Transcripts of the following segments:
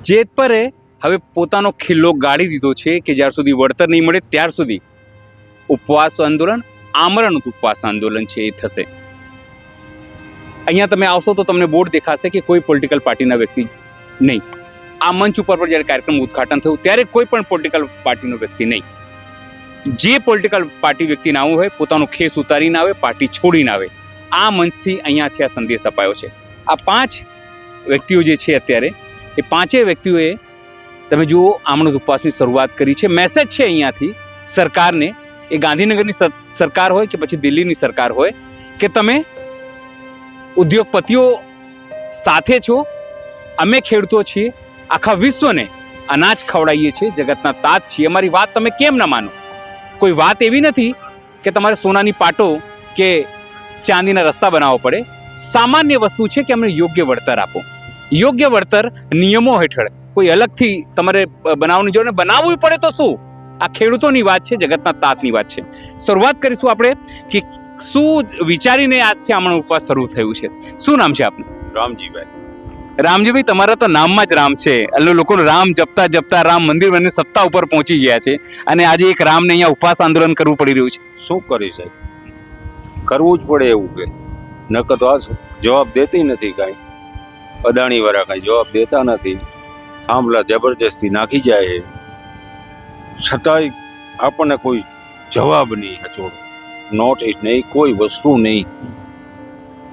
જેતપરે હવે પોતાનો ખિલ્લો ગાળી દીધો છે કે જ્યાર સુધી વળતર નહીં મળે ત્યાર સુધી ઉપવાસ આંદોલન, આમરણ ઉપવાસ આંદોલન છે એ થશે. અહીંયા તમે આવશો તો તમને બોર્ડ દેખાશે કે કોઈ પોલિટિકલ પાર્ટીના વ્યક્તિ નહીં. આ મંચ ઉપર પર જ્યારે કાર્યક્રમ ઉદ્ઘાટન થયું ત્યારે કોઈ પણ પોલિટિકલ પાર્ટીનો વ્યક્તિ નહીં. જે પોલિટિકલ પાર્ટી વ્યક્તિ ના હોય પોતાનો ખેસ ઉતારીને આવે, પાર્ટી છોડીને આવે. આ મંચથી અહીંયાથી આ સંદેશ અપાયો છે. આ 5 વ્યક્તિઓ જે છે અત્યારે એ 5 વ્યક્તિઓએ તમે જુઓ આમરણ ઉપવાસની શરૂઆત કરી છે. મેસેજ છે અહીંયાથી સરકારને, એ ગાંધીનગરની સરકાર હોય કે પછી દિલ્હીની સરકાર હોય, કે તમે ઉદ્યોગપતિઓ સાથે છો, અમે ખેડૂતો છીએ, આખા વિશ્વને અનાજ ખવડાવીએ છીએ, જગતના તાત છીએ, અમારી વાત તમે કેમ ના માનો? કોઈ વાત એવી નથી કે તમારે સોનાની પાટો કે ચાંદીના રસ્તા બનાવવા પડે. સામાન્ય વસ્તુ છે કે અમને યોગ્ય વળતર આપો. યોગ્ય વળતર નિયમો હેઠળ કોઈ અલગથી તમારે બનાવવાની જરૂર, બનાવવું પડે તો શું? આ ખેડૂતોની વાત છે, જગતના તાતની વાત છે. શરૂઆત કરીશું આપણે કે શું વિચારીને આજથી આમરણ ઉપવાસ શરૂ થયું છે. શું નામ છે આપનું? રામજીભાઈ. રામજીભાઈ, તમારા તો નામમાં જ રામ છે. એટલે લોકો રામ જપતા જપતા રામ મંદિર બની સત્તા ઉપર પહોંચી ગયા છે અને આજે એક રામને અહીંયા ઉપવાસ આંદોલન કરવું પડી રહ્યું છે. શું કરી સાહેબ, કરવું જ પડે એવું કે નકર તો આ જવાબ દેતી નથી કાંઈ. અદાણી વાળા કાંઈ જવાબ દેતા નથી, થાંભલા જબરજસ્તી નાખી જાય, છતાંય આપણને કોઈ જવાબ નહીં. હચોડો નોટિસ નહીં, કોઈ વસ્તુ નહીં,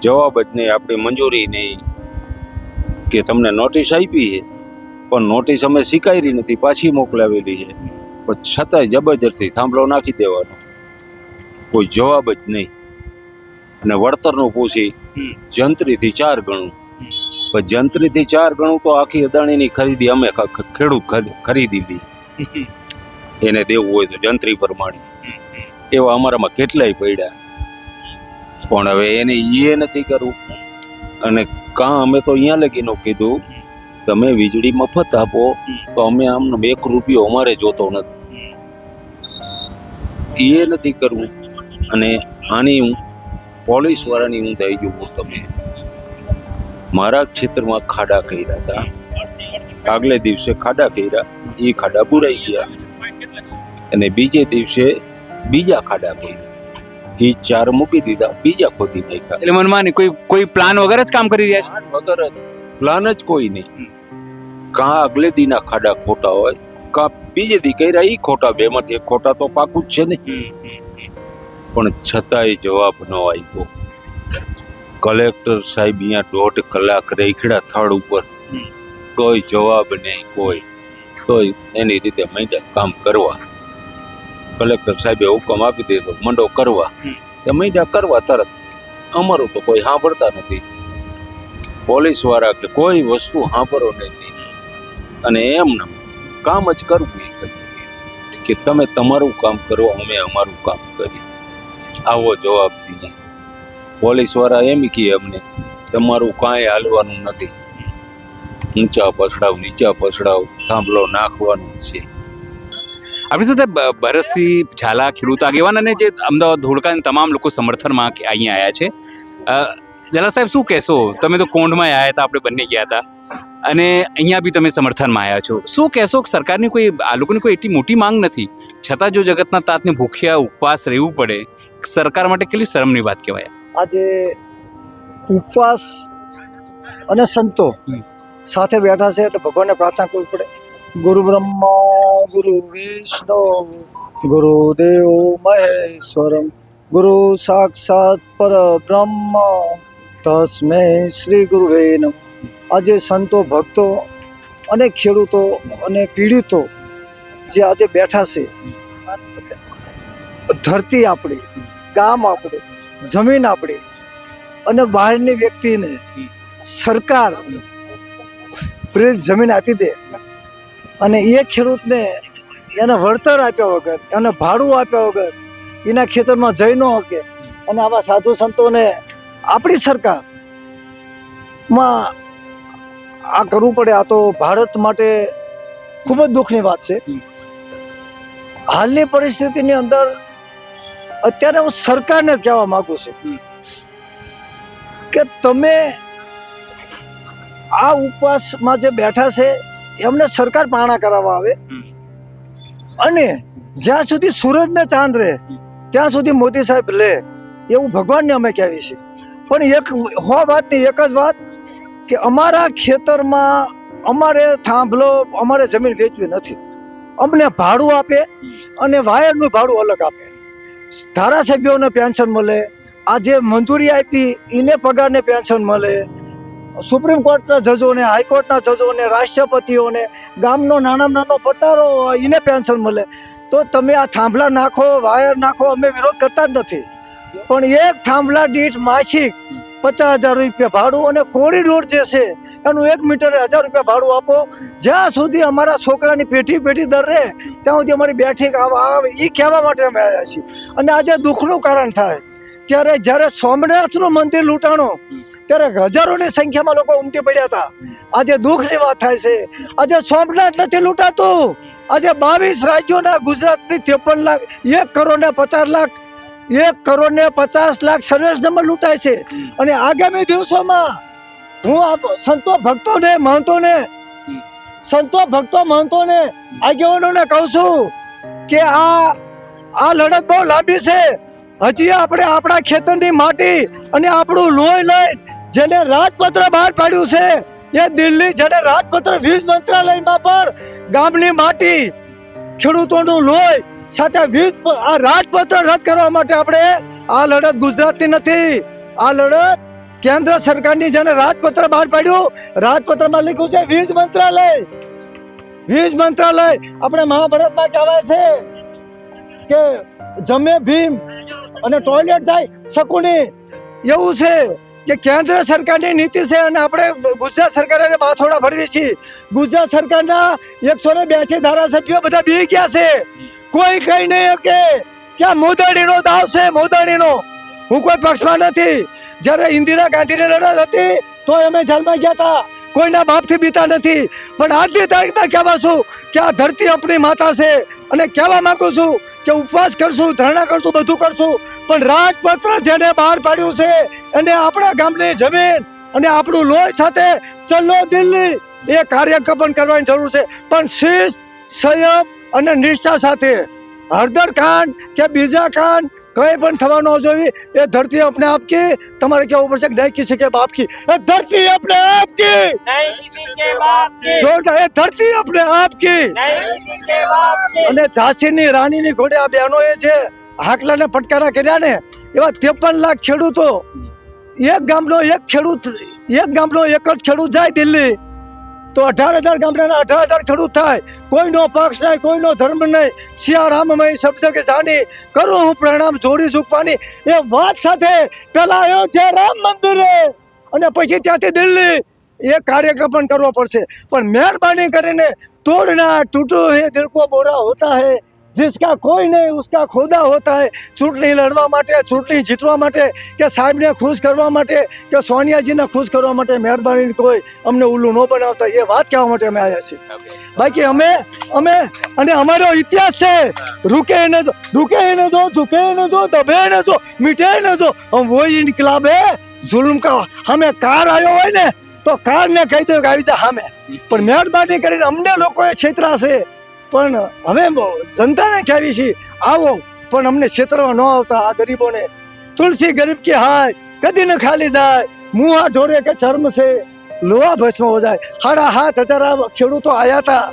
જવાબ જ નહીં, આપણી મંજૂરી નહીં કે તમને નોટિસ આપી છે પણ નોટિસ અમે સ્વીકારી નથી, પાછી મોકલાવેલી છે, પણ છતાંય જબરજસ્તી થાંભલો નાખી દેવાનો, કોઈ જવાબ જ નહીં. અને વળતરનું પૂછી જંત્રીથી 4 ગણું, પણ જંત્રીથી 4 ગણું તો આખી અદાણીની ખરીદી અમે ખેડૂત ખરીદી લી, એને દેવું હોય તો જંત્રી પ્રમાણે. એવા અમારામાં કેટલાય પડ્યા, પણ હવે એને એ નથી કરવું. અને કાં અમે તો અહીંયા લગીનું કીધું તમે વીજળી મફત આપો તો અમે આમને 1 રૂપિયો અમારે જોતો નથી, એ નથી કરવું. અને આની હું પોલીસ વાળાની હું થઈ જવું. તમે મારા ક્ષેત્રમાં ખાડા કર્યા હતા, આગલે દિવસે ખાડા કર્યા, એ ખાડા પુરાઈ ગયા, અને બીજે દિવસે બીજા ખાડા કર્યા, એ 4 મૂકી દીધા, બીજા ખોદી નાખ્યા. એટલે મનમાં કોઈ પ્લાન વગર જ કામ કરી રહ્યા છે. વગર જ પ્લાન જ કોઈ નહીં. કાં આગલે દીના ખાડા ખોટા હોય, કાં બીજે દી કર્યા એ ખોટા, બેમાંથી એક ખોટા તો પાકું જ છે ને. પણ છતાંય જવાબ ન આવ્યો. કલેક્ટર સાહેબ અહીંયા 1.5 કલાક રેખડા થડ ઉપર, તોય જવાબ નહીં કોઈ. તોય એની રીતે માંડ્યા કામ કરવા. કલેક્ટર સાહેબે હુકમ આપી દીધો મંડો કરવા, તે માંડ્યા કરવા તરત. અમારું તો કોઈ સાંભળતા નથી, પોલીસ વાળા કે કોઈ વસ્તુ સાંભળો નહીં. અને એમને કામ જ કરવું કે તમે તમારું કામ કરો, અમે અમારું કામ કરીએ, આવો જવાબ દઈએ. પોલીસ વાળા એમ કહે અમને તમારું કાંઈ હાલવાનું નથી, ઊંચા પછડાવ નીચા પછડાવ, થાંભલો નાખવાનું છે. આપણી સાથે ભરતસિંહ ઝાલા, ખેડૂત આગેવાન, અને જે અમદાવાદ ધોળકાના તમામ લોકો સમર્થનમાં અહીંયા આવ્યા છે. ઝાલા સાહેબ, શું કહેશો? તમે તો કોંઢમાં આવ્યા હતા, આપણે બંને ગયા હતા, અને અહીંયા બી તમે સમર્થનમાં આવ્યા છો. શું કહેશો? સરકારની કોઈ, આ લોકોની કોઈ એટલી મોટી માંગ નથી, છતાં જો જગતના તાતને ભૂખ્યા ઉપવાસ રહેવું પડે, સરકાર માટે કેટલી શરમની વાત કહેવાય. આજે ઉપવાસ અને સંતો સાથે બેઠા છે એટલે ભગવાનને પ્રાર્થના કરવી પડે. ગુરુ બ્રહ્મા ગુરુ વિષ્ણુ ગુરુદેવ મહેશ્વરમ ગુરુ સાક્ષાત પરબ્રહ્મ તસ્મૈ શ્રી ગુરુવે નમઃ. આજે સંતો, ભક્તો અને ખેડૂતો અને પીડિતો જે આજે બેઠા છે, ધરતી આપણી, ગામ આપણું, જમીન આપણી, અને બહારની વ્યક્તિને સરકાર પ્લીઝ જમીન આપી દે, અને એ ખેડૂતને એને વળતર આપ્યા વગર, એને ભાડું આપ્યા વગર એના ખેતરમાં જઈ ન શકે, અને આવા સાધુ સંતોને આપણી સરકારમાં આ કરવું પડે. આ તો ભારત માટે ખૂબ જ દુઃખની વાત છે. હાલની પરિસ્થિતિની અંદર અત્યારે હું સરકારને જ કહેવા માંગુ છું કે તમે આ ઉપવાસમાં જે બેઠા છે એમને સરકાર પાણા કરાવવા આવે અને જ્યાં સુધી સૂરજ ને ચાંદ રહે ત્યાં સુધી મોદી સાહેબ લે એવું ભગવાનને અમે કહેવી છે. પણ એક વાતની એક જ વાત કે અમારા ખેતરમાં અમારે થાંભલો અમારે જમીન વેચવી નથી. અમને ભાડું આપે અને વાયરનું ભાડું અલગ આપે. ધારાસભ્યોને પેન્શન મળે, આ જે મંજૂરી આપી એને પગારને પેન્શન મળે, સુપ્રીમ કોર્ટના જજોને, હાઈકોર્ટના જજોને, રાષ્ટ્રપતિઓને, ગામનો નાનો પટારો હોય એને પેન્શન મળે. તો તમે આ થાંભલા નાખો, વાયર નાખો, અમે વિરોધ કરતા જ નથી. પણ એક થાંભલા દીઠ માસિક 50,000 રૂપિયા ભાડું અને કોરિડોર જે છે એનું 1 મીટરે 1,000 રૂપિયા ભાડું આપો. જ્યાં સુધી અમારા છોકરાની પેઢી દર રહે ત્યાં સુધી અમારી બેઠક આવે એ કહેવા માટે અમે આવ્યા છીએ. અને આજે દુઃખનું કારણ થાય ત્યારે જ્યારે સોમનાથનું મંદિર લૂંટાણું ત્યારે હજારોની સંખ્યામાં લોકો ઉમટી પડ્યા હતા. આજે દુઃખની વાત થાય છે, આજે સોમનાથ નથી લૂંટાતું. આજે 22 રાજ્યોના ગુજરાતની 53 લાખ 1,50,00,000 સર્વિસ નંબર લૂંટાય છે. અને આગામી દિવસોમાં હું સંતો ભક્તો મહંતોને આગેવાનોને કહું છું કે આ લડત બહુ લાંબી છે. હજી આપણે આપણા ખેતરની માટી અને આપણું લોહી લઈ જેને રાજપત્ર બહાર પાડ્યું છે એ દિલ્હી, જેને રાજપત્ર વીજ મંત્રાલયમાં પણ ગામની માટી, ખેડૂતોનું લોહી સાથે આ રાજપત્ર રદ કરવા માટે આપણે આ લડત ગુજરાતની નથી. આ લડત કેન્દ્ર સરકારની, જેને રાજપત્ર બહાર પાડ્યું, રાજપત્રમાં લખ્યું છે વીજ મંત્રાલય. આપણે મહાભારતમાં કહેવાય છે કે જમે ભીમ અને ટોયલેટ જાય શકુની. એવું છે કે કેન્દ્ર સરકારની નીતિ છે અને આપણે ગુજરાત સરકારને બાથોડા ભરીએ છીએ. ગુજરાત સરકારના 182 ધારાસભ્યો બધા બી ગયા છે. કોઈ કઈ નહીં કે ક્યાં મોદાણીનો દાવ છે, મોદાણીનો. હું કોઈ પક્ષમાં નથી. જ્યારે ઇન્દિરા ગાંધીની લડત હતી તો અમે જેલમાં ગયા હતા, કોઈના બાપથી બીતા નથી. પણ આજની તારીખમાં કહેવા છું કે આ ધરતી આપણી માતા છે અને કહેવા માંગુ છું કે ઉપવાસ કરશું, ધરણા કરશું, બધું કરશું, પણ રાજપત્ર જેને બહાર પાડ્યું છે એને આપણા ગામની જમીન અને આપણું લોહી સાથે ચલો દિલ્હી એ કાર્યક્રમ કરવાની જરૂર છે. પણ શિસ્ત, સંયમ અને નિષ્ઠા સાથે. હળદર કાંડ કે બીજા કાંડ કઈ પણ થવા ન જોઈએ. એ ધરતી अपने आप की, તમારે કેવું પડશે કે નહીં કિસી કે બાપ की, એ ધરતી अपने आप की, नहीं किसी के बाप की, જોરદાર, એ ધરતી अपने आप की. नहीं किसी के बाप की. અને ઝાંસીની રાણીની ઘોડે આ બહેનોએ જે હાકલાને ફટકારા કર્યા ને, એવા 53 લાખ ખેડૂતો, એક ગામનો એક જ ખેડૂત જાય દિલ્હી તો 18,000 ગામડાના 18,000 ખેડૂત થાય. કોઈનો પક્ષ નહીં, કોઈનો ધર્મ નહીં. સિયારામમય શબ્દ કે જાણી કરું હું પ્રણામ જોડી ઝૂકવાની એ વાત સાથે પેલા અયોધ્યા રામ મંદિરે અને પછી ત્યાંથી દિલ્હી એ કાર્યક્રમ પણ કરવો પડશે. પણ મહેરબાની કરીને તોડના ટૂટો હે દિલ કો બોરા હોતા હે, जिसका कोई नहीं उसका खुदा होता है. ચૂંટણી લડવા માટે, ચૂંટણી જીતવા માટે કે સાહેબને ખુશ કરવા માટે કે સોનિયાજીને ખુશ કરવા માટે મહેરબાની કોઈ અમને ઉલ્લું ન બનાવતા, એ વાત કહેવા માટે અમે આવ્યા છીએ. બાકી અમે અને અમારો ઇતિહાસ છે, રૂકે ન દો, ઝુકે ન દો, દબે ન દો, મીઠે ન દો. हम वो इनकलाब है जुल्म का. हमें कार આવ્યો હોય ને તો કારને કહી દો કે આવી જા સામે. પણ મહેરબાની કરીને અમને લોકોએ છેતરા છે. પણ હવે જનતાને કહેવી છે આવો, પણ અમને ક્ષેત્રમાં ન આવતા. આ ગરીબોને તુલસી ગરીબ की हाय કદી ન ખાલી જાય, મુહા ઢોરે કે ચર્મ છે લોહા ભસ્મ હો જાય. 7,500 ખેડૂતો આયા હતા,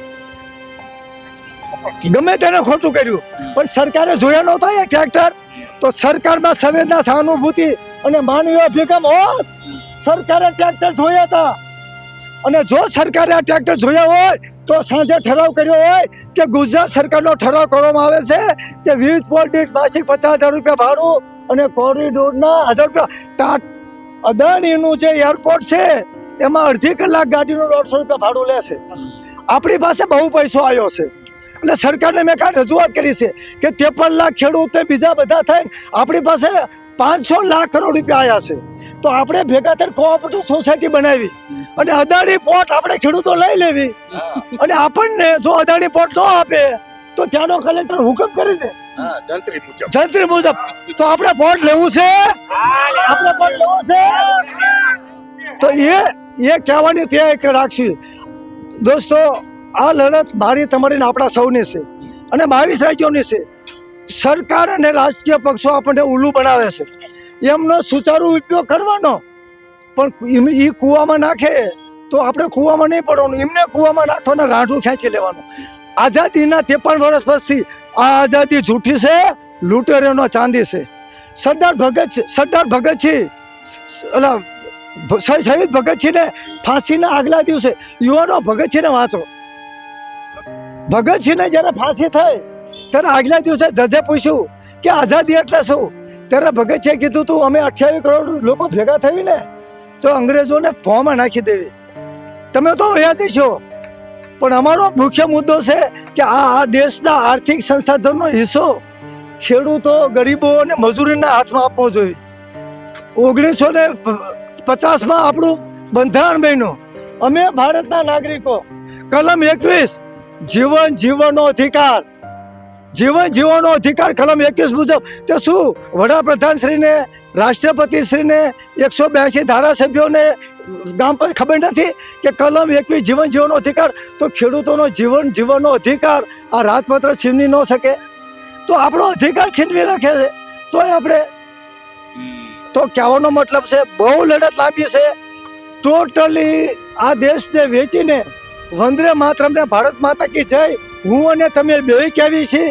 ગમે તેને ખોટું કર્યું પણ સરકારે જોયા નહોતા એ ટ્રેક્ટર. તો સરકારમાં સંવેદના, સહાનુભૂતિ અને માનવીય અભિગમ હોત, સરકારે ટ્રેક્ટર જોયા હતા. અને જો સરકારે આ ટ્રેક્ટર જોયા હોય તો સાંજે ઠરાવ કર્યો હોય કે ગુજરાત સરકારનો ઠરાવ કરવામાં આવે છે કે વીજ પોલ દીઠ માસિક 50,000 રૂપિયા ભાડું અને કોરિડોરના 1,000 રૂપિયા. અદાણીનું જે એરપોર્ટ છે એમાં અડધી કલાક ગાડીનું 150 રૂપિયા ભાડું લે છે. આપણી પાસે બહુ પૈસો આવ્યો છે એટલે સરકારને મેં કાંઈ રજૂઆત કરી છે કે 53 લાખ ખેડૂતો બીજા બધા થઈને આપણી પાસે 500 લાખ કરોડ રૂપિયા આવ્યા છે. તો આપણે ભેગા થઈને કોઓપરેટિવ સોસાયટી બનાવી અને અદાણી પોર્ટ આપણે ખેડૂતો લઈ લેવી. અને આપણને જો અદાણી પોર્ટ ન આપે તો ત્યાંનો કલેક્ટર હુકમ કરી દે જંત્રી મુજબ. તો આપણે પોર્ટ લેવું છે, તો એ કહેવાની ત્યાં રાખશું. દોસ્તો, આ લડત મારી તમારી ને આપણા સૌની છે અને 22 રાજ્યોની છે. સરકાર અને રાજકીય પક્ષો આપણને ઉલ્લુ બનાવે છે. એમનો સુચારુ ઉપયોગ કરવાનો, પણ એ કૂવામાં નાખે તો આપણે કૂવામાં નહીં પડવાનું, એમને કૂવામાં નાખવાના, રાંઢું ખેંચી લેવાનું. આઝાદીના 53 વર્ષ પછી આ આઝાદી જૂઠી છે, લૂંટેરોનો ચાંદી છે. સરદાર ભગતસિંહ શહીદ ભગતસિંહને ફાંસીના આગલા દિવસે, યુવાનો ભગતસિંહને વાંચો. ભગતસિંહને જ્યારે ફાંસી થઈ ત્યારે આગલા દિવસે જજે પૂછ્યું કે આઝાદી એટલે શું? ત્યારે ભગતસિંહે કીધું તું અમે 28 કરોડ લોકો ભેગા થઈ ને તો અંગ્રેજોને ફોમાં નાખી દેવી. તમે તો યાદ છો, પણ અમારો મુખ્ય મુદ્દો છે કે આ દેશના આર્થિક સંસાધનનો હિસ્સો ખેડૂતો, ગરીબો અને મજૂરીના હાથમાં આપવો જોઈએ. 1950માં આપણું બંધારણ બન્યું. અમે ભારતના નાગરિકો, કલમ 21 જીવન જીવવાનો અધિકાર, જીવન જીવવાનો અધિકાર કલમ 21 મુજબ. તે શું વડાપ્રધાનશ્રીને, રાષ્ટ્રપતિશ્રીને, 182 ધારાસભ્યોને ગામ પર ખબર નથી કે કલમ 21 જીવન જીવવાનો અધિકાર? તો ખેડૂતોનો જીવન જીવવાનો અધિકાર આ રાજપત્ર છીનવી ન શકે, તો આપણો અધિકાર છીનવી રાખે છે. તોય આપણે તો કહેવાનો મતલબ છે બહુ લડત લાંબી છે. ટોટલી આ દેશને વેચીને વંદે માતરમને ભારત માતા કી જય હું અને તમે બે કહેવી છે.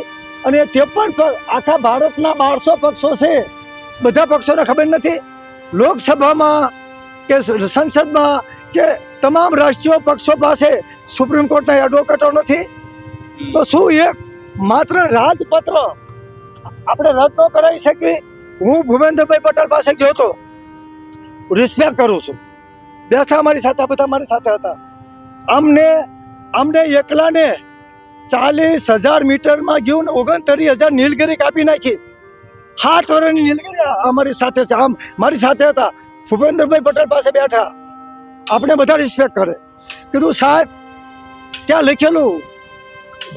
અને 53 પર આખા ભારતના 1200 પક્ષો છે. બધા પક્ષોને ખબર નથી. લોકસભામાં કે સંસદમાં કે તમામ રાષ્ટ્રીય પક્ષો પાસે સુપ્રીમ કોર્ટના એડવોકેટો નથી. તો શું એક માત્ર રાજપત્ર આપણે રદ ન કરાવી શકીએ? હું ભૂપેન્દ્રભાઈ પટેલ પાસે ગયો હતો, રિસ્પેક્ટ કરું છું, બેઠા મારી સાથે, બધા મારી સાથે હતા. અમને એકલાને 40,000 મીટરમાં ગયું, 69,000 નીલગિરી કાપી નાખી. 7 વર્ષની નીલગિરી અમારી સાથે છે. આમ મારી સાથે હતા, ભૂપેન્દ્રભાઈ પટેલ પાસે બેઠા. આપણે બધા રિસ્પેક્ટ કરે. કીધું સાહેબ ત્યાં લખેલું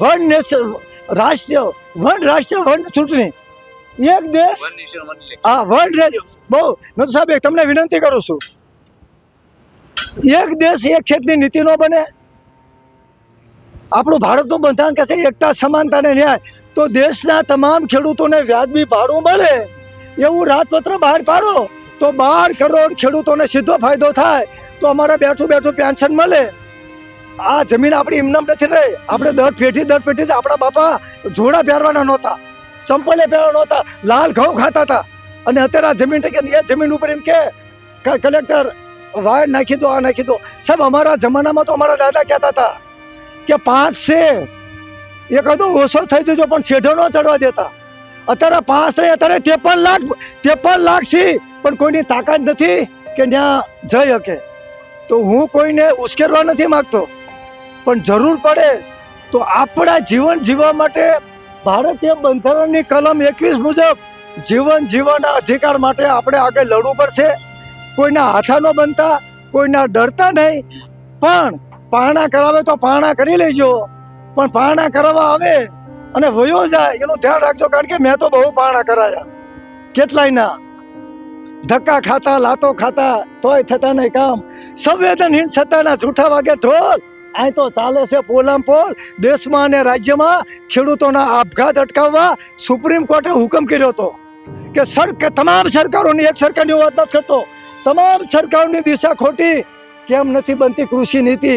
વન નેશન રાષ્ટ્ર વન ચૂંટણી, એક દેશ, હા વન બહુ. મેં તો સાહેબ તમને વિનંતી કરું છું, એક દેશ એક ખેતની નીતિ નો બને. આપણું ભારતનું બંધારણ કહે છે એકતા, સમાનતા અને ન્યાય. તો દેશના તમામ ખેડૂતોને વ્યાજબી ભાડું મળે એવું રાજપત્ર બહાર પાડો તો 12 કરોડ ખેડૂતોને સીધો ફાયદો થાય. તો અમારે બેઠું પેન્શન મળે. આ જમીન આપણી એમનામ નથી રહી. આપણે દર પેઢી આપણા બાપા જોડા પહેરવાના નહોતા, ચંપલે પહેરવાના નહોતા, લાલ ઘઉં ખાતા હતા. અને અત્યારે આ જમીન ટકે એ જમીન ઉપર એમ કે કલેક્ટર વાયર નાખી દો, આ નાખી દો. સાહેબ અમારા જમાનામાં તો અમારા દાદા કહેતા હતા કે 5 છે, એકાદો ઓછો થઈ જજો પણ શેઢો ન ચડવા દેતા. અત્યારે 5 નહીં, અત્યારે 53 લાખ છે, પણ કોઈની તાકાત નથી કે ત્યાં જઈ શકે. તો હું કોઈને ઉશ્કેરવા નથી માગતો, પણ જરૂર પડે તો આપણા જીવન જીવવા માટે ભારતીય બંધારણની કલમ 21 મુજબ જીવન જીવવાના અધિકાર માટે આપણે આગળ લડવું પડશે. કોઈના હાથા ન બનતા, કોઈના ડરતા નહીં. પણ પારણા કરાવે તો પારણા કરી લેજો, પણ પારણા કરાવવા આવે અને વયો જાય એનું ધ્યાન રાખજો. કારણ કે મેં તો બહુ પારણા કરાયા, કેટલાયના ધક્કા ખાતા, લાતો ખાતા, તોય થતા નહીં કામ. સંવેદનહીન સત્તાના જૂઠા વાગે ઢોલ. અહીં તો ચાલે છે પોલામ પોલ. દેશમાં અને રાજ્યમાં ખેડૂતોના આપઘાત અટકાવવા સુપ્રીમ કોર્ટે હુકમ કર્યો હતો કે તમામ સરકારોની, એક સરકારની વાત નથી કરતો, તમામ સરકારોની દિશા ખોટી કેમ નથી બનતી કૃષિ નીતિ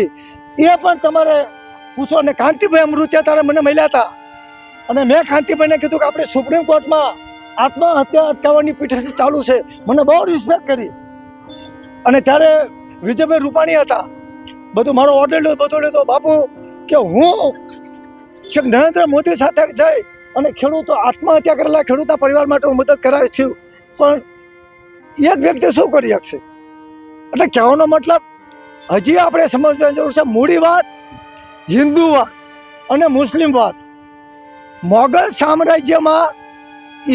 એ પણ તમારે પૂછો. ને કાંતિભાઈ અમૃત્યા તારે મને મળ્યા હતા અને મેં કાંતિભાઈને કીધું કે આપણે સુપ્રીમ કોર્ટમાં આત્મહત્યા અટકાવવાની પીઠ ચાલુ છે. મને બહુ રિસ્પેક્ટ કરી. અને ત્યારે વિજયભાઈ રૂપાણી હતા, બધું મારો ઓર્ડર લીધો, બધું લીધો. બાપુ કે હું નરેન્દ્ર મોદી સાથે જઈ અને ખેડૂતો આત્મહત્યા કરેલા ખેડૂતના પરિવાર માટે હું મદદ કરાવી છું, પણ એક વ્યક્તિ શું કરી શકશે? એટલે કહેવાનો મતલબ હજી આપણે સમજવાની જરૂર છે. મૂડી વાત હિન્દુવાદ અને મુસ્લિમવાદ. મોગલ સામ્રાજ્યમાં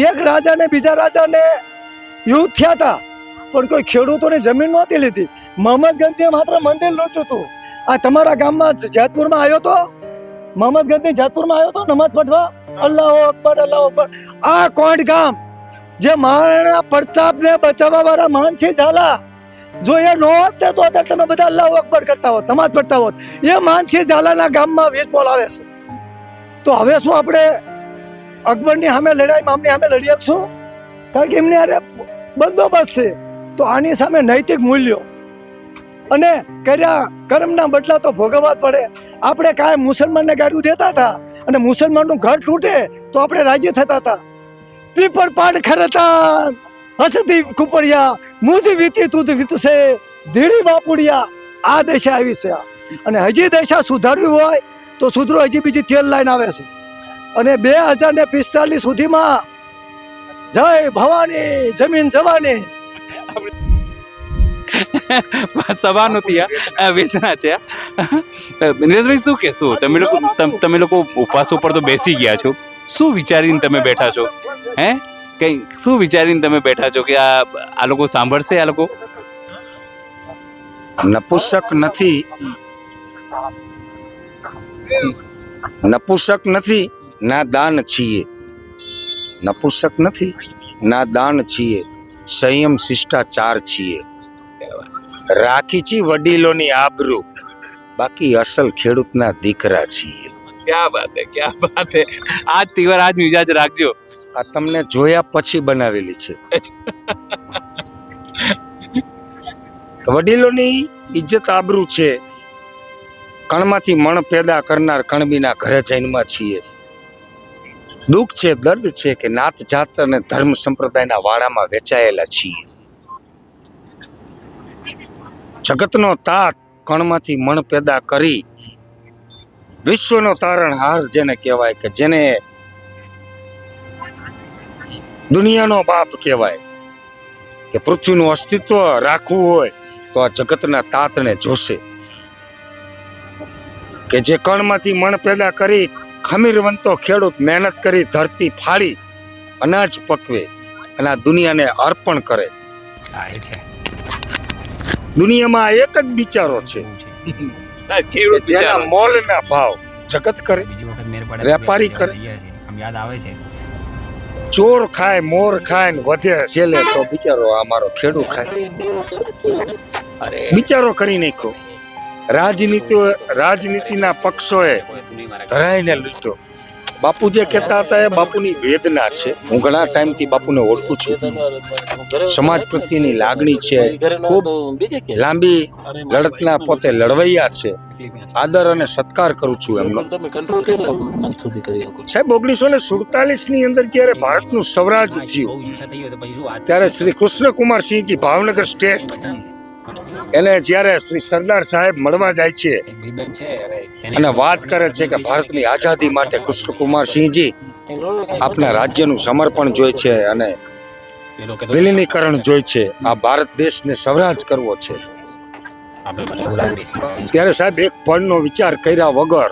એક રાજાને બીજા રાજાને યુદ્ધ થયા હતા, પણ કોઈ ખેડૂતોની જમીન નહોતી લીધી. મોહમ્મદ ગંધીએ માત્ર મંદિર લૂંટ્યું હતું. આ તમારા ગામમાં જેતપુરમાં આવ્યો તો, મોહમ્મદ ગંધી જેતપુરમાં આવ્યો તો નમાઝ પઢવા, અલ્લાહુ અકબર, અલ્લાહુ અકબર. આ કોંડ ગામ જે મહારાણા પ્રતાપને બચાવવા વાળા માનસિંહ ઝાલા જો એ ન હોત ને તો અત્યારે તમે બધા અલ્લાહુ અકબર કરતા હોત, નમાઝ પડતા હોત. એ માનસી ઝાલાના ગામમાં વીજ પોલ આવે છે. તો હવે શું આપણે અકબરની સામે લડાઈ આમની સામે લડી શકશું? કારણ કે એમની અરે બંદોબસ્ત છે. તો આની સામે નૈતિક મૂલ્યો અને કર્યા કર્મના બદલા તો ભોગવવા જ પડે. આપણે કાંઈ મુસલમાનને ગાળું દેતા હતા અને મુસલમાનનું ઘર તૂટે તો આપણે રાજી થતા હતા. પીપળ પાડ ખરતા હસતી કુપડિયા મુજી વીતી તું વીતશે ધીરી બાપુડિયા. આ દશા આવી છે. અને હજી દશા સુધારવી હોય તો સુધરો હજી બીજી તેલ લાઈન આવે છે. અને 2045 સુધીમાં જય ભવાની જમીન જવાની. સભા નહોતી, આ વેદના છે. નીરજભાઈ શું કહેશો? તમે લોકો ઉપવાસ ઉપર તો બેસી ગયા છો, શું વિચારીને તમે બેઠા છો? હે કઈ શું વિચારીને તમે બેઠા છો કે આ લોકો સાંભળશે? આ લોકો નપુસક નથી, નપુસક નથી ના દાન છીએ, નપુસક નથી ના દાન છીએ, સંયમ શિષ્ટાચાર છીએ, રાખી છી વડીલોની આબરૂ, બાકી અસલ ખેડૂતના દીકરા છીએ. ક્યાં વાત હે, ક્યાં વાત હે. આજ તીવર આજ મિજાજ રાખજો. આ તમને જોયા પછી બનાવેલી છે. વડીલોની ઇજ્જત આબરૂ છે. કણમાંથી મણ પેદા કરનાર કણબીના ઘરે જન્મા છીએ. દુઃખ છે, દર્દ છે કે નાત જાત અને ધર્મ સંપ્રદાયના વાડામાં વેચાયેલા છીએ. જગતનો તાત કણમાંથી મણ પેદા કરી વિશ્વનો તારણહાર જેને કહેવાય, કે જેને દુનિયાનો બાપ કહેવાય, કે પૃથ્વીનું અસ્તિત્વ રાખવું હોય તો આ જગતના તાતને જોશે, કે જે કણમાંથી મણ પેદા કરી ખમીરવંતો ખેડૂત મહેનત કરી ધરતી ફાડી અનાજ પકવે અને આ દુનિયાને અર્પણ કરે. દુનિયામાં એક જ બિચારો છે જેના મોલના ભાવ જગત કરે, વેપારી કરે. ચોર ખાય, મોર ખાય ને વધે છેલ્લે તો બિચારો અમારો ખેડૂત ખાય. બિચારો કરી નાખ્યો. રાજનીતિના પક્ષોએ ધરાઈને લૂંટ્યો. બાપુ જે કહેતા હતા એ બાપુની વેદના છે. હું ઘણા ટાઈમથી બાપુને ઓળખું છું. સમાજ પ્રત્યેની લાગણી છે, ખૂબ લાંબી લડતના પોતે લડવૈયા છે. આદર અને સત્કાર કરું છું એમનો. સાહેબ 1947 ની અંદર જ્યારે ભારતનું સ્વરાજ થયું ત્યારે શ્રી કૃષ્ણકુમારસિંહજી ભાવનગર સ્ટેટ એને જ્યારે શ્રી સરદાર સાહેબ મળવા જાય છે અને વાત કરે છે કે ભારતની આઝાદી માટે કૃષ્ણકુમારસિંહજી આપના રાજ્યનું સમર્પણ જોઈ છે અને વિલીનીકરણ જોઈ છે, આ ભારત દેશને સ્વરાજ કરવો છે. ત્યારે સાહેબ એક પળનો વિચાર કર્યા વગર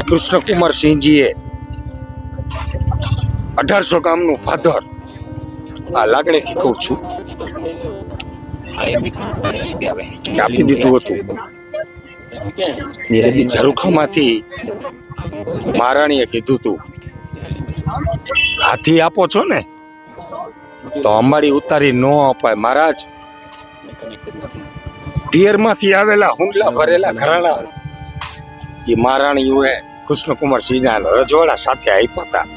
કૃષ્ણકુમારસિંહજીએ 1800 ગામનું ભાદર, આ લાગણીથી કહું છું, આપી દીધું હતું. તેથી ઝરૂખામાંથી મહારાણીએ કીધું હતું, હાથી આપો છો ને તો અંબાડી ઉતારી ન અપાય મહારાજ. પિયરમાંથી આવેલા હુંડલા ભરેલા ઘરાણા એ મહારાણીઓએ કૃષ્ણકુમારસિંહના રજવાડા સાથે આપ્યા હતા.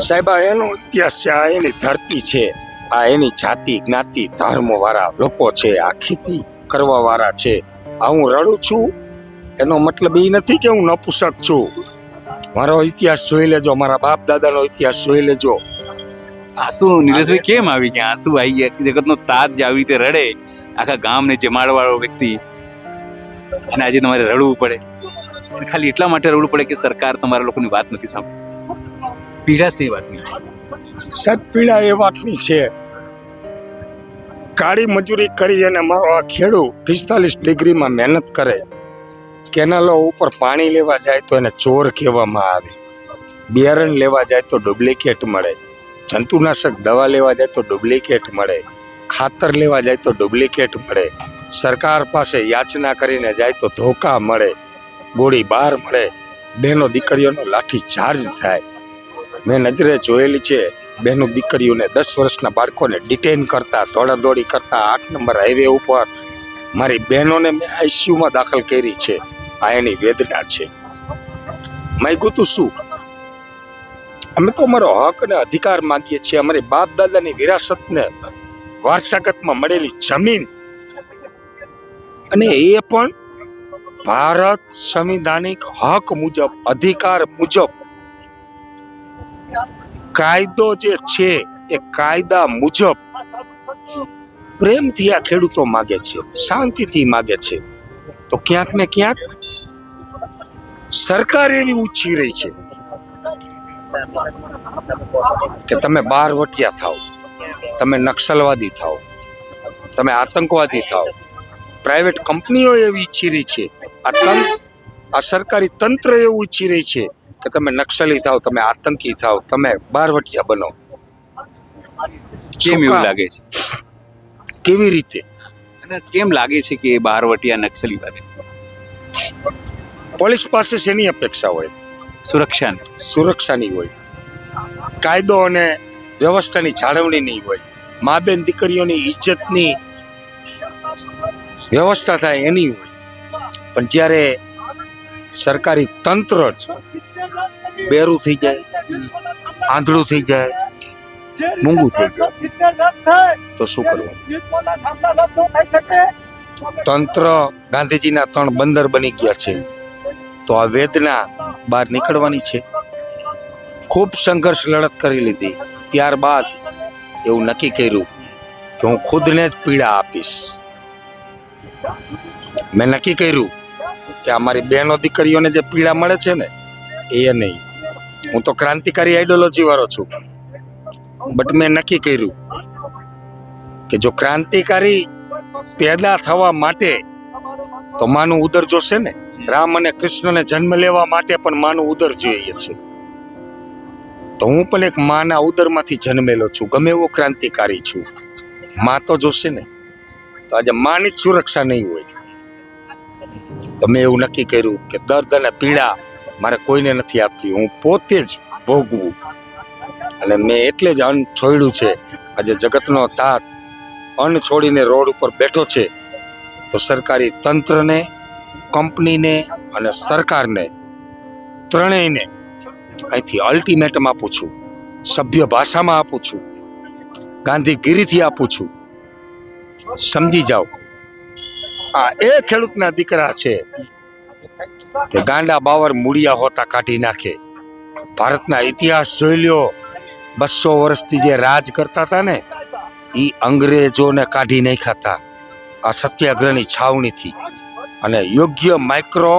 સાહેબ એનો ઇતિહાસ છે, આ એની ધરતી છે, આ એની જાતિ જ્ઞાતિ ધર્મ વાળા લોકો છે, આ ખેતી કરવા વાળા છે. આ હું રડું છું એનો મતલબ એ નથી કે હું નપુસક છું. મારો ઇતિહાસ જોઈ લેજો, મારા બાપ દાદાનો ઇતિહાસ જોઈ લેજો. આંસુ નીરજભાઈ કેમ આવી ગયા? આંસુ આવી ગયા. જગતનો તાત જે આવી રીતે રડે, આખા ગામને જમાડવાળો વ્યક્તિ, અને આજે તમારે રડવું પડે. ખાલી એટલા માટે રડવું પડે કે સરકાર તમારા લોકોની વાત નથી સાંભળતી. પીડા છે એ વાતની. સાહેબ પીડા એ વાતની છે. કાળી મજૂરી કરી અને મારો આ ખેડૂત 45 ડિગ્રીમાં મહેનત કરે. કેનાલો ઉપર પાણી લેવા જાય તો એને ચોર કહેવામાં આવે. બિયારણ લેવા જાય તો ડુપ્લિકેટ મળે. જંતુનાશક દવા લેવા જાય તો ડુપ્લિકેટ મળે. ખાતર લેવા જાય તો ડુપ્લિકેટ મળે. સરકાર પાસે યાચના કરીને જાય તો ધોકા મળે, ગોળી બાર મળે, બહેનો દીકરીઓનો લાઠી ચાર્જ થાય. મેં નજરે જોયેલી છે. બહેનો દીકરીઓને 10 વર્ષના બાળકોને ડિટેન કરતા, દોડાદોડી કરતા, 8 નંબર હાઈવે ઉપર મારી બહેનોને મેં આઈસીયુમાં દાખલ કરી છે. આ એની વેદના છે. માગ્યું તું શું? અમે તો અમારો હક અને અધિકાર માંગીએ છીએ. અમારી બાપ દાદાની વિરાસતને વારસાગતમાં મળેલી જમીન, અને એ પણ ભારત સંવિધાનિક હક મુજબ, અધિકાર મુજબ, કાયદો જે છે એ કાયદા મુજબ પ્રેમથી આ ખેડૂતો માગે છે, શાંતિથી માગે છે. તો ક્યાંક ને ક્યાંક સરકાર એવી ઉચ્છી રહી છે કે તમે બહારવટિયા થાવ, તમે નક્સલવાદી થાવ, તમે આતંકવાદી થાવ. પ્રાઇવેટ કંપનીઓ એવી ઈચ્છી રહી છે, આ સરકારી તંત્ર એવું ઈચ્છી રહી છે કે તમે નક્સલી થાવ, તમે આતંકી થાવ, તમે બહારવટિયા બનો. કેમ એવું લાગે છે? કેવી રીતે? અને કેમ લાગે છે કે બહારવટિયા નક્સલી બને? પોલીસ પાસે શેની અપેક્ષા હોય? સુરક્ષાની હોય, કાયદો અને વ્યવસ્થાની જાળવણીની હોય, મા બેન દીકરીઓની ઇજ્જતની વ્યવસ્થા થાય એની હોય. પણ જ્યારે સરકારી તંત્ર જ બેરું થઈ જાય, આંધળું થઈ જાય, મૂંગું થઈ જાય, તો શું કરવું? તંત્ર ગાંધીજીના 3 બંદર બની ગયા છે. તો આ વેદના બહાર નીકળવાની છે. ખૂબ સંઘર્ષ લડત કરી લીધી. ત્યારબાદ એવું નક્કી કર્યું કે હું ખુદને જ પીડા આપીશ. મેં નક્કી કર્યું કે અમારી બહેનો દીકરીઓને જે પીડા મળે છે ને એ નહીં. હું તો ક્રાંતિકારી આઈડિયોલોજી વાળો છું, બટ મેં નક્કી કર્યું કે જો ક્રાંતિકારી પેદા થવા માટે તો માનું ઉદર જોશે ને. રામ અને કૃષ્ણને જન્મ લેવા માટે પણ માનું ઉદર જોઈએ છે. તો હું પણ એક માના ઉદરમાંથી જન્મેલો છું, ગમે એવો ક્રાંતિકારી છું. માં તો જોશે ને. તો આજે માની જ સુરક્ષા નહીં હોય. તો મેં એવું નક્કી કર્યું કે દર્દ અને પીડા મારે કોઈને નથી આપવી, હું પોતે જ ભોગવું. અને મેં એટલે જ અન્ન છોડ્યું છે. આજે જગતનો તાત અન્ન છોડીને રોડ ઉપર બેઠો છે. તો સરકારી તંત્રને, કંપનીને અને સરકારને, ત્રણેયને અહીંથી અલ્ટિમેટમ આપું છું. સભ્ય ભાષામાં આપું છું, ગાંધીગીરીથી આપું છું. સમજી જાઓ. આ એ ખેડૂતના દીકરા છે કે ગાંડા બાવર મૂળિયા હોતા કાઢી નાખે. ભારતના ઇતિહાસ જોઈ લ્યો. 200 વર્ષથી જે રાજ કરતા હતા ને એ અંગ્રેજોને કાઢી નાખ્યા હતા આ સત્યાગ્રહની છાવણીથી અને યોગ્ય માઇક્રો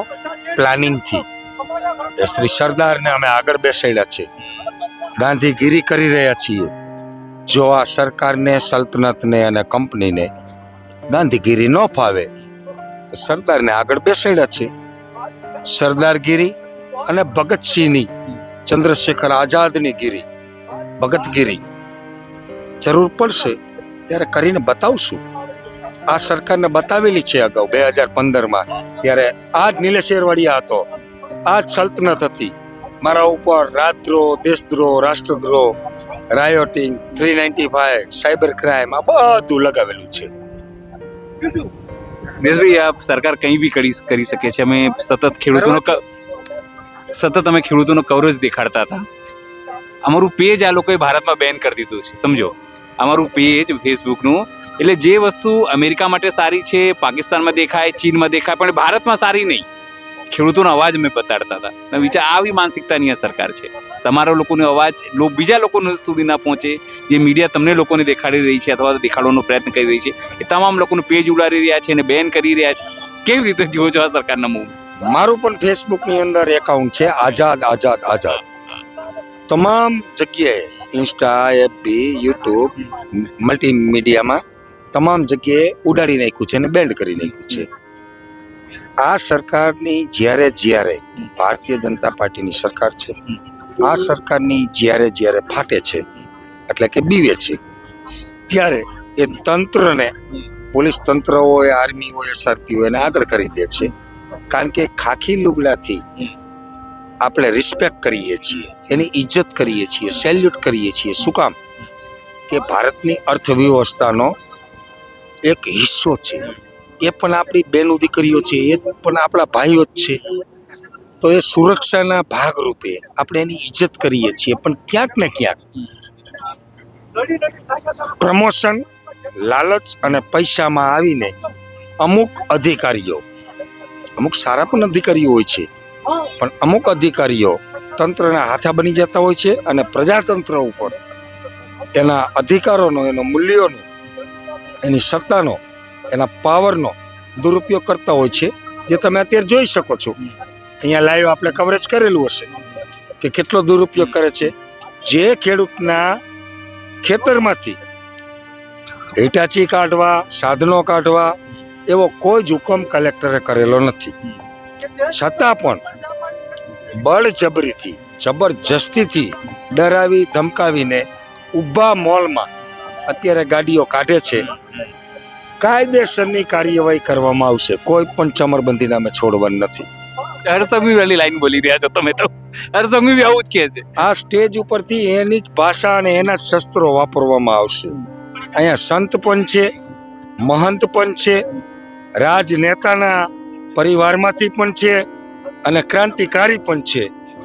પ્લાનિંગથી. એ શ્રી સરદારને અમે આગળ બેસાડ્યા છે, ગાંધીગીરી કરી રહ્યા છીએ. જો આ સરકારને, સલ્તનતને અને કંપનીને ગાંધીગીરી ન ફાવે તો સરદારને આગળ બેસાડ્યા છે. સરદારગીરી અને ભગતસિંહની, ચંદ્રશેખર આઝાદની ગીરી, ભગતગીરી જરૂર પડશે ત્યારે કરીને બતાવશું. આ સરકારને બતાવેલી છે અગાઉ 2015માં. ત્યારે આ જ નિલેશ એરવાડિયા હતો, આ જ સલ્તનત હતી. મારા ઉપર રાજદ્રોહ, દેશદ્રોહ, રાષ્ટ્રદ્રોહ, રાયોટિંગ, 395, સાયબર ક્રાઇમ, આ બધું લગાવેલું છે. દિનેશભાઈ, આ સરકાર કંઈ બી કરી શકે છે. અમે સતત ખેડૂતોનો કવરેજ દેખાડતા હતા. અમારું પેજ આ લોકોએ ભારતમાં બેન કરી દીધું છે. સમજો, અમારું પેજ ફેસબુકનું. એટલે જે વસ્તુ અમેરિકા માટે સારી છે, પાકિસ્તાનમાં દેખાય, ચીનમાં દેખાય, પણ ભારતમાં સારી નહીં. ખેડૂતોનો અવાજ અમે બતાડતા હતા. વિચાર, આવી માનસિકતાની આ સરકાર છે. તમારા લોકોનો અવાજ બીજા લોકો સુધી ના પહોંચે. જે મીડિયા તમને લોકોને દેખાડી રહી છે અથવા દેખાડવાનો પ્રયત્ન કરી રહી છે, એ તમામ લોકોનું પેજ ઉડાડી રહ્યા છે અને બેન કરી રહ્યા છે. કેવી રીતે જુઓ છો આ સરકારના મૂવ? મારું પણ ફેસબુકની અંદર એકાઉન્ટ છે, આઝાદ આઝાદ આઝાદ. તમામ જગ્યાએ ઇન્સ્ટા, એફબી, યુટ્યુબ, મલ્ટીમીડિયામાં તમામ જગ્યાએ ઉડાડી નાખ્યું છે અને બેન્ડ કરી નાખ્યું છે. આ સરકારની જ્યારે ભારતીય જનતા પાર્ટીની સરકાર છે, આ સરકારની જ્યારે ફાટે છે, એટલે કે બીવે છે, ત્યારે એ તંત્રને, પોલીસ તંત્ર હોય, આર્મી હોય, SRP હોય, એને આગળ કરી દે છે. કારણ કે ખાખી લુગડાથી આપણે રિસ્પેક્ટ કરીએ છીએ, એની ઇજ્જત કરીએ છીએ, સેલ્યુટ કરીએ છીએ. શું કામ? કે ભારતની અર્થવ્યવસ્થાનો એક હિસ્સો છે. એ પણ આપણી બહેનો દીકરીઓ છે, એ પણ આપણા ભાઈઓ જ છે. તો એ સુરક્ષાના ભાગરૂપે આપણે એની ઇજ્જત કરીએ છીએ. પણ ક્યાંક ને ક્યાંક પ્રમોશન, લાલચ અને પૈસામાં આવીને અમુક અધિકારીઓ, અમુક સારા પણ અધિકારીઓ હોય છે, પણ અમુક અધિકારીઓ તંત્રના હાથા બની જતા હોય છે અને પ્રજાતંત્ર ઉપર એના અધિકારોનો, એનો મૂલ્યોનો, એની સત્તાનો, એના પાવરનો દુરુપયોગ કરતા હોય છે, જે તમે અત્યારે જોઈ શકો છો. અહીંયા લાઈવ આપણે કવરેજ કરેલું હશે કે કેટલો દુરુપયોગ કરે છે. જે ખેડૂતના ખેતરમાંથી હિટાચી કાઢવા, સાધનો કાઢવા એવો કોઈ જ હુકમ કલેક્ટરે કરેલો નથી. છતાં પણ બળજબરીથી, જબરજસ્તીથી ડરાવી ધમકાવીને ઊભા મોલમાં અત્યારે ગાડીઓ કાઢે છે. કાયદેસરની કાર્યવાહી કરવામાં આવશે. કોઈ પણ ચમરબંધી નામે છોડવાનું નથી. હરસંઘવી વાળી લાઈન બોલી રહ્યા છો તમે તો. હરસંઘવી બી આવું જ કહે છે. આ સ્ટેજ ઉપરથી એની જ ભાષા અને એના જ શસ્ત્રો વાપરવામાં આવશે. અહીંયા સંત પણ છે, મહંત પણ છે, રાજનેતાના પરિવારમાંથી પણ છે અને ક્રાંતિકારી પણ છે.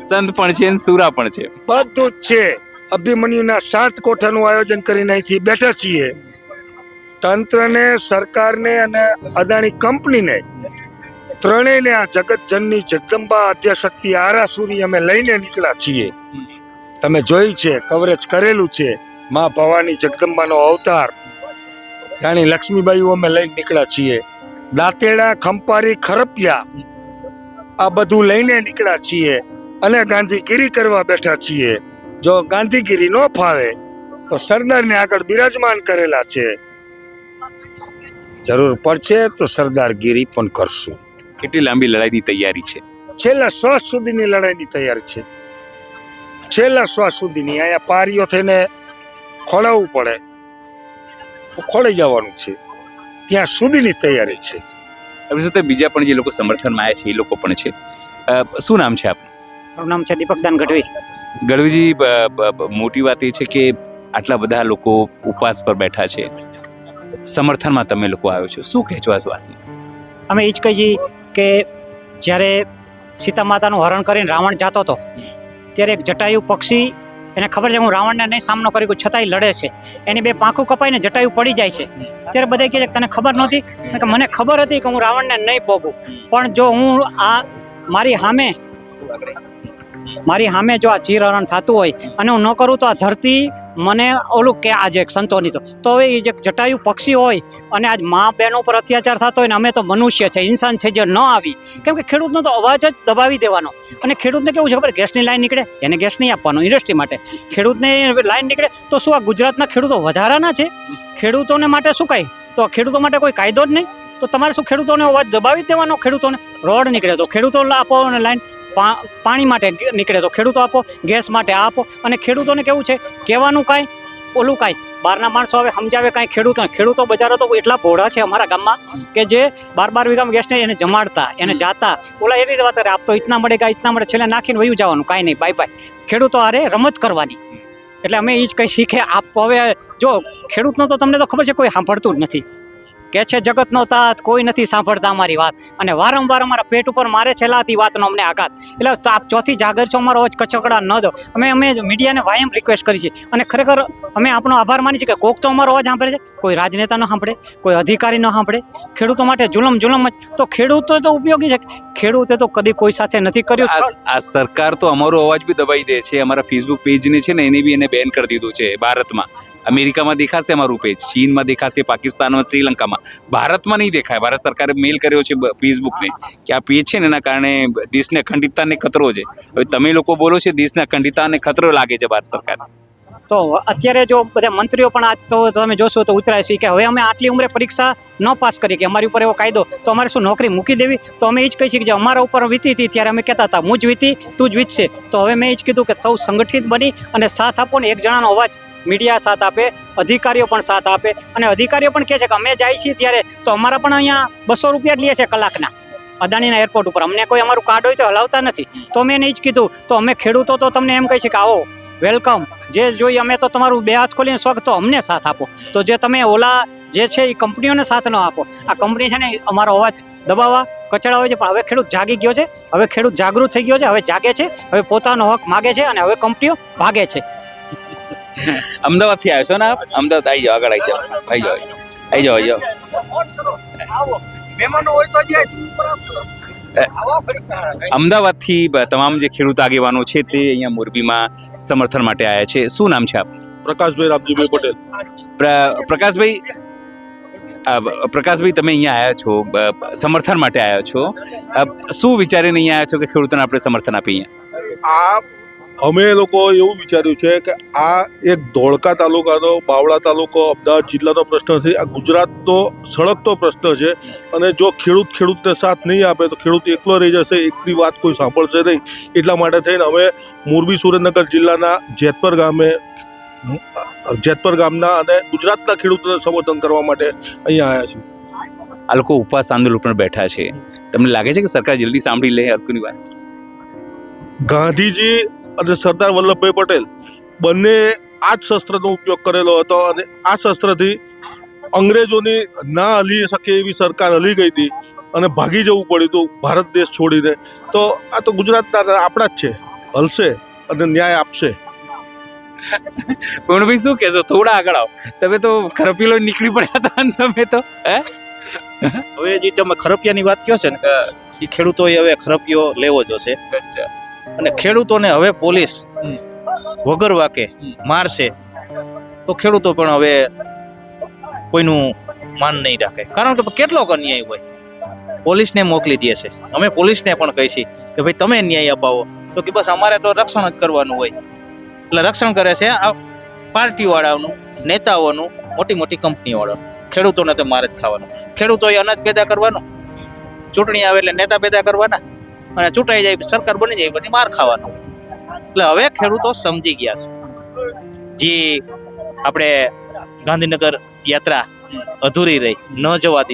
સંત પણ છે અને સુરા પણ છે. બધું જ છે. અભિમન્યુના 7 કોઠાનું આયોજન કરીને અહીંથી બેઠા છીએ. તંત્રને, સરકારને અને અદાણી કંપનીને ત્રણેયને આ જગતજનની જગદંબા આદ્યશક્તિ આરાસુરી અમે લઈને નીકળ્યા છીએ. તમે જોઈ છે, કવરેજ કરેલું છે. મા ભવાની જગદંબાનો અવતાર રાણી લક્ષ્મીબાઈ અમે લઈને નીકળ્યા છીએ. દાંતેડા, ખંપારી, ખરપિયા આ બધું લઈને નીકળ્યા છીએ અને ગાંધીગીરી કરવા બેઠા છીએ. જો ગાંધીગીરી ન ફાવે તો સરદારને આગળ બિરાજમાન કરેલા છે. જરૂર પડશે તો સરદારગીરી પણ કરશું. કેટલી લાંબી લડાઈની તૈયારી છે? છેલ્લા શ્વાસ સુધીની લડાઈની તૈયારી છે. છેલ્લા શ્વાસ સુધીની. અહીંયા પારીઓ થઈને ખોળાવવું પડે તો ખોળાઈ જવાનું છે. ત્યાં સુધીની તૈયારી છે. આપણી સાથે બીજા પણ જે લોકો સમર્થનમાં આવ્યા છે એ લોકો પણ છે. શું નામ છે આપનું? મારું નામ છે દીપકદાન ગઢવી. ગઢવીજી, મોટી વાત એ છે કે આટલા બધા લોકો ઉપવાસ પર બેઠા છે, સમર્થનમાં તમે લોકો આવ્યો છો. શું કહેજો આ વાતને? અમે એ જ કહીએ છીએ કે જ્યારે સીતા માતાનું હરણ કરીને રાવણ જાતો હતો ત્યારે એક જટાયુ પક્ષી, એને ખબર છે હું રાવણને નહીં સામનો કરી છતાંય લડે છે. એની 2 પાંખું કપાઈને જટાયુ પડી જાય છે. ત્યારે બધા કહે છે તને ખબર નહોતી? કે મને ખબર હતી કે હું રાવણને નહીં પોગું, પણ જો હું આ મારી સામે જો આ ચીરહરણ થતું હોય અને હું ન કરું તો આ ધરતી મને ઓલું કે આજે એક સંતોની તો હવે એ જે જટાયુ પક્ષી હોય અને આજ મા બહેનો પર અત્યાચાર થતો હોય ને અમે તો મનુષ્ય છે, ઇન્સાન છે, જે ન આવી. કેમ કે ખેડૂતનો તો અવાજ જ દબાવી દેવાનો. અને ખેડૂતને કેવું છે ખબર? ગેસની લાઈન નીકળે એને ગેસ નહીં આપવાનો ઇન્ડસ્ટ્રી માટે. ખેડૂતને લાઈન નીકળે તો શું આ ગુજરાતના ખેડૂતો વધારાના છે? ખેડૂતોને માટે શું કાંઈ? તો ખેડૂતો માટે કોઈ કાયદો જ નહીં. તો તમારે શું ખેડૂતોને અવાજ દબાવી દેવાનો? ખેડૂતોને રોડ નીકળે તો ખેડૂતો આપો, અને લાઈન પાણી માટે નીકળે તો ખેડૂતો આપો, ગેસ માટે આપો. અને ખેડૂતોને કેવું છે કહેવાનું કાંઈ ઓલું કાંઈ બહારના માણસો હવે સમજાવે કાંઈ ખેડૂતો બજારો તો એટલા ભોળા છે અમારા ગામમાં કે જે 12 વીઘામાં ગેસને એને જમાડતા, એને જાતા, ઓલા એટલી જ વાત કરે આપતો ઇતના મળેગા ઇતના મળે, છેલ્લે નાખીને વયું જવાનું, કાંઈ નહીં, બાય બાય. ખેડૂતો હારે રમત કરવાની. એટલે અમે એ જ કહી શીખે આપ. હવે જો ખેડૂતનો તો તમને તો ખબર છે કોઈ સાંભળતું જ નથી. કે છે જગતનો તાત, કોઈ નથી સાંભળતા અમારી વાત. અને વારંવાર અમારા પેટ ઉપર મારે છે લાતી વાતનો અમને આઘાત. એટલે તો આપ ચોથી જાગર છો, અમારો અવાજ કચકડા ન દો. અમે મીડિયાને વાયમ રિક્વેસ્ટ કરી છે. અને ખરેખર અમે આપણો આભાર માની છીએ કે કોક તો અમારો અવાજ સાંભળે છે. કોઈ રાજનેતા ન સાંભળે, કોઈ અધિકારી ન સાંભળે. ખેડૂતો માટે જુલમ જ. તો ખેડૂતો તો ઉપયોગી છે. ખેડૂતે તો કદી કોઈ સાથે નથી કર્યું. આ સરકાર તો અમારો અવાજ બી દબાઈ દે છે. અમારા ફેસબુક પેજને છે ને એને બી એને બેન કરી દીધું છે. ભારતમાં, અમેરિકામાં દેખાશે અમારું પેજ, ચીનમાં દેખાશે, પાકિસ્તાનમાં, શ્રીલંકામાં. ભારતમાં નહીં દેખાય. ભારત સરકારે મેલ કર્યો છે ફેસબુકને કે આ પેજ છે ને એના કારણે દેશને અખંડિતતાને ખતરો છે. હવે તમે લોકો બોલો છો દેશને અખંડિતતાને ખતરો લાગે છે ભારત સરકાર. તો અત્યારે જો બધા મંત્રીઓ પણ આજ તો તમે જોશો તો ઉતરાય છે કે હવે અમે આટલી ઉંમરે પરીક્ષા ન પાસ કરીએ કે અમારી ઉપર એવો કાયદો, તો અમારે શું નોકરી મૂકી દેવી? તો અમે એ જ કહીએ છીએ કે જે અમારા ઉપર વીતી હતી ત્યારે અમે કહેતા હતા હું જ વીતી તું જ વીતશે. તો હવે મેં એ જ કીધું કે સૌ સંગઠિત બની અને સાથ આપો ને. એક જણાનો અવાજ મીડિયા સાથ આપે, અધિકારીઓ પણ સાથ આપે. અને અધિકારીઓ પણ કહે છે કે અમે જાય છીએ ત્યારે તો અમારા પણ અહીંયા 200 રૂપિયા જ લે છે કલાકના. અદાણીના એરપોર્ટ ઉપર. અમને કોઈ અમારું કાર્ડ હોય તો હલાવતા નથી. તો મેં એને જ કીધું, તો અમે ખેડૂતો તો તમને એમ કહે છે કે આવો વેલકમ, જે જોઈએ અમે તો તમારું બે હાથ ખોલીને સ્વાગત, તો અમને સાથ આપો. તો જે તમે ઓલા જે છે એ કંપનીઓને સાથ ન આપો. આ કંપની છે ને અમારો અવાજ દબાવવા કચડા હોય છે, પણ હવે ખેડૂત જાગી ગયો છે, હવે ખેડૂત જાગૃત થઈ ગયો છે, હવે જાગે છે, હવે પોતાનો હક માગે છે અને હવે કંપનીઓ ભાગે છે. અમદાવાદથી આવ્યો છો ને આપ? અમદાવાદ આવી જાઓ, આગળ આવી જાઓ, આવી જાઓ, આવી જાઓ. અમદાવાદથી તમામ જે ખેડૂત આગેવાનો છે તે અહીંયા મોરબીમાં સમર્થન માટે આવ્યા છે. શું નામ છે આપ? પ્રકાશભાઈ રામજીભાઈ પટેલ. પ્રકાશભાઈ તમે અહીંયા આવ્યા છો, સમર્થન માટે આવ્યા છો. શું વિચારીને અહીંયા આવ્યા છો કે ખેડૂતોને આપણે સમર્થન આપીએ? આ અમે લોકો એવું વિચાર્યું છે કે આ એક ધોળકા તાલુકાનો, બાવળા તાલુકો, અમદાવાદ જિલ્લાનો પ્રશ્ન નથી, આ ગુજરાતનો સળગતો પ્રશ્ન છે. અને જો ખેડૂતને સાથ નહીં આપે તો ખેડૂત એકલો રહી જશે, એકની વાત કોઈ સાંભળશે નહીં. એટલા માટે થઈને અમે મોરબી સુરેન્દ્રનગર જિલ્લાના જેતપર ગામના અને ગુજરાતના ખેડૂતોને સમર્થન કરવા માટે અહીંયા આવ્યા છીએ. આ લોકો ઉપવાસ આંદોલન પર બેઠા છે. તમને લાગે છે કે સરકાર જલ્દી સાંભળી લે આ લોકોની વાત? ગાંધીજી અને સરદાર વલ્લભભાઈ પટેલ બંને આ જ શસ્ત્રનો ઉપયોગ કરેલો હતો અને આ શસ્ત્રથી અંગ્રેજોની ના હલી શકે એવી સરકાર હલી ગઈ હતી અને ભાગી જવું પડ્યું હતું ભારત દેશ છોડીને. તો આ તો ગુજરાતના આપણા જ છે, હલશે અને ન્યાય આપશે. ભાઈ શું કહેશો? થોડા આગળ આવો. તમે તો ખરપીલો નીકળી પડ્યા હતા ને તમે તો. હવે જે તમે ખરપિયાની વાત કહો છે ને, એ ખેડૂતોએ હવે ખરપિયો લેવો જ હશે. અને ખેડૂતોને હવે પોલીસ વગર વાકે મારશે તો ખેડૂતો પણ હવે કોઈનું માન નહીં રાખે. કારણ કે કેટલો અન્યાય હોય, પોલીસને મોકલી દે છે. અમે પોલીસને પણ કહીશું કે ભાઈ તમે ન્યાય અપાવો, તો કે બસ અમારે તો રક્ષણ જ કરવાનું હોય. એટલે રક્ષણ કરે છે આ પાર્ટીવાળાઓનું, નેતાઓનું, મોટી મોટી કંપનીવાળાનું. ખેડૂતોને તો માર જ ખાવાનું. ખેડૂતોએ અનાજ પેદા કરવાનું, ચૂંટણી આવે એટલે નેતા પેદા કરવાના, અને ચૂંટાઈ જાય, સરકાર બની જાય પછી માર ખાવાનો. એટલે હવે ખેડૂતો સમજી ગયા છે. જે આપણે ગાંધીનગર યાત્રા અધૂરી રહી, ન જવા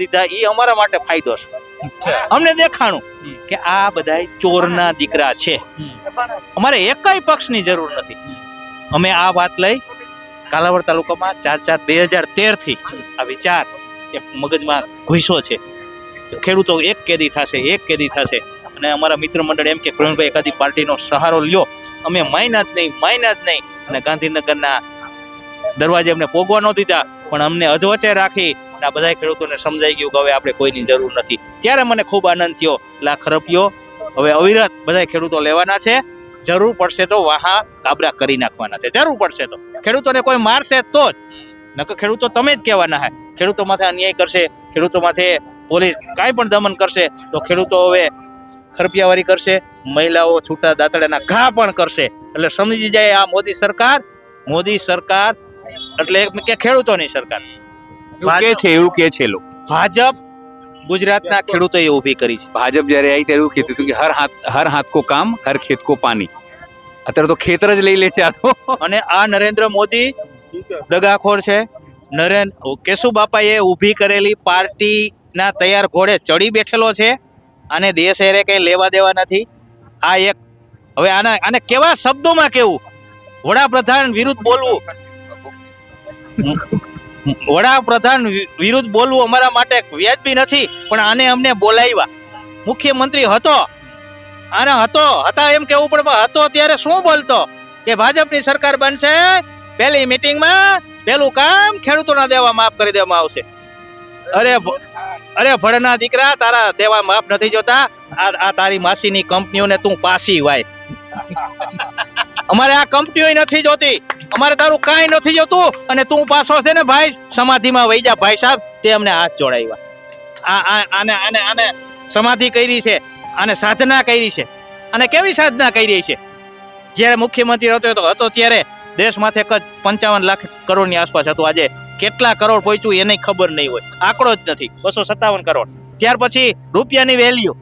દીધા, એ અમારા માટે ફાયદો છે. અમને દેખાણું કે આ બધા ચોરના દીકરા છે, અમારે એકેય પક્ષની જરૂર નથી. અમે આ વાત લઈ કાલાવડ તાલુકામાં 4/4/2013 થી આ વિચાર એક મગજમાં ઘૂસ્યો છે. ખેડૂતો એક કેદી થશે. અને અમારા મિત્ર મંડળ એમ કે પ્રવીણભાઈ એકાદી પાર્ટીનો સહારો લ્યો. અમે માયના જ નહીં. અને ગાંધીનગરના દરવાજે અમને પોગવા ન દીધા, પણ અમને અધવચ્ચે રાખી. આ બધા ખેડૂતોને સમજાઈ ગયું કે હવે આપણે કોઈની જરૂર નથી. ત્યારે મને ખૂબ આનંદ થયો. એટલે આ ખરપિયો હવે અવિરત બધા ખેડૂતો લેવાના છે. જરૂર પડશે તો વાહા કાબરા કરી નાખવાના છે. જરૂર પડશે તો ખેડૂતોને કોઈ મારશે તો જ, નકર ખેડૂતો તમે જ કહેવાના હે. ખેડૂતો માથે અન્યાય કરશે, ખેડૂતો માથે પોલીસ કાંઈ પણ દમન કરશે તો ખેડૂતો હવે ખરપિયાવારી કરશે. મહિલાઓ છૂટા દાંતડાના ઘા પણ કરશે. એટલે સમજી જાય આ મોદી સરકાર એટલે કે ખેડૂતોની સરકાર. એવું કે છે લોકો. ભાજપ ગુજરાતના ખેડૂતોએ ઊભી કરી છે. ભાજપ જ્યારે આવી ત્યારે એવું કહેતું હતું કે હર હાથ કો કામ, હર ખેત કો પાણી. અત્યારે તો ખેતર જ લઈ લે છે આ તો. અને આ નરેન્દ્ર મોદી દગાખોર છે. કેશુબાપાએ ઊભી કરેલી પાર્ટીના તૈયાર ઘોડે ચડી બેઠેલો છે. આને દેશ એરે કઈ લેવા દેવા નથી. આ એક હવે આને કેવા શબ્દોમાં કેવું, વડાપ્રધાન વિરુદ્ધ બોલવું અમારા માટે વ્યાજબી નથી, પણ આને અમને બોલાવ્યા. મુખ્યમંત્રી હતા એમ કેવું પડે, હતો ત્યારે શું બોલતો કે ભાજપની સરકાર બનશે, પહેલી મીટિંગમાં પહેલું કામ ખેડૂતોના દેવા માફ કરી દેવામાં આવશે. અરે ભડના દીકરા, તારા દેવા માફ નથી જોતા. આ તારી માસીની કંપનીઓને તું પાસી વાય. અમારે આ કંપનીઓ નથી જોતી, અમારે તારું કાંઈ નથી જોતું. અને તું પાછો છે ને ભાઈ, સમાધિમાં વહી જા ભાઈ સાહેબ. તે અમને હાથ જોડાવ્યા. આને સમાધિ કરી છે, આને સાધના કરી છે. અને કેવી સાધના કરી છે? જ્યારે મુખ્યમંત્રી હતો ત્યારે દેશ માથે 55 લાખ કરોડની આસપાસ હતું. આજે કેટલા કરોડ પહોંચ્યું એને ખબર નહીં હોય, આંકડો જ નથી. 257 કરોડ. ત્યાર પછી રૂપિયાની વેલ્યુ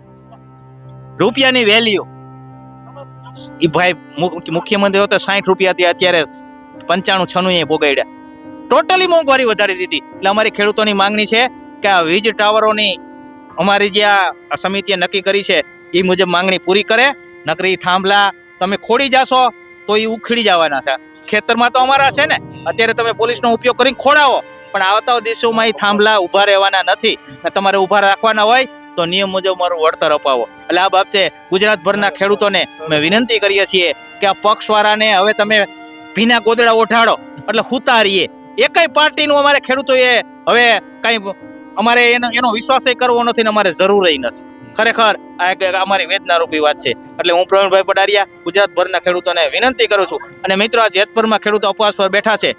એ ભાઈ મુખ્યમંત્રી હતો 60 રૂપિયા હતી, અત્યારે 95-96 પોગાડ્યા. ટોટલી મોંઘવારી વધારી દીધી. એટલે અમારી ખેડૂતોની માંગણી છે કે આ વીજ ટાવરોની અમારી જે આ સમિતિએ નક્કી કરી છે એ મુજબ માંગણી પૂરી કરે. નકરી થાંભલા તમે ખોડી જાશો તો એ ઉખડી જવાના છે. ખેતરમાં તો અમારા છે ને, અત્યારે તમે પોલીસનો ઉપયોગ કરીને ખોડાવો, પણ આવતા દિવસોમાં એ થાંભલા ઊભા રહેવાના નથી. ને તમારે ઊભા રાખવાના હોય તો નિયમ મુજબ મારું વળતર અપાવો. એટલે આ બાબતે ગુજરાતભરના ખેડૂતોને અમે વિનંતી કરીએ છીએ કે આ પક્ષવાળાને હવે તમે ભીના ગોદડા ઓઢાડો એટલે હુતારીએ. એકય પાર્ટીનું અમારે ખેડૂતોએ હવે કાંઈ અમારે એનો વિશ્વાસ કરવો નથી ને અમારે જરૂર નથી. ખરેખર આ એક અમારી વેદનારૂપી વાત છે. એટલે હું પ્રવીણભાઈ પડારિયા ગુજરાતભરના ખેડૂતોને વિનંતી કરું છું. અને મિત્રો, આ જેતપુરમાં ખેડૂતો ઉપવાસ પર બેઠા છે,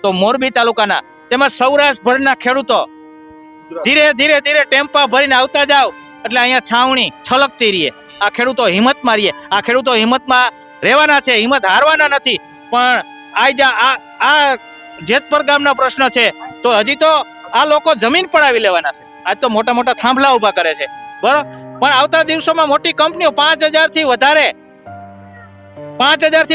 તો મોરબી તાલુકાના તેમજ સૌરાષ્ટ્રભરના ખેડૂતો ધીરે ધીરે ધીરે ટેમ્પા ભરીને આવતા જાવ એટલે અહીંયા છાવણી છલકતી રહીએ. આ ખેડૂતો હિંમતમાં રહીએ. આ ખેડૂતો હિંમતમાં રહેવાના છે, હિંમત હારવાના નથી. પણ આ જેતપુર ગામના પ્રશ્ન છે તો હજી તો આ લોકો જમીન પડાવી લેવાના છે. આજ તો મોટા મોટા થાંભલા ઊભા કરે છે, બરાબર, પણ આવતા દિવસોમાં મોટી કંપનીઓ 5000 થી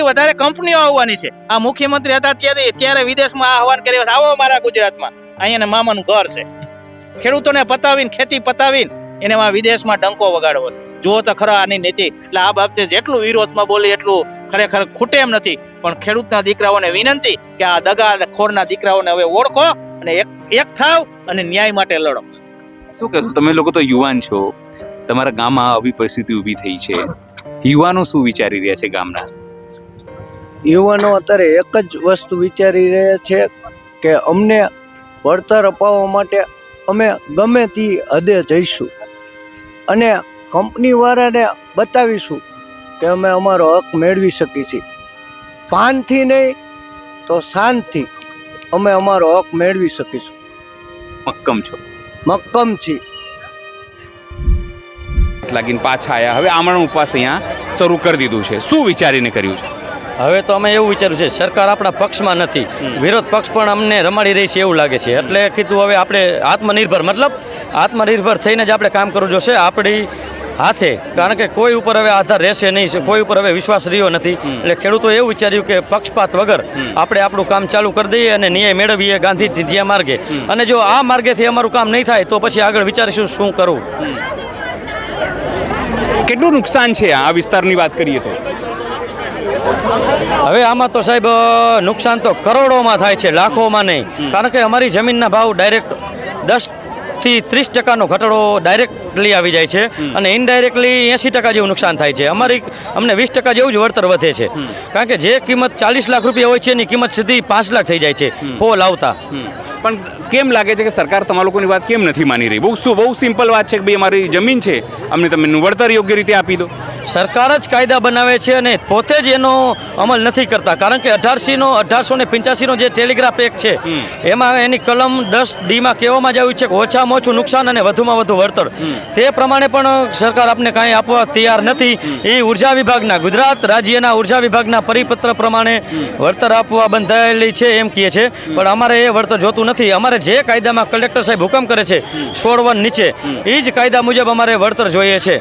વધારે કંપનીઓ આવવાની છે. આ મુખ્યમંત્રી હતા ત્યારે વિદેશમાં આહવાન કર્યું, આવો મારા ગુજરાતમાં, અહીંયા મામાનું ઘર છે. ખેડૂતોને પતાવીને, ખેતી પતાવીને એને વિદેશમાં ડંકો વગાડવો છે. જુઓ તો ખરા આની નીતિ. એટલે આ બાબતે જેટલું વિરોધમાં બોલે એટલું ખરેખર ખૂટે એમ નથી. પણ ખેડૂતના દીકરાઓને વિનંતી કે આ દગાખોરના દીકરાઓને હવે ઓળખો અને એક થાવ અને ન્યાય માટે લડો. શું કહેશો? તમે લોકો તો યુવાન છો, તમારા ગામમાં આવી પરિસ્થિતિ ઊભી થઈ છે, યુવાનો શું વિચારી રહ્યા છે ગામના? યુવાનો અત્યારે એક જ વસ્તુ વિચારી રહ્યા છે કે અમને વળતર અપાવવા માટે અમે ગમે તે હદે જઈશું અને કંપનીવાળાને બતાવીશું કે અમે અમારો હક મેળવી શકીએ છીએ. પાનથી નહીં તો શાંતથી અમે અમારો હક મેળવી શકીશું. મક્કમ છો? મક્કમ છીએ. લાગીને પાછા આવ્યા, હવે આમરણ ઉપવાસ અહીંયા શરૂ કરી દીધું છે. શું વિચારીને કર્યું છે? હવે તો અમે એવું વિચાર્યું છે, સરકાર આપણા પક્ષમાં નથી, વિરોધ પક્ષ પણ અમને રમાડી રહી છે એવું લાગે છે. એટલે કીધું હવે આપણે આત્મનિર્ભર થઈને જ આપણે કામ કરવું જોશે આપણી હાથે. કારણ કે કોઈ ઉપર હવે આધાર રહેશે નહીં, કોઈ ઉપર હવે વિશ્વાસ રહ્યો નથી. એટલે ખેડૂતોએ એવું વિચાર્યું કે પક્ષપાત વગર આપણે આપણું કામ ચાલુ કરી દઈએ અને ન્યાય મેળવીએ ગાંધીજી જ્યાં માર્ગે. અને જો આ માર્ગેથી અમારું કામ નહીં થાય તો પછી આગળ વિચારીશું શું કરવું. કેટલું નુકસાન છે આ વિસ્તારની વાત કરીએ તો? હવે આમાં તો સાહેબ નુકસાન તો કરોડોમાં થાય છે, લાખોમાં નહીં. કારણ કે અમારી જમીનના ભાવ ડાયરેક્ટ 10થી 30% ઘટાડો ડાયરેક્ટલી આવી જાય છે અને ઇનડાયરેક્ટલી 80% જેવું નુકસાન થાય છે. અમને 20% જેવું જ વળતર વધે છે. કારણ કે જે કિંમત 40 લાખ રૂપિયા હોય છે એની કિંમત સીધી 5 લાખ થઈ જાય છે પોલ આવતા. પણ કેમ લાગે છે કે સરકાર તમારા લોકોની વાત કેમ નથી માની રહી? બહુ સિમ્પલ વાત છે કે ભાઈ અમારી જમીન છે, અમને તમે વળતર યોગ્ય રીતે આપી દો. સરકાર જ કાયદા બનાવે છે અને પોતે જ એનો અમલ નથી કરતા. કારણ કે 1885નો જે ટેલિગ્રાફ એક્ટ છે એમાં એની કલમ 10D કહેવામાં જ આવ્યું છે કે ઓછામાં ઓછું નુકસાન અને વધુમાં વધુ વળતર. તે પ્રમાણે પણ સરકાર આપને કાંઈ આપવા તૈયાર નથી. એ ઉર્જા વિભાગના, ગુજરાત રાજ્યના ઉર્જા વિભાગના પરિપત્ર પ્રમાણે વળતર આપવા બંધાયેલી છે એમ કહે છે. પણ અમારે એ વળતર જોતું નથી. અમારે જે કાયદામાં કલેક્ટર સાહેબ હુકમ કરે છે 16 નીચે, એ જ કાયદા મુજબ અમારે વળતર જોઈએ છે.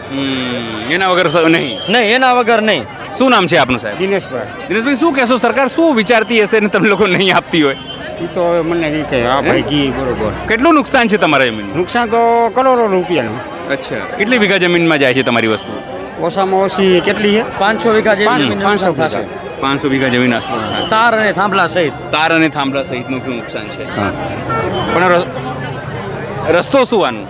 એના વગર નહીં, એના વગર નહીં. શું નામ છે આપનું સાહેબ? દિનેશભાઈ, શું કહેશો? સરકાર શું વિચારતી હશે ને તમે લોકો નહીં આપતી હોય? એ તો હવે મને નહીં કહે. હા ભાઈ જી બરોબર. કેટલું નુકસાન છે તમારા જમીન? નુકસાન તો કરોડો રૂપિયાનું. અચ્છા, કેટલી વીઘા જમીનમાં જાય છે તમારી વસ્તુ? ઓછામાં ઓછી કેટલી છે? 500 વીઘા જેવી 500 થશે. 500 વીઘા જમીન આસપાસ. તાર અને થાંભલા સહિતનું શું નુકસાન છે? પણ રસ્તો શું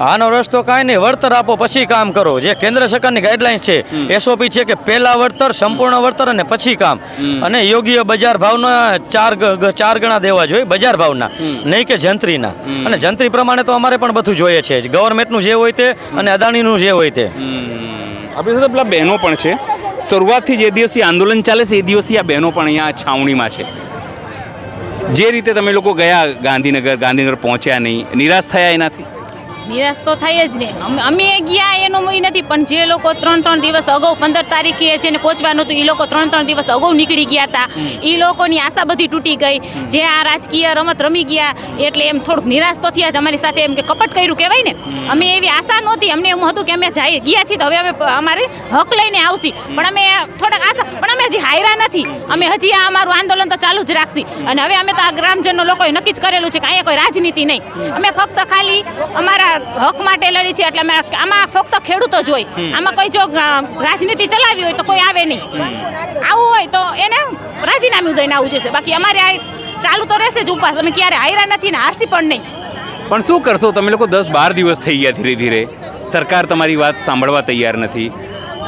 આનો રસ્તો કાંઈ નહીં, વળતર આપો પછી કામ કરો. જે કેન્દ્ર સરકારની ગાઈડલાઇન્સ છે, SOP છે કે પહેલા વળતર, સંપૂર્ણ વળતર અને પછી કામ. અને યોગ્ય બજાર ભાવના 4 ગણા દેવા જોઈએ, બજાર ભાવના, નહીં કે જંત્રીના. અને જંત્રી પ્રમાણે તો અમારે પણ બધું જોઈએ છે, ગવર્મેન્ટનું જે હોય તે અને અદાણીનું જે હોય તે. આપણી સાથે પેલા બહેનો પણ છે. શરૂઆતથી જે દિવસથી આંદોલન ચાલે છે એ દિવસથી આ બહેનો પણ અહીંયા છાવણીમાં છે. જે રીતે તમે લોકો ગયા ગાંધીનગર પહોંચ્યા નહીં, નિરાશ થયા એનાથી? નિરાશ તો થાય જ ને. અમે ગયા એનું એ નથી, પણ જે લોકો 3 દિવસ અગાઉ 15 તારીખે જેને પહોંચવાનું હતું એ લોકો 3 દિવસ અગાઉ નીકળી ગયા હતા. એ લોકોની આશા બધી તૂટી ગઈ. જે આ રાજકીય રમત રમી ગયા એટલે એમ થોડુંક નિરાશ તો થયા જ. અમારી સાથે એમ કે કપટ કર્યું કહેવાય ને. અમે એવી આશા નહોતી. અમને એવું હતું કે અમે ગયા છીએ તો હવે અમે અમારે હક લઈને આવશી. પણ અમે થોડાક આશા, પણ અમે હજી હાર્યા નથી. અમે હજી આ અમારું આંદોલન તો ચાલુ જ રાખશી. અને હવે અમે તો આ ગ્રામજનો લોકોએ નક્કી જ કરેલું છે કે અહીંયા કોઈ રાજનીતિ નહીં. અમે ફક્ત ખાલી અમારા હક માટે લડી છે એટલે અમે આમાં ફક્ત ખેડૂતો જ હોય. આમાં કોઈ જો રાજનીતિ ચલાવી હોય તો કોઈ આવે નહીં. આવું હોય તો એને રાજીનામું દઈને આવવું જોઈએ. બાકી અમારે આ ચાલુ તો રહેશે જ ઉપવાસ. અમે ક્યારે હાર્યા નથી ને હારસી પણ નહીં. પણ શું કરશો તમે લોકો? 10-12 દિવસ થઈ ગયા ધીરે ધીરે. સરકાર તમારી વાત સાંભળવા તૈયાર નથી.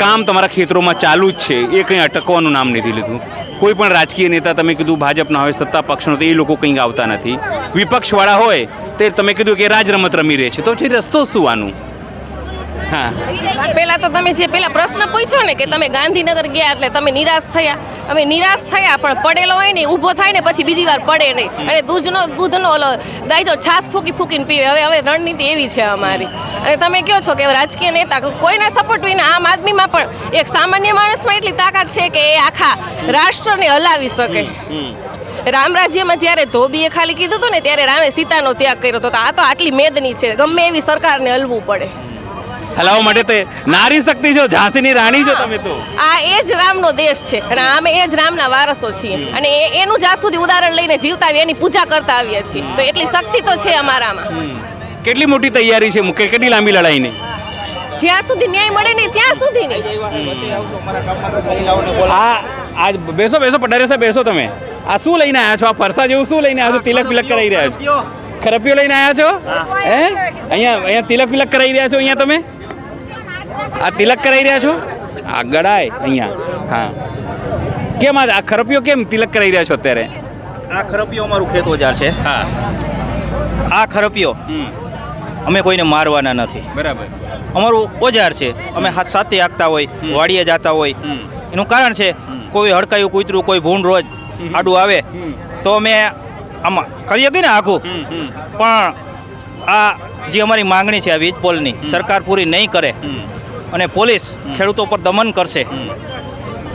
કામ તમારા ખેતરોમાં ચાલુ જ છે, એ કંઈ અટકવાનું નામ નથી લીધું. કોઈ પણ રાજકીય નેતા તમે કીધું ભાજપના હોય, સત્તા પક્ષનો, તો એ લોકો કંઈ આવતા નથી. વિપક્ષવાળા હોય તે તમે કીધું કે રાજ રમત રમી રહે છે, તો પછી રસ્તો શું આનું? હા, પહેલા તો તમે જે પેલા પ્રશ્ન પૂછ્યો ને કે તમે ગાંધીનગર ગયા એટલે તમે નિરાશ થયા. અમે નિરાશ થયા, પણ પડેલો હોય ને ઊભો થાય ને પછી બીજી વાર પડે નહીં. અને દૂધનો ઓલો દાયજો છાસ ફૂકીને પીવે. હવે રણનીતિ એવી છે અમારી. અને તમે કહો છો કે રાજકીય નેતા કોઈને સપોર્ટ વિના આમ આદમીમાં પણ એક સામાન્ય માણસમાં એટલી તાકાત છે કે એ આખા રાષ્ટ્રને હલાવી શકે. રામ રાજ્યમાં જ્યારે ધોબીએ ખાલી કીધું હતું ને ત્યારે રામે સીતાનો ત્યાગ કર્યો હતો. આ તો આટલી મેદની છે, ગમે એવી સરકારને હલવું પડે. હલાવવા માટે તે નારી શક્તિ છો, ઝાંસીની રાણી છો તમે તો. આ એ જ રામનો દેશ છે અને અમે એ જ રામના વારસો છીએ. અને એનું જ્યાં સુધી ઉદાહરણ લઈને જીવતા આવીએ, એની પૂજા કરતા આવીએ છીએ. તો એટલી શક્તિ તો છે અમારામાં. કેટલી મોટી તૈયારી છે, કેટલી લાંબી લડાઈની? જ્યાં સુધી ન્યાય મળે નહીં ત્યાં સુધી નહીં. આજ બેસો પટારે સાહેબ, બેસો. તમે આ શું લઈને આવ્યા છો? આ ફરસા જેવું શું લઈને આવ્યા છો? તિલક પિલક કરાવી રહ્યા છો? ખરપીઓ લઈને આવ્યા છો? હે, અહીંયા તિલક પિલક કરાવી રહ્યા છો? અહીંયા તમે આ તિલક કરાવી રહ્યા છો? આ ગળાય અહીંયા. હા, કેમ આ ખરપીઓ કેમ તિલક કરાવી રહ્યા છો અત્યારે? આ ખરપીઓ અમારું ખેત ઓજાર છે. હા, આ ખરપીઓ અમે કોઈને મારવાના નથી. બરાબર. અમારું ઓજાર છે. અમે સાથે આગતા હોય, વાડીએ જતા હોય. એનું કારણ છે કોઈ હડકાયું કૂતરું, કોઈ ભૂંડ રોજ આડું આવે તો અમે આમાં કરીએ કે ને આઘું. પણ આ જે અમારી માંગણી છે આ વીજ પોલની સરકાર પૂરી નહીં કરે અને પોલીસ ખેડૂતો પર દમન કરશે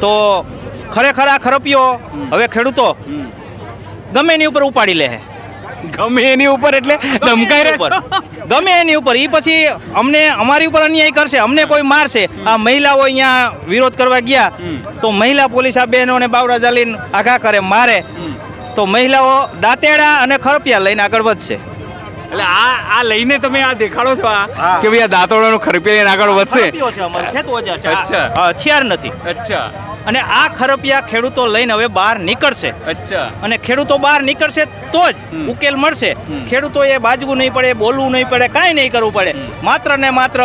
તો ખરેખર આ ખરપીઓ હવે ખેડૂતો ગમે એની ઉપર ઉપાડી લે. ગમે એની ઉપર એટલે ધમકાઈ ઉપર ગમે એની ઉપર. એ પછી અમને અમારી ઉપર અન્યાય કરશે, અમને કોઈ મારશે. આ મહિલાઓ અહીંયા વિરોધ કરવા ગયા તો મહિલા પોલીસ આ બહેનોને બાવડા ચાલીને આઘા કરે, મારે. તો મહિલાઓ દાંતેડા અને ખરપિયા લઈને આગળ વધશે. એટલે આ લઈને તમે આ દેખાડો છો કે ભાઈ આ દાંતોડાનો ખરપિયા લઈને આગળ વધશે? હથિયાર નથી. અચ્છા. અને આ ખરપિયા ખેડૂતો લઈને હવે બહાર નીકળશે. અચ્છા. અને ખેડૂતો બહાર નીકળશે તો જ ઉકેલ મળશે. ખેડૂતોએ બાજવું નહીં પડે, બોલવું નહીં પડે, કાંઈ નહીં કરવું પડે. માત્ર ને માત્ર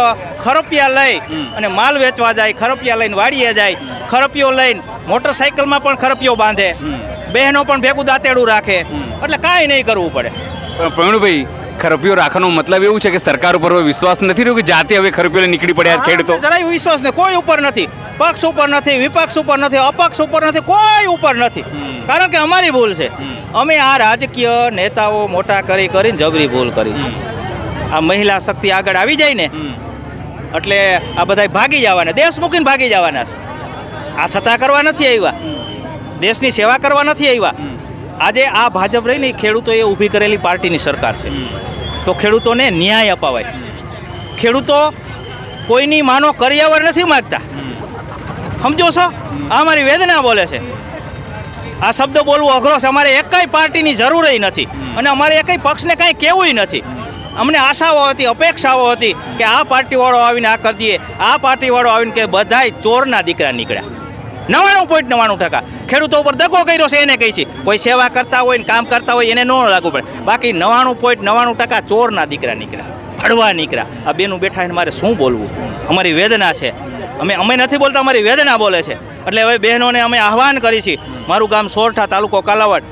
ખરપિયા લઈ અને માલ વેચવા જાય, ખરપિયા લઈને વાડીએ જાય, ખરપિયો લઈને મોટરસાઇકલમાં પણ ખરપિયો બાંધે, બહેનો પણ ભેગું દાંતેડું રાખે. એટલે કાંઈ નહીં કરવું પડે. પણ પ્રવીણભાઈ, ખરપીઓ રાખવાનો મતલબ એવું છે કે સરકાર ઉપર હવે વિશ્વાસ નથી રહ્યો કે જાતે હવે ખરપીઓ નીકળી પડ્યા ખેડૂતો? જરાય વિશ્વાસ ને કોઈ ઉપર નથી. પક્ષ ઉપર નથી, વિપક્ષ ઉપર નથી, અપક્ષ ઉપર નથી, કોઈ ઉપર નથી. કારણ કે અમારી ભૂલ છે. અમે આ રાજકીય નેતાઓ મોટા કરીને જબરી ભૂલ કરી છે. આ મહિલા શક્તિ આગળ આવી જાય ને એટલે આ બધા ભાગી જવાના, દેશ મૂકીને ભાગી જવાના છે. આ સત્તા કરવા નથી આવ્યા, દેશની સેવા કરવા નથી આવ્યા. આજે આ ભાજપ રહીને ખેડૂતોએ ઊભી કરેલી પાર્ટીની સરકાર છે. તો ખેડૂતોને ન્યાય અપાવાય. ખેડૂતો કોઈની માનો કરિયાવર નથી માગતા. સમજો છો? આ અમારી વેદના બોલે છે. આ શબ્દ બોલવું અઘરો છે. અમારે એકેય પાર્ટીની જરૂર નથી અને અમારે એકેય પક્ષને કાંઈ કહેવું નથી. અમને આશાઓ હતી, અપેક્ષાઓ હતી કે આ પાર્ટીવાળો આવીને આ કરી દઈએ, આ પાર્ટીવાળો આવીને કે બધાય ચોરના દીકરા નીકળ્યા. 99.99% ખેડૂતો ઉપર દગો કર્યો છે એને કહી છે. કોઈ સેવા કરતા હોય ને કામ કરતા હોય એને ન લાગુ પડે. બાકી 99.99% ચોરના દીકરા નીકળ્યા, ફળવા નીકળ્યા. આ બેનું બેઠા એને મારે શું બોલવું? અમારી વેદના છે. અમે નથી બોલતા, અમારી વેદના બોલે છે. એટલે હવે બહેનોને અમે આહવાન કરી છે. મારું ગામ સોરઠા, તાલુકો કાલાવાડ.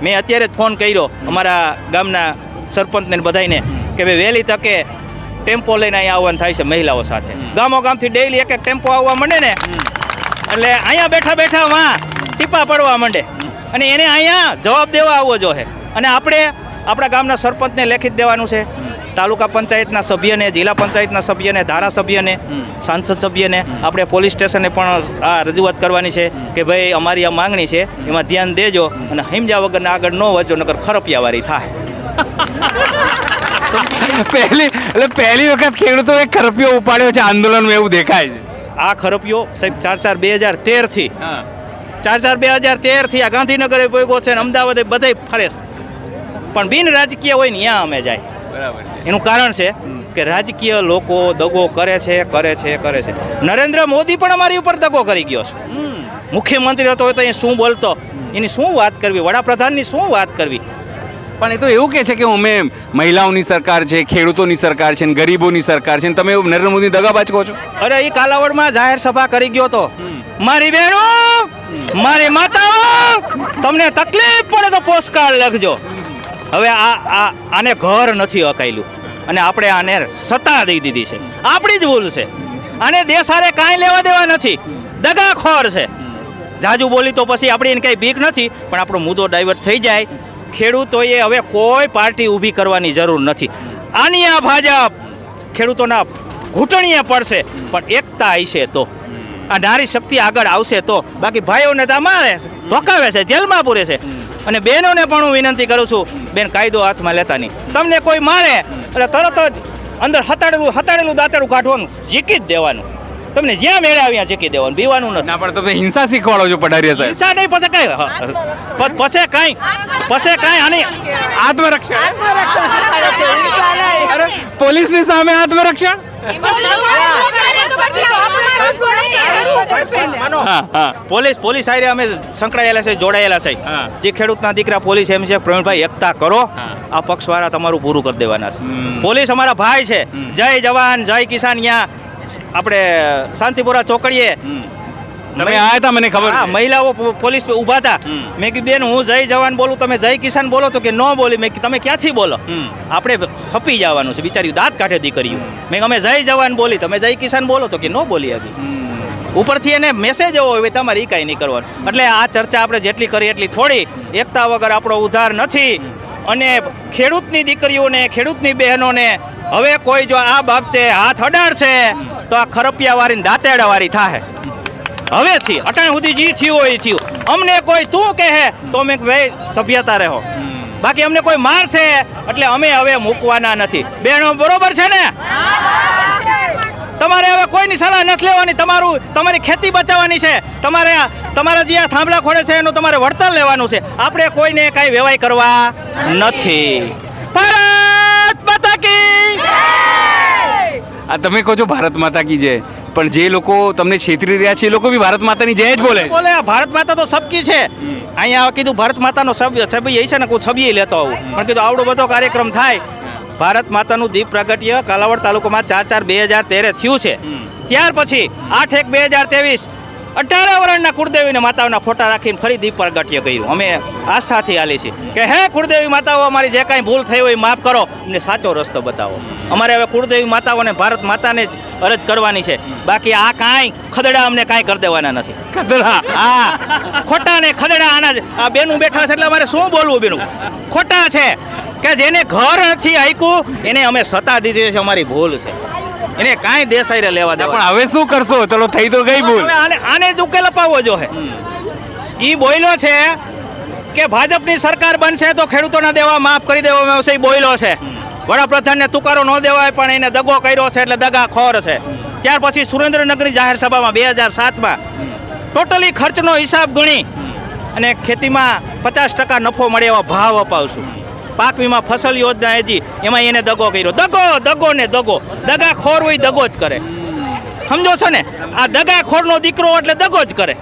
મેં અત્યારે જ ફોન કર્યો અમારા ગામના સરપંચને બધાને કે ભાઈ વહેલી તકે ટેમ્પો લઈને અહીંયા આવવાનું થાય છે મહિલાઓ સાથે. ગામો ગામથી ડેઈલી એક ટેમ્પો આવવા માંડે ને એટલે અહીંયા બેઠા વાં ટીપા પડવા માંડે અને એને અહીંયા જવાબ દેવા આવવો જોઈએ. અને આપણે આપણા ગામના સરપંચને લેખિત દેવાનું છે, તાલુકા પંચાયતના સભ્યને, જિલ્લા પંચાયતના સભ્યને, ધારાસભ્યને, સાંસદ સભ્યને, આપણે પોલીસ સ્ટેશને પણ આ રજૂઆત કરવાની છે કે ભાઈ અમારી આ માંગણી છે, એમાં ધ્યાન દેજો અને હિમજા વગરના આગળ ન વધજો, નકર ખરપિયાવાળી થાય. પહેલી વખત ખેડૂતોએ ખરપીઓ ઉપાડ્યો છે આંદોલનમાં, એવું દેખાય છે. આ ખરપીઓ સાહેબ 4/4/2013 થી આ ગાંધીનગરે ભોગવો છે, અમદાવાદે બધે ફરે છે. પણ બિન રાજકીય હોય ને ત્યાં અમે જાય. બરાબર. એનું કારણ છે કે રાજકીય લોકો દગો કરે છે. નરેન્દ્ર મોદી પણ અમારી ઉપર દગો કરી ગયો છે. મુખ્યમંત્રી હતો તો એ શું બોલતો, એની શું વાત કરવી, વડાપ્રધાનની શું વાત કરવી. પણ એ તો એવું કહે છે કે અમે મહિલાઓની સરકાર છે, ખેડૂતોની સરકાર છે, ને ગરીબોની સરકાર છે, ને તમે નરેન્દ્ર મોદી દગાબાજ કહો છો. અરે એ કાલાવડમાં જાહેર સભા કરી ગયો તો, મારી બહેનો, મારી માતાઓ, તમને તકલીફ પડે તો પોસ્ટકાર્ડ લખજો. હવે આને ઘર નથી અકાયેલું અને આપણે આને સત્તા દઈ દીધી છે. આપણી જ ભૂલ છે. આને દેશ હારે કાંઈ લેવા દેવા નથી, દગાખોર છે. જાજુ બોલી તો પછી આપણી એને કંઈ બીક નથી, પણ આપણો મુદ્દો ડાયવર્ટ થઈ જાય. ખેડૂતોએ હવે કોઈ પાર્ટી ઊભી કરવાની જરૂર નથી. આની આ ભાજપ ખેડૂતોના ઘૂંટણીએ પડશે, પણ એકતા હશે તો, આ નારી શક્તિ આગળ આવશે તો. બાકી ભાઈઓને તો મારે ધોકાવે છે, જેલમાં પૂરે છે. અને બહેનોને પણ હું વિનંતી કરું છું, બેન કાયદો હાથમાં લેતા નહીં. તમને કોઈ મારે એટલે તરત જ અંદર હતાડેલું દાંતેડું કાઢવાનું, ઝીકી જ દેવાનું. તમને જ્યાં મેળે આવ્યા ઝીકી દેવાનું, બીવાનું નથી. ના, પણ તમે હિંસા શીખવાડો છો પઢારિયા સાહેબ. હિંસા નહીં, પછી કાંઈ આની અરે પોલીસની સામે આત્મરક્ષણ. પોલીસ આરે અમે સંકળાયેલા છે, જોડાયેલા છે. જે ખેડૂતના દીકરા પોલીસ એમ છે, પ્રવીણભાઈ એકતા કરો, આ પક્ષવાળા તમારું પૂરું કરી દેવાના છે. પોલીસ અમારા ભાઈ છે. જય જવાન જય કિસાન. અહીંયા આપણે શાંતિપુરા ચોકડીએ તમે આયા હતા, મને ખબર. હા, મહિલાઓ પોલીસ ઊભા હતા. મેં કીધું બેન હું જય જવાન બોલું, તમે જય કિસાન બોલો તો કે ન બોલી. મેં કીધું તમે ક્યાંથી બોલો, આપણે હપી જવાનું છે. બિચારી દાંત કાઢે દીકરીઓ. મેં અમે જય જવાન બોલી, તમે જય કિસાન બોલો તો કે ન બોલી હતી. ઉપરથી એને મેસેજ એવો હોય તમારે એ કાંઈ નહીં કરવાનું. એટલે આ ચર્ચા આપણે જેટલી કરી એટલી થોડી. એકતા વગર આપણો ઉદ્ધાર નથી. અને ખેડૂતની દીકરીઓને, ખેડૂતની બહેનોને હવે કોઈ જો આ બાબતે હાથ અડાડશે તો આ ખરપિયાવાળી દાંતેડાવાળી થાય. હવેથી અટાણ સુધી જી થયું હોય થયું. અમને કોઈ તું કહે તો અમે ભાઈ સભ્યતા રહો, બાકી અમને કોઈ મારશે એટલે અમે હવે મૂકવાના નથી. બહેનો બરોબર છે ને? તમારે હવે કોઈની સલાહ નથી લેવાની. તમારી ખેતી બચાવવાની છે. તમારા જે આ થાંભલા ખોડે છે એનું તમારે વળતર લેવાનું છે. આપણે કોઈને કાંઈ વેવાય કરવા નથી. ભારત માતા કી. આ તમે કહો છો ભારત માતા કી જય, પણ જે લોકો તમને છેતરી રહ્યા છે એ લોકો બી ભારત માતાની જય જ બોલે. ભારત માતા તો સબકી છે. અહીંયા કીધું ભારત માતાનો છબી છે ને, કોઈ છબી લેતો આવું. પણ કીધું આવડો બધો કાર્યક્રમ થાય. ભારત માતાનું દીપ પ્રાગટ્ય કાલાવડ તાલુકામાં 4/4/2013 થયું છે. ત્યાર પછી 8/1/2023 18 વર્ષના કુળદેવીને માતાઓના ફોટા રાખીને ફરી દીપ પ્રાગટ્ય કર્યું. અમે આસ્થાથી આલી છે કે હે કુળદેવી માતાઓ, અમારી જે કાંઈ ભૂલ થઈ હોય માફ કરો, અમને સાચો રસ્તો બતાવો. અમારે હવે કુળદેવી માતાઓને ભારત માતાને જ અરજ કરવાની છે. બાકી આ કાંઈ ખદડા અમને કાંઈ કરી દેવાના નથી. ખદડા? હા, ખોટા ને ખદડા. આના આ બેનું બેઠા છે એટલે અમારે શું બોલવું? બેનું ખોટા છે કે જેને ઘર નથી આપ્યું એને અમે સત્તા દીધી છે. અમારી ભૂલ છે, એને કાંઈ દેસાઈ લેવા દેવા. પણ હવે શું કરશો? ચલો થઈ તો ગઈ ભૂલ. આને જ ઉકેલ અપાવવો જોઈએ. ઈ બોલ્યો છે કે ભાજપની સરકાર બનશે તો ખેડૂતોના દેવા માફ કરી દેવામાં આવશે. ઈ બોલ્યો છે. વડાપ્રધાનને તુકારો ન દેવાય પણ એને દગો કર્યો છે એટલે દગાખોર છે. ત્યાર પછી સુરેન્દ્રનગરની જાહેર સભામાં 2007માં ટોટલી ખર્ચનો હિસાબ ગણી અને ખેતીમાં 50% નફો મળે એવા ભાવ અપાવશું. પાક વીમા ફસલ યોજના હજી એમાં એને દગો કર્યો. દગો ને દગો. દગાખોર હોય દગો જ કરે. સમજો છો ને? આ દગાખોરનો દીકરો એટલે દગો જ કરે.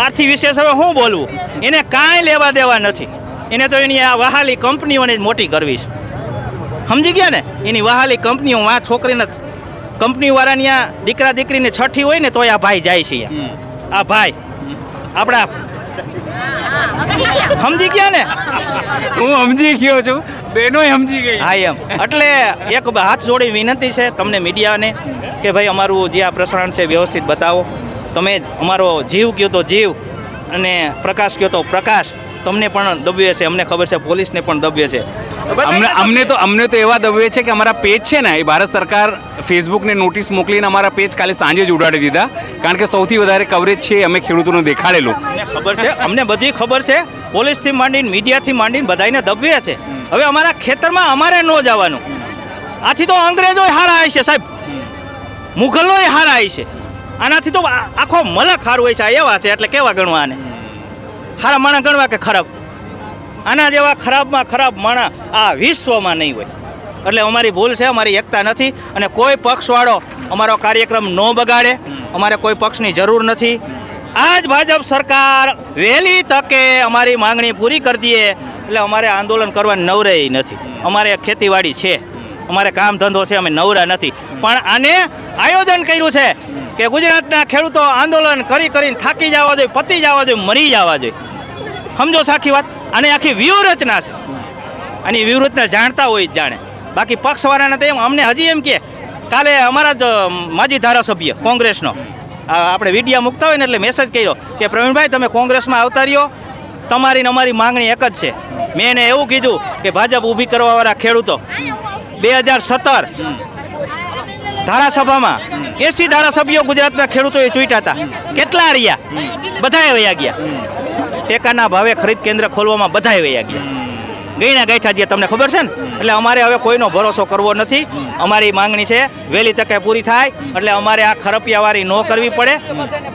આથી વિશેષ હવે શું બોલવું? એને કાંઈ લેવા દેવા નથી. એને તો એની આ વહાલી કંપનીઓને જ મોટી કરવી છે. સમજી ગયા ને? એની વહાલી કંપનીઓ આ છોકરીને કંપનીવાળાની આ દીકરા દીકરીને છઠ્ઠી હોય ને તોય આ ભાઈ જાય છે. આ ભાઈ આપણા સમજી ગયા ને? હું સમજી ગયો છું, બેનો સમજી ગઈ. હા એમ. એટલે એક હાથ જોડી વિનંતી છે તમને મીડિયાને કે ભાઈ અમારું જે આ પ્રસારણ છે વ્યવસ્થિત બતાવો. તમે અમારો જીવ કહો તો જીવ અને પ્રકાશ કહો તો પ્રકાશ. તમને પણ દબ્યો છે, અમને ખબર છે, પોલીસને પણ દબ્યો છે. અમને તો એવા દબે છે કે અમારા પેજ છે ને, એ ભારત સરકાર ફેસબુકને નોટિસ મોકલીને અમારા પેજ કાલે સાંજે જ ઉડાડી દીધા. કારણ કે સૌથી વધારે કવરેજ છે અમે ખેડૂતોને દેખાડેલું. ખબર છે, અમને બધી ખબર છે. પોલીસથી માંડીને મીડિયાથી માંડીને બધાને દબવે છે. હવે અમારા ખેતરમાં અમારે ન જવાનું. આથી તો અંગ્રેજો હારા આવી છે સાહેબ, મુઘલો હારા આવી છે. આનાથી તો આખો મલક હારું હોય છે. એવા છે એટલે કેવા ગણવા આને? હારા માણા ગણવા કે ખરાબ? આના જેવા ખરાબમાં ખરાબ માણા આ વિશ્વમાં નહીં હોય. એટલે અમારી ભૂલ છે, અમારી એકતા નથી. અને કોઈ પક્ષવાળો અમારો કાર્યક્રમ ન બગાડે, અમારે કોઈ પક્ષની જરૂર નથી. આ જ ભાજપ સરકાર વહેલી તકે અમારી માંગણી પૂરી કરી દે એટલે અમારે આંદોલન કરવાની નવરાઈ નથી. અમારે ખેતીવાડી છે, અમારે કામ ધંધો છે, અમે નવરા નથી. પણ આને આયોજન કર્યું છે કે ગુજરાતના ખેડૂતો આંદોલન કરીને થાકી જવા જોઈએ, પતી જવા જોઈએ, મરી જવા જોઈએ. સમજો સાખી વાત. આની આખી વ્યૂહરચના છે. આની વ્યૂહરચના જાણતા હોય જ જાણે. બાકી પક્ષવાળાને તો એમ અમને હજી એમ કે કાલે અમારા જ માજી ધારાસભ્ય કોંગ્રેસનો આપણે વિડીયો મૂકતા હોય ને એટલે મેસેજ કર્યો કે પ્રવીણભાઈ તમે કોંગ્રેસમાં આવતા રહ્યો, તમારી ને અમારી માંગણી એક જ છે. મેં એને એવું કીધું કે ભાજપ ઊભી કરવાવાળા ખેડૂતો 2017 ધારાસભામાં 80 ધારાસભ્યો ગુજરાતના ખેડૂતોએ ચૂંટ્યા હતા. કેટલા રહ્યા? બધાએ વયા ગયા. ટેકાના ભાવે ખરીદ કેન્દ્ર ખોલવામાં બધાએ વયા ગયા. ગઈના ગાંઠા જે તમને ખબર છે ને. એટલે અમારે હવે કોઈનો ભરોસો કરવો નથી. અમારી માંગણી છે વહેલી તકે પૂરી થાય એટલે અમારે આ ખરપિયાવારી ન કરવી પડે.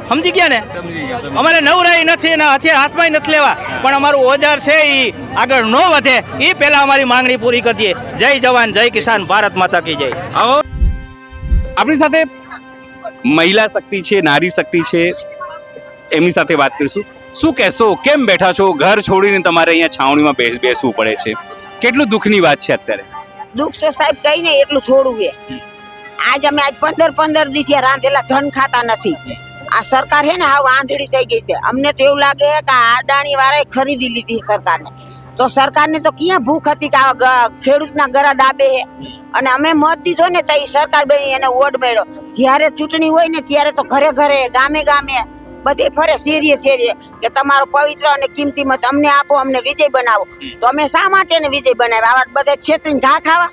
સમજી ગયા ને? અમારે નવરાઈ નથી ને હથિયાર હાથમાં નથી લેવા, પણ અમારું ઓજાર છે એ આગળ ન વધે એ પહેલાં અમારી માંગણી પૂરી કરી દઈએ. જય જવાન જય કિસાન, ભારત માતા કી જય. આવો આપણી સાથે મહિલા શક્તિ છે, નારી શક્તિ છે, એમની સાથે વાત કરીશું. શું કહેશો, કેમ બેઠા છો? ઘર છોડીને તમારે અહીંયા છાવણીમાં બેસવું પડે છે, કેટલું દુઃખની વાત છે અત્યારે? દુઃખ તો સાહેબ કઈ નહીં, એટલું થોડું છે. આજ અમે 15 દિવસથી રાંધેલા ધન ખાતા નથી. આ સરકાર છે ને હાવ આંધળી થઈ ગઈ છે. અમને તો એવું લાગે કે આ અદાણી વાળાએ ખરીદી લીધી સરકારને. તો સરકારને તો ક્યાં ભૂખ હતી કે આ ખેડૂતના ગળા દાબે છે. અને અમે મત દીધો ને તો એ સરકાર બની એને વોટ મળ્યો. જ્યારે ચૂંટણી હોય ને ત્યારે તો ઘરે ઘરે ગામે ગામે બધે ફરે, શેરીએ કે તમારો પવિત્ર અને કિંમતી મત અમને આપો, અમને વિજય બનાવો. તો અમે શા માટે એને વિજય બનાવ્યા? આવા બધા છેતરીને ઘા ખાવા?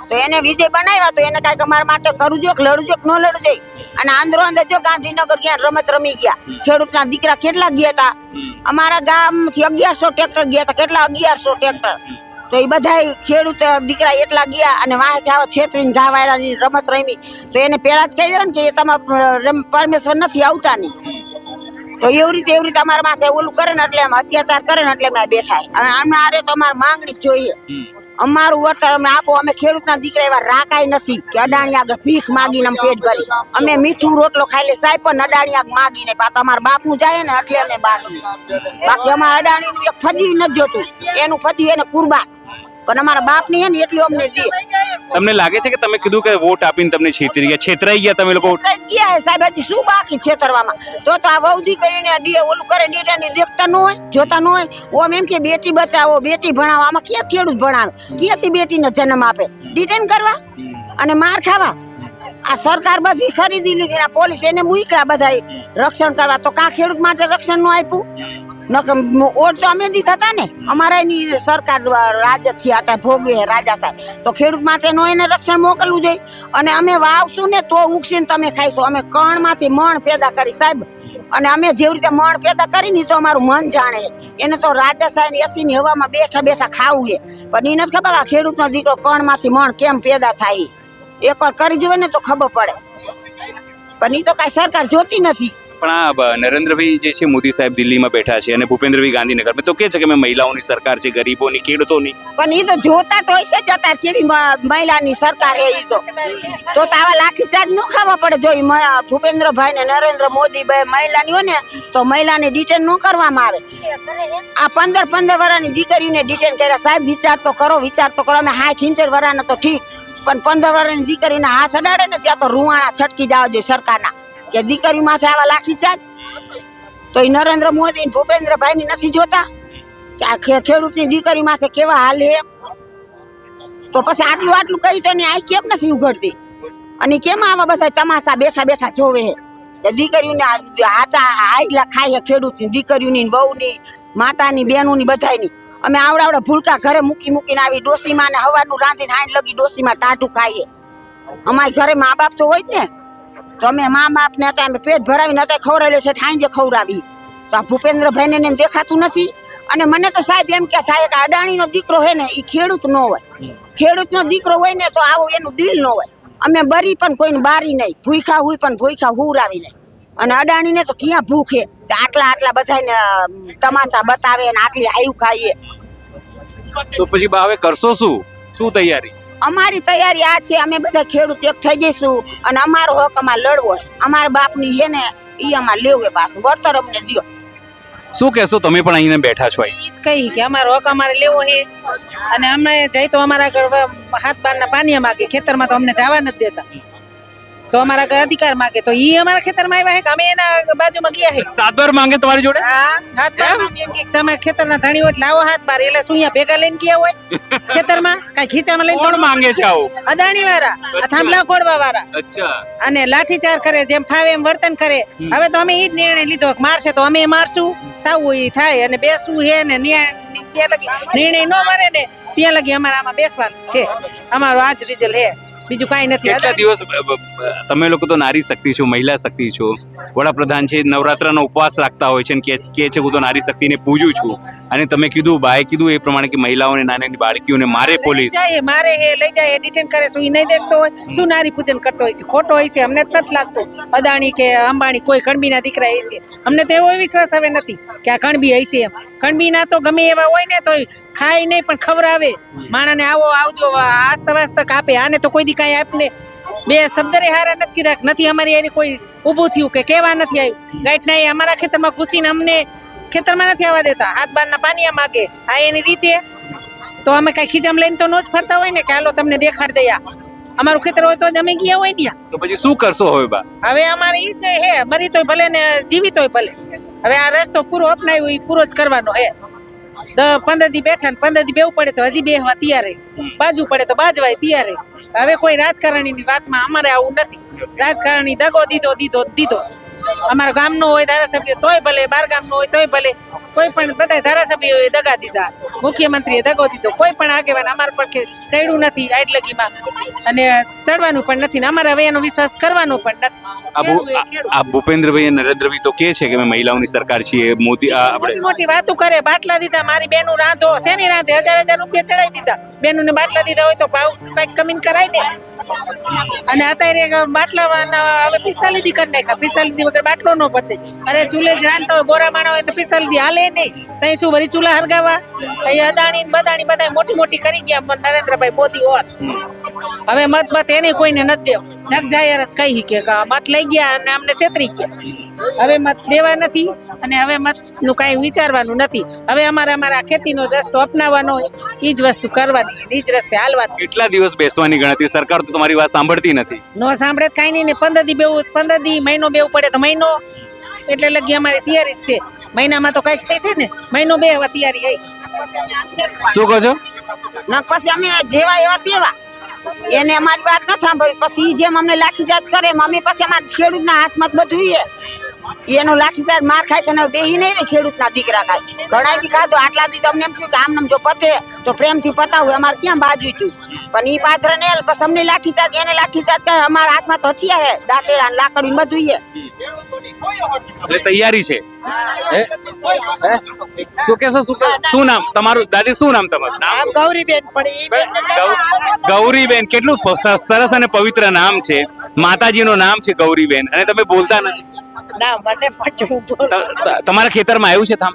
તો એને વિજય બનાવ્યા તો એને કાંઈક અમારા માટે કરવું જોઈએ, લડવું જોઈએ કે ન લડવું જોઈએ. અને અંદર જો ગાંધીનગર ગયા રમત રમી ગયા, ખેડૂતના દીકરા કેટલા ગયા હતા? અમારા ગામથી 1100 ટ્રેક્ટર ગયા હતા. કેટલા? 1100 ટ્રેક્ટર. તો એ બધા ખેડૂત દીકરા એટલા ગયા અને વાંચે આવા છેતરીને ઘા વાયરાની રમત રમી. તો એને પહેલા જ કહી દે ને કે તમારા પરમેશ્વર નથી આવતા નહીં. તો એવી રીતે અમારા માથે ઓલું કરે ને એટલે અત્યાચાર કરે ને એટલે અમે બેઠા. અને અમારે તો અમારી માંગણી જ જોઈએ. અમારું વળતર અમને આપો. અમે ખેડૂતના દીકરા એવા રાકાય નથી કે અડાણી આગળ ભીખ માગીને અમે પેટ ભરી. અમે મીઠું રોટલો ખાઈ લે સાહેબ, પણ અડાણી આગળ માગીને પાછા અમારા બાપનું જાય ને એટલે અમે માગીએ. બાકી અમારા અડાણીનું એક ફદ્યું નથી જોતું, એનું ફદ્યું એને કુરબાન. પણ અમારા બાપની હે ને એટલું અમને દે. તમને લાગે છે કે તમે કીધું કે વોટ આપીને તમને છેતરાઈ ગયા તમે લોકો? ગયા સાહેબ, હજી શું બાકી છેતરવામાં? તો આ વૌદી કરીને ઓલું કરે ડેટાની દેખતા ન હોય, જોતા ન હોય. ઓમ એમ કે બેટી બચાવો, બેટી ભણાવો. આમાં ક્યાં ખેડૂત ભણાવે? ક્યાંથી બેટીને જન્મ આપે? ડિટેન કરવા અને માર ખાવા. આ સરકાર બધી ખરીદી લીધી, પોલીસ એને મૂક્યા બધા રક્ષણ કરવા. તો કા ખેડૂત માટે રક્ષણ ન આપ્યું? ઓટ તો અમે દીધા હતા ને, અમારા એની સરકાર રાજ્યથી હતા ભોગવે રાજા સાહેબ. તો ખેડૂત માટે નો એને રક્ષણ મોકલવું જોઈએ. અને અમે વાવશું ને તો ઉગશે ને તમે ખાઈશું. અમે કણમાંથી મણ પેદા કરી સાહેબ. અને અમે જેવી રીતે મણ પેદા કરી તો અમારું મન જાણે. એને તો રાજા સાહેબ એસીની હવામાં બેઠા બેઠા ખાવું છે. પણ એ નથી ખબર આ ખેડૂતનો દીકરો કણમાંથી મણ કેમ પેદા થાય. એકવાર કરી જોવે ને તો ખબર પડે. પણ એ તો કાંઈ સરકાર જોતી નથી. પણ આ નરેન્દ્રભાઈ જે છે મોદી સાહેબ દિલ્હીમાં બેઠા છે અને ભૂપેન્દ્રભાઈ ગાંધીનગરમાં, તો કે છે કે મેં મહિલાઓની સરકાર છે, ગરીબોની, ખેડૂતોની. પણ એ તો જોતા તો હોય છે જ અત્યારે કેવી મહિલાની સરકાર છે. એ તો આવા લાઠીચાર્જ ન ખાવા પડે. જો ભૂપેન્દ્રભાઈ ને નરેન્દ્ર મોદી બે મહિલાની હોય ને તો મહિલાને ડિટેન ન કરવામાં આવે. આ 15 વર્ષની દીકરીને ડિટેન કર્યા સાહેબ. વિચાર તો કરો. અમે 60-70 વર્ષના તો ઠીક, પણ 15 વર્ષની દીકરીના હાથ અડાડે ને ત્યાં તો રૂવાણા છટકી જવા જોઈએ સરકારના કે દીકરી માથે આવા લાઠીચાર્જ. તો એ નરેન્દ્ર મોદી ને ભૂપેન્દ્રભાઈ ની નથી જોતા કે આ ખેડૂતની દીકરી માથે કેવા હાલ હે? તો પછી આટલું કહી તો આ કેમ નથી ઉઘડતી? અને કેમ આવા બધા તમાશા બેઠા જોવે છે કે દીકરીઓને આયલા ખાય ખેડૂતની દીકરીઓની, બહુની, માતાની, બહેનોની, બધાની. અમે આવડા ભૂલકા ઘરે મૂકીને આવી ડોસીમાં ને હવાનું રાંધીને હાઈન લગી ડોસીમાં ટાટું ખાઈએ. અમારી ઘરે મા બાપ તો હોય જ ને. તો અમે મા બાપ ને હતા અમે પેટ ભરાવીને હતા ખવડાવેલું છે, ઠાંજે ખવડાવી. તો આ ભૂપેન્દ્રભાઈ ને દેખાતું નથી. અને મને તો સાહેબ એમ કે થાય કે અડાણીનો દીકરો હે ને એ ખેડૂત ન હોય. ખેડૂતનો દીકરો હોય ને તો આવું એનું દિલ ન હોય. અમે બરી પણ કોઈને બારી નહીં, ભૂખા હોય પણ ભૂખા હુરાવી નહીં. અને અડાણીને તો ક્યાં ભૂખ હે? આટલા બધાને તમાશા બતાવે ને આટલી આયુ ખાઈએ. તો પછી હવે કરશો શું તૈયારી? અમારી તૈયારી આ છે, અમે બધા ખેડૂત એક થઈ જઈશું અને અમારો હક અમારે લડવો છે. અમારા બાપની છે ને એ અમારે લેવું છે પાછું, વળતર અમને દ્યો. શું કહેશો તમે પણ અહીંયા બેઠા છો અહીં? ઈ જ કહી કે અમારો હક અમારે લેવો છે અને અમે જઈ તો અમારા ઘર હાથ બારના પાણી માગે, ખેતરમાં તો અમને જવા નથી દેતા, તો અમારા ઘર અધિકાર માગે તો ઈ અમારા ખેતરમાં આવ્યા છે કે અમે એના બાજુમાં ગયા છે. સાત બાર માંગે તમારી જોડે? હા, હાથ બાર માંગે એમ કે તમે ખેતરના ધણી હોય લાવો હાથ બાર, એટલે શું અહીંયા ભેગા લઈને ગયા હોય ખેતરમાં કઈ ખીચામાં લઈને? કોણ માંગે છે આવું? અદાણી વાળા, આ થાંભલા ખોડવા વાળા, અચ્છા. અને લાઠીચાર કરે, જેમ ફાવે એમ વર્તન કરે. હવે તો અમે ઈ જ નિર્ણય લીધો કે મારશે તો અમે મારશું, થવું ઈ થાય, અને બેસવું છે ને ત્યાં લગી નિર્ણય ન મરે ને ત્યાં લગી અમારે આમાં બેસવાનું છે. અમારો આ જ રિઝલ્ટ છે, બીજું કાંઈ નથી. કેટલા દિવસ તમે લોકો તો નારી શક્તિ છો, મહિલા શક્તિ છો, વડાપ્રધાન છે નવરાત્રનો ઉપવાસ રાખતા હોય છે અને કહે છે હું તો નારી શક્તિને પૂજું છું, અને તમે કીધું બાએ કીધું એ પ્રમાણે કે મહિલાઓને નાની બાળકીઓને મારે પોલીસ મારે હે લઈ જાય ડિટેન કરે, શું ઈ નહીં દેખતો હોય? શું નારી પૂજન કરતો હોય છે? ખોટો હોય છે, અમને નથી લાગતું અદાણી કે અંબાણી કોઈ કણબીના દીકરા હશે. અમને તો એવો વિશ્વાસ હવે નથી કે આ કણબી હશે એમ. કણબીના તો ગમે એવા હોય ને તો ખાય નહીં પણ ખવડાવે માણાને, આવો આવજો આસ્તા વાસ્તા કાપે. આને તો કોઈ દી કાંઈ આપને બે શબ્દ રે હારા નથી કીધા, નથી અમારી એની કોઈ ઊભું થયું કે કેવા નથી આવ્યું. ગાંઠના એ અમારા ખેતરમાં ઘૂસીને અમને ખેતરમાં નથી આવવા દેતા, હાથ બારના પાણીયા માગે. આ એની રીતે તો અમે કઈ ખીજામ લઈને તો નો જ ફરતા હોય ને કે હાલો તમને દેખાડ દયા. અમારું ખેતર હોય તો જ અમે ગયા હોય ને. તો પછી શું કરશો હવે બા? હવે અમારે ઈ છે હે, મરી તોય ભલે ને જીવી તોય ભલે. હવે આ રસ્તો પૂરો અપનાવ્યો એ પૂરો જ કરવાનો હે. 15 દી બેઠા ને 15 દી બેવું પડે તો હજી બેહવા તૈયાર હે, બાજુ પડે તો બાજવાય તૈયાર હે. હવે કોઈ રાજકારણીની વાતમાં અમારે આવું નથી. રાજકારણી દગો દીધો. અમારા ગામનો હોય ધારાસભ્ય તોય ભલે, બાર ગામનો હોય તોય ભલે, કોઈ પણ બધા ધારાસભ્યોએ દગા દીધા, મુખ્યમંત્રીએ દગો દીધો. કોઈ પણ આગેવાન અમારા પર ચડ્યું નથી આટ લગીમાં, અને ચડવાનું પણ નથી ને અમારે હવે એનો વિશ્વાસ કરવાનો પણ નથી. આ ભૂપેન્દ્રભાઈ અને નરેન્દ્રભાઈ તો કે છે કે અમે મહિલાઓની સરકાર છીએ, મોદી આપણે મોટી વાતો કરે. બાટલા દીધા, મારી બેનું રાંધો શેની રાંધે, 1000 રૂપિયા ચડાવી દીધા. બેનું ને બાટલા દીધા હોય તો ભાવ કઈક કમીન કરાય ને. અને અત્યારે બાટલા હવે 45 દી કરી નાખ્યા. 45 દી વગર બાટલો ન પડતે. અરે ચૂલે જ રાંધતા હોય, બોરા માણા હોય તો 45 દી હાલે નહીં. તઈ શું વરી ચૂલા હરગાવા? અહીં અદાણી બદાણી બધા મોટી કરી ગયા નરેન્દ્રભાઈ મોદી હોત. હવે મત એને કોઈને નથી દેવ. જગ જાહેર જ કહી કે મત લઈ ગયા અને અમને છેતરી ગયા. હવે મત દેવા નથી અને હવે મત નું કઈ વિચારવાનું નથી. હવે અમારા ખેતીનો રસ્તો અપનાવવાનો, ઈ જ વસ્તુ કરવાની, ઈ જ રસ્તે હાલવાનું. કેટલા દિવસ બેસવાની ગણતરી? સરકાર તો તમારી વાત સાંભળતી નથી. નો સાંભળે કઈ નહીં ને 15 દી બેવું, 15 દી મહિનો બેવું પડે તો મહિનો, એટલે લગી અમારી તૈયારી જ છે. મહિનામાં તો કઈક થશે ને, મહિનો બે હવા તૈયારી આવી. શું કહો છો? ના પછી અમે જેવા એવા તેવા, એને અમારી વાત ન સાંભળી. પછી જેમ અમને લાઠીચાર્જ કરે એમ અમે પછી અમારા ખેડૂતના હાથમાં બધું એનો લાઠીચાર્જ માર ખાય કે બેહી નહીં ને ખેડૂતના દીકરા ખાય. ઘણા દી ખાધો, આટલા દી તમને એમ થયું કે આમ જો પતે તો પ્રેમથી પતાવું, અમારે ક્યાં બાજુ હતું. પણ ઈ પાત્ર ને પછી અમને લાઠીચાર્જ, એને લાઠીચાર્જ કરે. અમારા હાથમાં તો હથિયાર હે, દાંતેડા લાકડી બધું એટલે તૈયારી છે. શું કહેશો? શું નામ તમારું દાદી? શું નામ તમારું? નામ ગૌરીબેન. પણ ગૌરીબેન કેટલું સરસ અને પવિત્ર નામ છે. માતાજીનું નામ છે ગૌરીબેન, અને તમે બોલતા નથી. ના મને પણ તમારા ખેતરમાં આવ્યું છે થામ?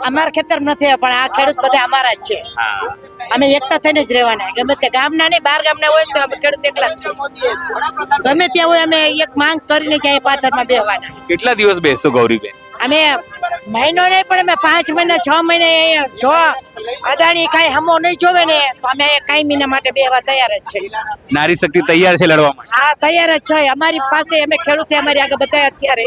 અમારા ખેતર નથી, પણ આ ખેડૂત બધા અમારા જ છે. અમે એકતા થઈને જ રહેવાના. ગમે તે ગામના નહીં, બાર ગામના હોય તો અમે ખેડૂત એકલા જ છે. ગમે ત્યાં હોય અમે એક માંગ કરીને ક્યાંય પાથરમાં બેહવાના. કેટલા દિવસ બેસશો ગૌરીબેન? અમે મહિનો નહીં પણ અમે 5 મહિના 6 મહિને જો અદાણી કઈ હમો નહીં જોવે ને તો અમે કઈ મહિના માટે બેહવા તૈયાર જ છે. નારી શક્તિ તૈયાર છે લડવા માટે? હા તૈયાર જ છે. અમારી પાસે અમે ખેડૂત અમારી આગળ બધા અત્યારે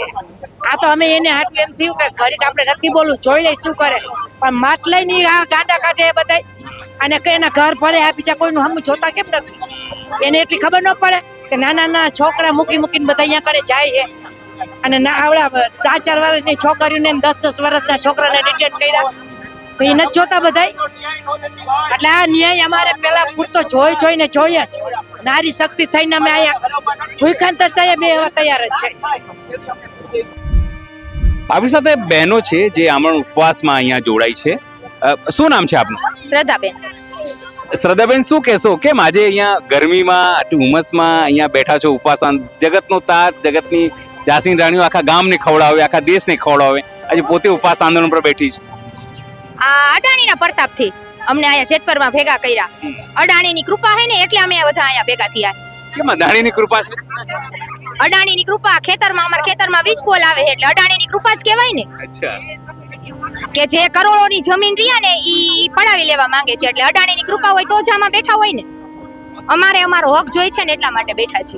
આ તો અમે એને હાટું એમ થયું કે ઘડીક આપણે નથી બોલવું, જોઈ લઈ શું કરે. પણ માત લઈને આ ગાંડા કાઢે બધા, અને કે એના ઘર ભરે આ બીજા કોઈનું હમ જોતા કેમ નથી? એને એટલી ખબર ન પડે કે નાના છોકરા મૂકીને બધા અહીંયા કરે જાય છે. અને આવડા 4 વર્ષની છોકરીઓને 10 વર્ષના છોકરાને ડિટેન કર્યા તો એ નથી જોતા બધા. એટલે આ ન્યાય અમારે પેલા પૂરતો જોઈને જોઈએ જ. નારી શક્તિ થઈને અમે અહીંયા ભૂખાન તરસાયા બે એવા તૈયાર જ છે. આપણી સાથે બહેનો છે જે આમરણ ઉપવાસમાં અહીંયા જોડાઈ છે. શું નામ છે આપનું? શ્રદ્ધાબેન. શ્રદ્ધાબેન, શું કહેશો? કેમ આજે અહીંયા ગરમીમાં આટલી ઉમસમાં અહીંયા બેઠા છો? ઉપવાસ, જગતનો તાત, જગતની ઝાંસીની રાણીઓ આખા ગામને ખવડાવે, આખા દેશને ખવડાવે, આજે પોતે ઉપવાસ આંદોલન પર બેઠી છે. આ અદાણીના પ્રતાપથી અમને અહીંયા જેતપરમાં ભેગા કર્યા. અડાણીની કૃપા હે ને એટલે અમે બધા અહીંયા ભેગા થયા. કેમ અદાણીની કૃપા છે? અડાણીની કૃપા ખેતરમાં, અમારા ખેતરમાં વીજ પોલ આવે છે એટલે અડાણીની કૃપા જ કહેવાય ને. અચ્છા, કે જે કરોડોની જમીન રહ્યા ને ઈ પડાવી લેવા માંગે છે એટલે અડાણીની કૃપા હોય તો જ આમાં બેઠા હોય ને. અમારે અમારો હક જોઈ છે ને એટલા માટે બેઠા છે.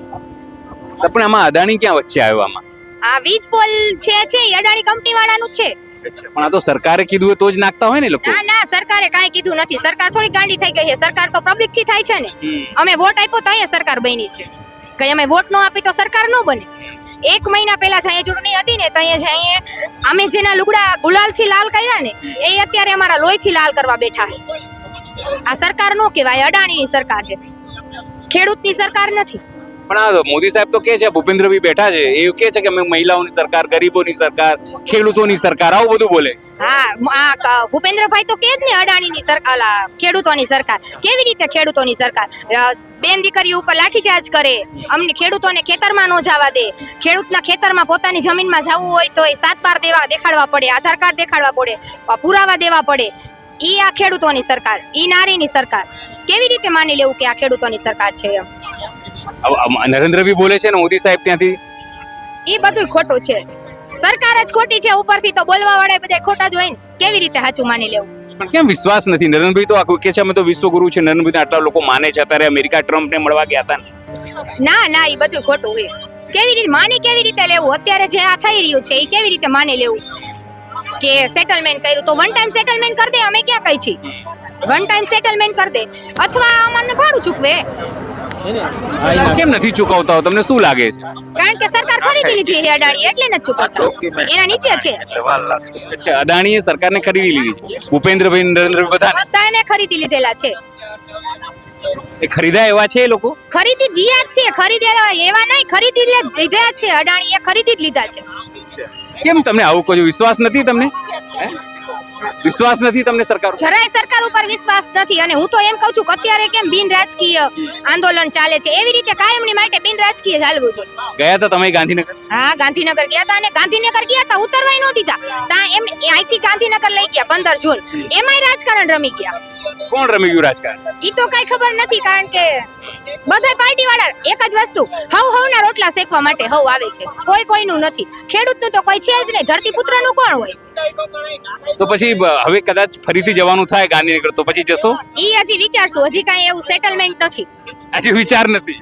તો પણ આમાં અદાણી ક્યાં વચ્ચે આવ્યો આમાં? આ વીજ પોલ છે એ અડાણી કંપની વાળાનું જ છે. અચ્છા, પણ આ તો સરકારે કીધું હોય તો જ નાખતા હોય ને લોકો. ના ના, સરકારે કાંઈ કીધું નથી. સરકાર થોડી ગાંડી થઈ ગઈ છે. સરકાર તો પબ્લિક થી થાય છે ને. અમે વોટ આપ્યો તો અહીંયા સરકાર બની છે. કઈ અમે વોટ નો આપી તો સરકાર ન બને. 1 મહિના પહેલા જ અહીંયા ચૂંટણી હતી ને તો અહીંયા અમે જેના લુગડા ગુલાલ થી લાલ કર્યા ને એ અત્યારે અમારા લોહી થી લાલ કરવા બેઠા છે. આ સરકાર નો કહેવાય, અડાણીની સરકાર છે, ખેડૂતની સરકાર નથી. પણ આ મોદી સાહેબ તો કે છે, ભૂપેન્દ્રભાઈ બેઠા છે એ કે છે કે અમે મહિલાઓની સરકાર, ગરીબોની સરકાર, ખેડૂતોની સરકાર, આવું બધું બોલે. હા, આ ભૂપેન્દ્રભાઈ તો કે જ ને અડાણીની સરકાર, ખેડૂતોની સરકાર. કેવી રીતે ખેડૂતોની સરકાર? બેન દીકરીઓ ઉપર લાઠીચાર્જ કરે, અમને ખેડૂતોને ખેતરમાં ન જવા દે. ખેડૂતના ખેતરમાં પોતાની જમીનમાં જવું હોય તો એ 7-12 દેખાડવા પડે, આધાર કાર્ડ દેખાડવા પડે, પુરાવા દેવા પડે. ઈ આ ખેડૂતોની સરકાર, ઈ નારીની સરકાર. કેવી રીતે માની લેવું કે આ ખેડૂતોની સરકાર છે એમ? નરેન્દ્રભાઈ બોલે છે ને મોદી સાહેબ ત્યાંથી. ઈ બધું ખોટું છે. સરકાર જ ખોટી છે, ઉપરથી તો બોલવા વાળા બધા ખોટા જ હોય ને. કેવી રીતે સાચું માની લેવું? પણ કેમ વિશ્વાસ નથી? નરેન્દ્રભાઈ તો આખું કે છે અમે તો વિશ્વગુરુ છે, નરેન્દ્રભાઈ આટલા લોકો માને છે. અત્યારે અમેરિકા ટ્રમ્પને મળવા ગયા હતા ને. ના, ઈ બધું ખોટું હોય. કેવી રીતે માની કેવી રીતે લેવું? અત્યારે જે આ થઈ રહ્યું છે એ કેવી રીતે માની લેવું? કે સેટલમેન્ટ કર્યું તો 1 ટાઈમ સેટલમેન્ટ કરી દે. અમે ક્યાં કઈ છીએ? 1 ટાઈમ સેટલમેન્ટ કરી દે અથવા અમને ભાડું ચૂકવે. કેમ નથી ચૂકવતા? તમને શું લાગે છે? કારણ કે સરકાર ખરીદી લીધી છે અડાણી એટલે નથી ચૂકવતા. એના નીચે છે. અચ્છા, અદાણીએ સરકારને ખરીદી લીધી છે. ભૂપેન્દ્રભાઈ, નરેન્દ્રભાઈ બધાને ખરીદી લીધેલા છે. એ ખરીદા એવા છે એ લોકો? ખરીદી દિયા જ છે. ખરીદેલા એવા નહીં, ખરીદી લીધા જ છે. અડાણીએ ખરીદી જ લીધા છે. કેમ તમને આવું કોઈ વિશ્વાસ નથી? તમને વિશ્વાસ નથી તમને સરકાર? જરાય સરકાર ઉપર વિશ્વાસ નથી. અને હું તો એમ કહું છું કે અત્યારે કેમ બિન રાજકીય આંદોલન ચાલે છે એવી રીતે કાયમની માટે બિન રાજકીય ચાલવું જોઈએ. ગયા હતા તમે ગાંધીનગર? હા, ગાંધીનગર ગયા હતા. અને ગાંધીનગર ગયા હતા ઉતરવાય ન દીધા. ત્યાં એમ અહીંથી ગાંધીનગર લઈ ગયા 15 જૂન. એમાંય રાજકારણ રમી ગયા. કોણ રમી ગયું રાજકારણ? ઈ તો કઈ ખબર નથી. કારણ કે બધા પાર્ટી વાળા એક જ વસ્તુ, હવના રોટલા શેકવા માટે હવ આવે છે. કોઈનું નથી. ખેડૂતનું તો કોઈ છે જ નહીં. ધરતીપુત્રનું કોણ હોય? તો પછી હવે કદાચ ફરીથી જવાનું થાય ગાંધીનગર તો પછી જશો? ઈ હજી વિચારશું. હજી કાંઈ એવું સેટલમેન્ટ નથી. હજી વિચાર નથી.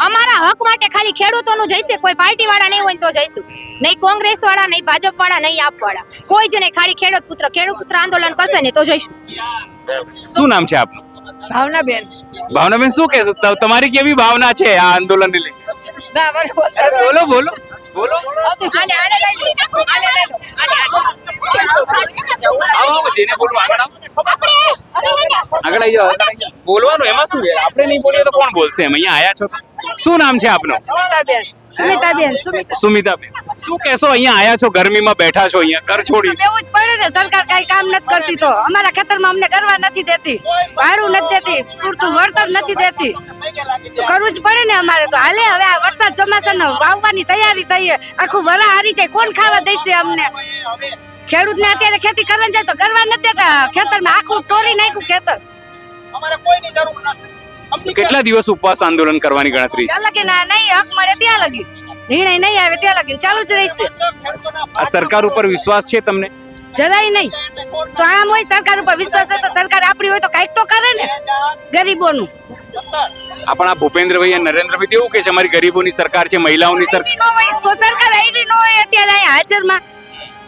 અમારા હક માટે ખાલી ખેડૂતોનું જઈશે. કોઈ પાર્ટી વાળા નહીં હોય તો જઈશું. નહીં કોંગ્રેસ વાળા, નહીં ભાજપ વાળા, નહીં આપ વાળા, કોઈ જ નહીં. ખાલી ખેડૂત પુત્ર આંદોલન કરશે ને તો જઈશું. શું નામ છે આપનું? ભાવનાબેન. ભાવનાબેન, શું કહેશો? તમારી કેવી ભાવના છે આ આંદોલનને લઈને? બોલો બોલો બોલો. જેને બોલવું આગળ આવી જાઓ. બોલવાનું એમાં શું છે? આપણે નહીં બોલીએ તો કોણ બોલશે? એમ અહીંયા આયા છો તો. શું નામ છે આપનું? સુમિતાબેન, શું કહેશો? અહીંયા આયા છો, ગરમીમાં બેઠા છો, અહીંયા ઘર છોડી. એવું જ પડે ને. સરકાર કઈ કામ નથી કરતી તો અમારા ખેતરમાં અમને કરવા નથી દેતી, ભાડું નથી દેતી, પૂરતું વળતર નથી દેતી. તો કરવું જ પડે ને અમારે તો. હાલે હવે આ વરસાદ ચોમાસાનો વાવવાની તૈયારી થઈ. આખું વરા હારી જાય. કોણ ખાવા દેશે અમને? ખેડૂતને અત્યારે ખેતી કરવા જાય તો કરવા નથી દેતા. ખેતરમાં આખું ટોરી નાખ્યું ખેતર. કેટલા દિવસ ઉપવાસ આંદોલન કરવાની ગણતરી છે? ત્યાં લગી નહીં હક મળે ત્યાં લગી, નિર્ણય નહીં આવે ત્યાં લગી ચાલુ જ રહેશે. આ સરકાર ઉપર વિશ્વાસ છે તમને? જરાય નહીં. તો આમ હોય સરકાર ઉપર વિશ્વાસ હોય તો સરકાર આપણી હોય તો કઈક તો કરે ને ગરીબોનું. આપણા ભૂપેન્દ્રભાઈ અને નરેન્દ્રભાઈ તો એવું કે છે અમારી ગરીબોની સરકાર છે, મહિલાઓની સરકાર. તો સરકાર આવી ન હોય અત્યારે અહીંયા હાજરમાં.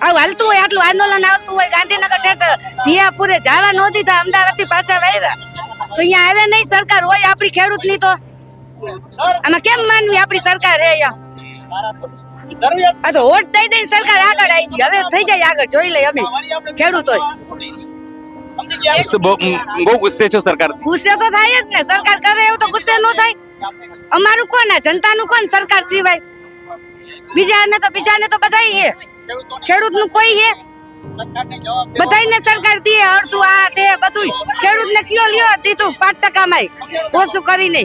આવું હાલતું હોય, આટલું આંદોલન આવતું હોય, ગાંધીનગર ઠેઠ જીયાપુરે જવા ન દીધા, અમદાવાદ થી પાછા વાયરા, તો અહીંયા આવે નહીં સરકાર હોય આપણી ખેડૂતની. તો આમાં કેમ માનવી આપણી સરકાર હે? આ તો વોટ દઈ દઈ સરકાર આગળ આવી. હવે થઈ જાય આગળ, જોઈ લઈ અમે ખેડૂતો. બહુ ગુસ્સે છો સરકાર? ગુસ્સે તો થાય જ ને. સરકાર કરે એવું તો ગુસ્સે ન થાય? અમારું કોણ? જનતાનું કોણ સરકાર સિવાય? બીજાને તો બધાય હે. ખેડૂતનું કોઈ હે? બધાયને સરકાર દે અડધું આ તે બધું. ખેડૂતને કયો લ્યો દીધું 5% માં ઓછું કરીને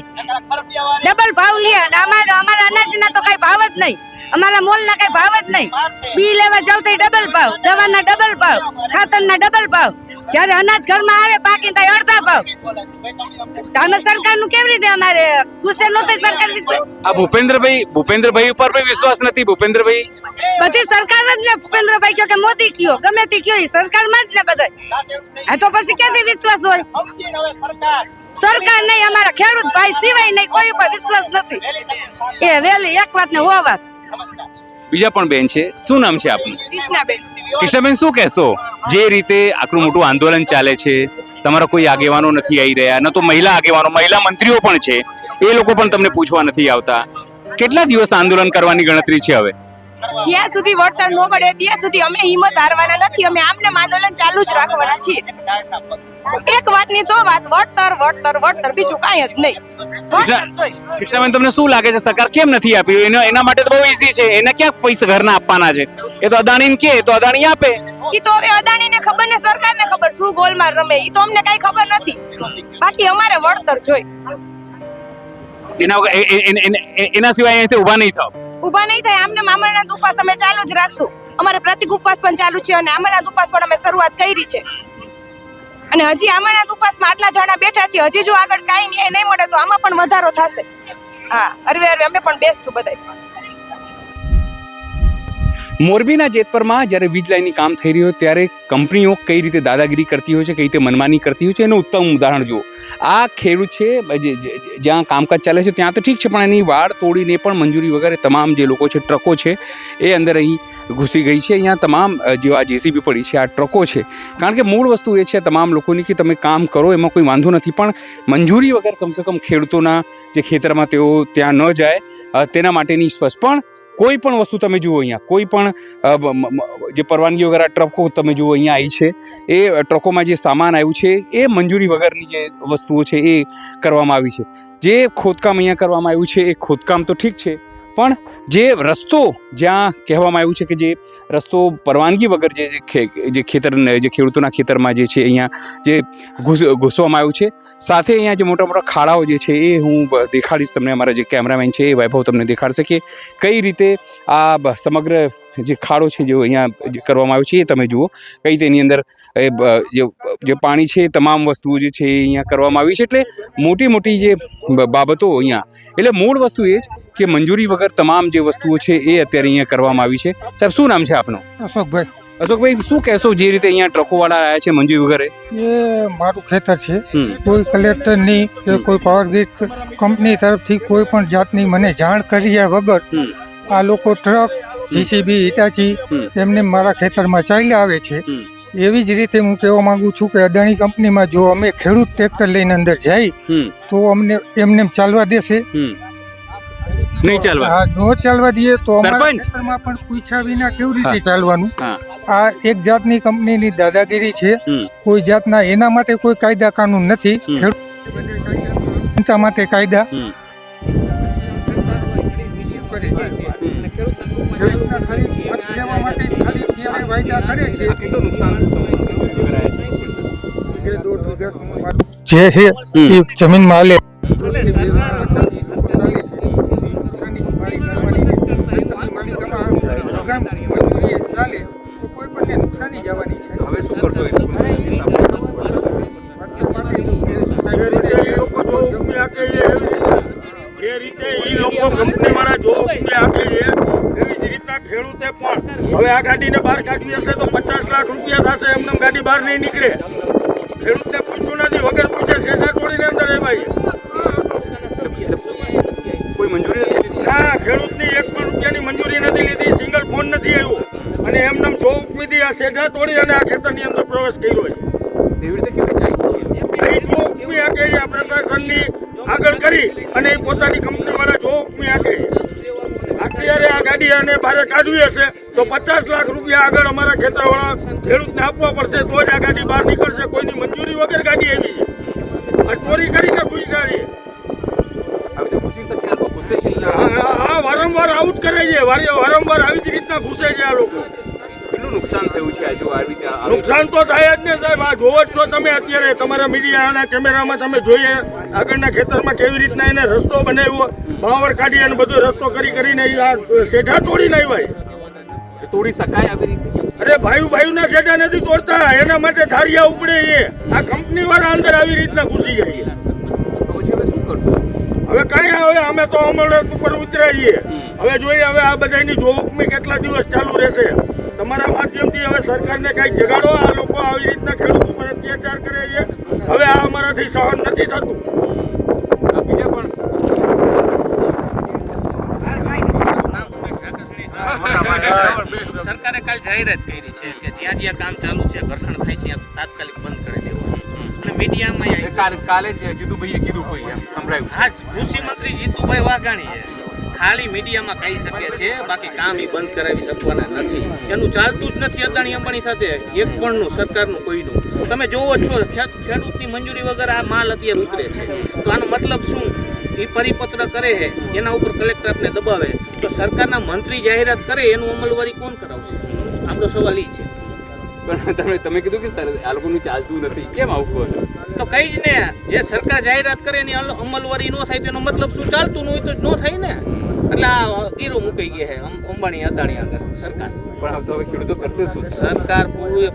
ડબલ ભાવ લે. અમારા અનાજના તો કઈ ભાવ જ નહીં. અમારા મોલના કઈ ભાવ જ નહીં. બી લેવા જાવ તો ડબલ ભાવ, દવાના ડબલ ભાવ, ખાતરના ડબલ ભાવ. જ્યારે અનાજ ઘરમાં આવે પાકીને ત્યાં અડધા ભાવ તો અમે સરકારનું કેવી રીતે અમારે ગુસ્સે ન થાય સરકાર વિશે આ ભૂપેન્દ્રભાઈ ઉપર બી વિશ્વાસ નથી ભૂપેન્દ્રભાઈ બધી સરકાર જ ને ભૂપેન્દ્રભાઈ કયો કે મોદી કયો ગમે તે કયો સરકારમાં જ ને બધા આ તો પછી ક્યાંથી વિશ્વાસ હોય સરકાર નહીં અમારા ખેડૂત ભાઈ સિવાય નહીં કોઈ ઉપર વિશ્વાસ નથી એ વેલી એક વાત ને હો વાત બીજા પણ બેન છે શું નામ છે આપનું કૃષ્ણાબેન કૃષ્ણબેન શું કહેશો જે રીતે આટલું મોટું આંદોલન ચાલે છે તમારા કોઈ આગેવાનો નથી આવી રહ્યા ન તો મહિલા આગેવાનો મહિલા મંત્રીઓ પણ છે એ લોકો પણ તમને પૂછવા નથી આવતા કેટલા દિવસ આંદોલન કરવાની ગણતરી છે હવે જ્યાં સુધી વળતર ન મળે ત્યાં સુધી અમે હિંમત હારવાના નથી અમે આમને આંદોલન ચાલુ જ રાખવાના છીએ એક વાતની 100 વાત વળતર વળતર વળતર બીજું કાંઈ જ નહીં કૃષ્ણબેન તમને શું લાગે છે સરકાર કેમ નથી આપી એના માટે તો બહુ ઈઝી છે એને ક્યાં પૈસા ઘરના આપવાના છે એ તો અદાણીને કે તો અદાણી આપે ઈ તો હવે અદાણીને ખબર ને સરકારને ખબર શું ગોલમાલ રમે ઈ તો અમને કાંઈ ખબર નથી બાકી અમારે વળતર જોઈ એના સિવાય અહીંથી ઊભા નહીં થાવ ઊભા નહીં થાય આમને આમરણાંત ઉપવાસ અમે ચાલુ જ રાખશું અમારે પ્રતિક ઉપવાસ પણ ચાલુ છે અને આમરણાંત ઉપવાસ પણ અમે શરૂઆત કરી છે અને હજી આમરણાંત ઉપવાસમાં આટલા જણા બેઠા છે હજી જો આગળ કાંઈ ન્યાય નહીં મળે તો આમાં પણ વધારો થશે હા અરવે અમે પણ બેસશું બધાય મોરબીના જેતપરમાં જ્યારે વીજ લાઈનની કામ થઈ રહ્યું ત્યારે કંપનીઓ કઈ રીતે દાદાગીરી કરતી હોય છે કઈ રીતે મનમાની કરતી હોય છે એનું ઉત્તમ ઉદાહરણ જુઓ આ ખેડૂત છે જ્યાં કામકાજ ચાલે છે ત્યાં તો ઠીક છે પણ એની વાડ તોડીને પણ મંજૂરી વગર તમામ જે લોકો છે ટ્રકો છે એ અંદર અહીં ઘૂસી ગઈ છે અહીંયા તમામ જે આ જેસીબી પડી છે આ ટ્રકો છે કારણ કે મૂળ વસ્તુ એ છે તમામ લોકોની કે તમે કામ કરો એમાં કોઈ વાંધો નથી પણ મંજૂરી વગર કમસે કમ ખેડૂતોના જે ખેતરમાં તેઓ ત્યાં ન જાય તેના માટેની સ્પષ્ટ પણ કોઈ પણ વસ્તુ તમે જુઓ અહીંયા કોઈ પણ જે પરવાનગી વગર આ ટ્રકો તમે જુઓ અહીંયા આવી છે એ ટ્રકોમાં જે સામાન આવ્યું છે એ મંજૂરી વગરની જે વસ્તુઓ છે એ કરવામાં આવી છે જે ખોદકામ અહીંયા કરવામાં આવ્યું છે એ ખોદકામ તો ઠીક છે પણ જે રસ્તો જ્યાં કહેવામાં આવ્યું છે કે જે રસ્તો પરવાનગી વગર જે ખેતર જે ખેડૂતોના ખેતરમાં જે છે અહીંયા જે ઘૂસવામાં આવ્યું છે સાથે અહીંયા જે મોટા મોટા ખાડાઓ જે છે એ હું દેખાડીશ તમને અમારા જે કેમેરામેન છે એ વૈભવ તમને દેખાડશે કે કઈ રીતે આ સમગ્ર જે ખાડો છે જે અહીંયા કરવામાં આવ્યો છે એ તમે જુઓ કઈ તેની અંદર જે પાણી છે તમામ વસ્તુઓ જે છે એ અહીંયા કરવામાં આવી છે એટલે મોટી મોટી જે બાબતો અહીંયા એટલે મૂળ વસ્તુ એ જ કે મંજૂરી વગર તમામ જે વસ્તુઓ છે એ અત્યારે અહીંયા કરવામાં આવી છે સાહેબ શું નામ છે આપનું અશોકભાઈ શું કહેશો જે રીતે અહીંયા ટ્રકોવાળા આવ્યા છે મંજૂરી વગર એ મારું ખેતર છે કોઈ કલેક્ટરની કે કોઈ પાવર ગ્રીડ કંપની તરફથી કોઈ પણ જાતની મને જાણ કર્યા વગર આ લોકો ટ્રક જીસીબી હિટાચી એમને મારા ખેતરમાં ચાલ્યા આવે છે એવી જ રીતે હું કહેવા માંગુ છું કે અદાણી કંપનીમાં જો અમે ખેડૂત ટ્રેક્ટર લઈને અંદર જાય તો અમને એમને ચાલવા દેશે નહીં ચાલવા હા ન ચાલવા દઈએ તો અમારા ખેતરમાં પણ પૂછ્યા વિના કેવી રીતે ચાલવાનું આ એક જાતની કંપનીની દાદાગીરી છે કોઈ જાતના એના માટે કોઈ કાયદા કાનૂન નથી ખેડૂત માટે કાયદા જે હે જમીન માં હાલે નુકસાની જવાની છે હવે શું કરશો જે રીતે એ લોકો કંપની વાળા જો આપે છે એવી જ રીતના ખેડૂતે પણ હવે આ ગાડીને બહાર કાઢવી હશે તો 50 લાખ રૂપિયા થશે એમને ગાડી બહાર નહીં નીકળે ખેડૂતને પૂછ્યું નથી વગર પૂછે શેષા તોડીને અંદર એવાય કોઈ મંજૂરી નથી ના ખેડૂતની 1 પણ રૂપિયાની મંજૂરી નથી લીધી સિંગલ ફોન નથી આવ્યો અને એમને જો ઉકમીથી આ શેઠા તોડી અને આ ખેતરની અંદર પ્રવેશ કર્યો છે એવી રીતે કેવી જાય જો ઉકમી આકે આ પ્રશાસનની આગળ કરી અને પોતાની કંપની વાળા જો ઉકમી આકે અત્યારે આ ગાડી અને બહાર કાઢવી હશે તો 50 લાખ રૂપિયા આગળ અમારા ખેતરવાળા ખેડૂતને આપવા પડશે તો જ આ ગાડી બહાર નીકળશે કોઈની મંજૂરી વગર ગાડી આવી છે આ ચોરી કરીને ગુજરારી હા વારંવાર આવું જ કરે છે વારંવાર આવી જ રીતના ઘૂસે છે આ લોકો નુકસાન થયું છે નુકસાન તો થાય જ ને સાહેબ આ જોવો જ છો તમે અત્યારે તમારા મીડિયાના કેમેરામાં તમે જોઈએ આગળના ખેતરમાં કેવી રીતના એને રસ્તો બનાવ્યો બાવળ કાઢી અને બધો રસ્તો કરીને આ શેઠા તોડીને આવ્યા તોડી શકાય આવી રીતે અરે ભાઈના સેટા નથી તોડતા, એના માટે ધારિયા ઉપડે એ. આ કંપની વાળા અંદર આવી રીતના ઘૂસી જાય. પછી હવે શું કરશો? હવે કઈ હવે અમે તો અમલ ઉપર ઉતરાઈએ. હવે જોઈએ હવે આ બધાની જોખમી કેટલા દિવસ ચાલુ રહેશે. તમારા માધ્યમથી હવે સરકારને કઈ જગાડો. આ લોકો આવી રીતના ખેડૂત ઉપર અત્યાચાર કરે છે. હવે આ અમારાથી સહન નથી થતું. બીજા પણ સરકારે કાલ જાહેરાત કરી છે કે જ્યાં જ્યાં કામ ચાલુ છે, ઘર્ષણ થાય છે, ત્યાં તાત્કાલિક બંધ કરી દેવાનું. અને મીડિયામાં કાલે જ જીતુભાઈએ કીધું કોઈ એમ સંભળાયું. હા, કૃષિ મંત્રી જીતુભાઈ વાઘાણી ખાલી મીડિયામાં કહી શકે છે, બાકી કામ એ બંધ કરાવી શકવાના નથી. એનું ચાલતું જ નથી અદાણી અંબાણી સાથે એક પણનું, સરકારનું કોઈનું. તમે જોવો છો ખેડૂતની મંજૂરી વગર આ માલ અત્યારે ઉતરે છે. તો આનો મતલબ શું? એ પરિપત્ર કરે છે, એના ઉપર કલેક્ટરને દબાવે, તો સરકારના મંત્રી જાહેરાત કરે એનું અમલવારી કોણ કરાવશે? આપણો સવાલ એ છે. પણ તમે કીધું કે સર આ લોકોનું ચાલતું નથી, કેમ આવું કહો છો? તો કઈ જ ને, જે સરકાર જાહેરાત કરે એની અમલવારી ન થાય તેનો મતલબ શું? ચાલતું ન હોય તો ન થાય ને. એટલે આ ગીરું મુકાઈ ગયા છે અંબાણી અદાણી આગળ સરકાર. પણ તો હવે ખેડૂતો કરશે શું? સરકાર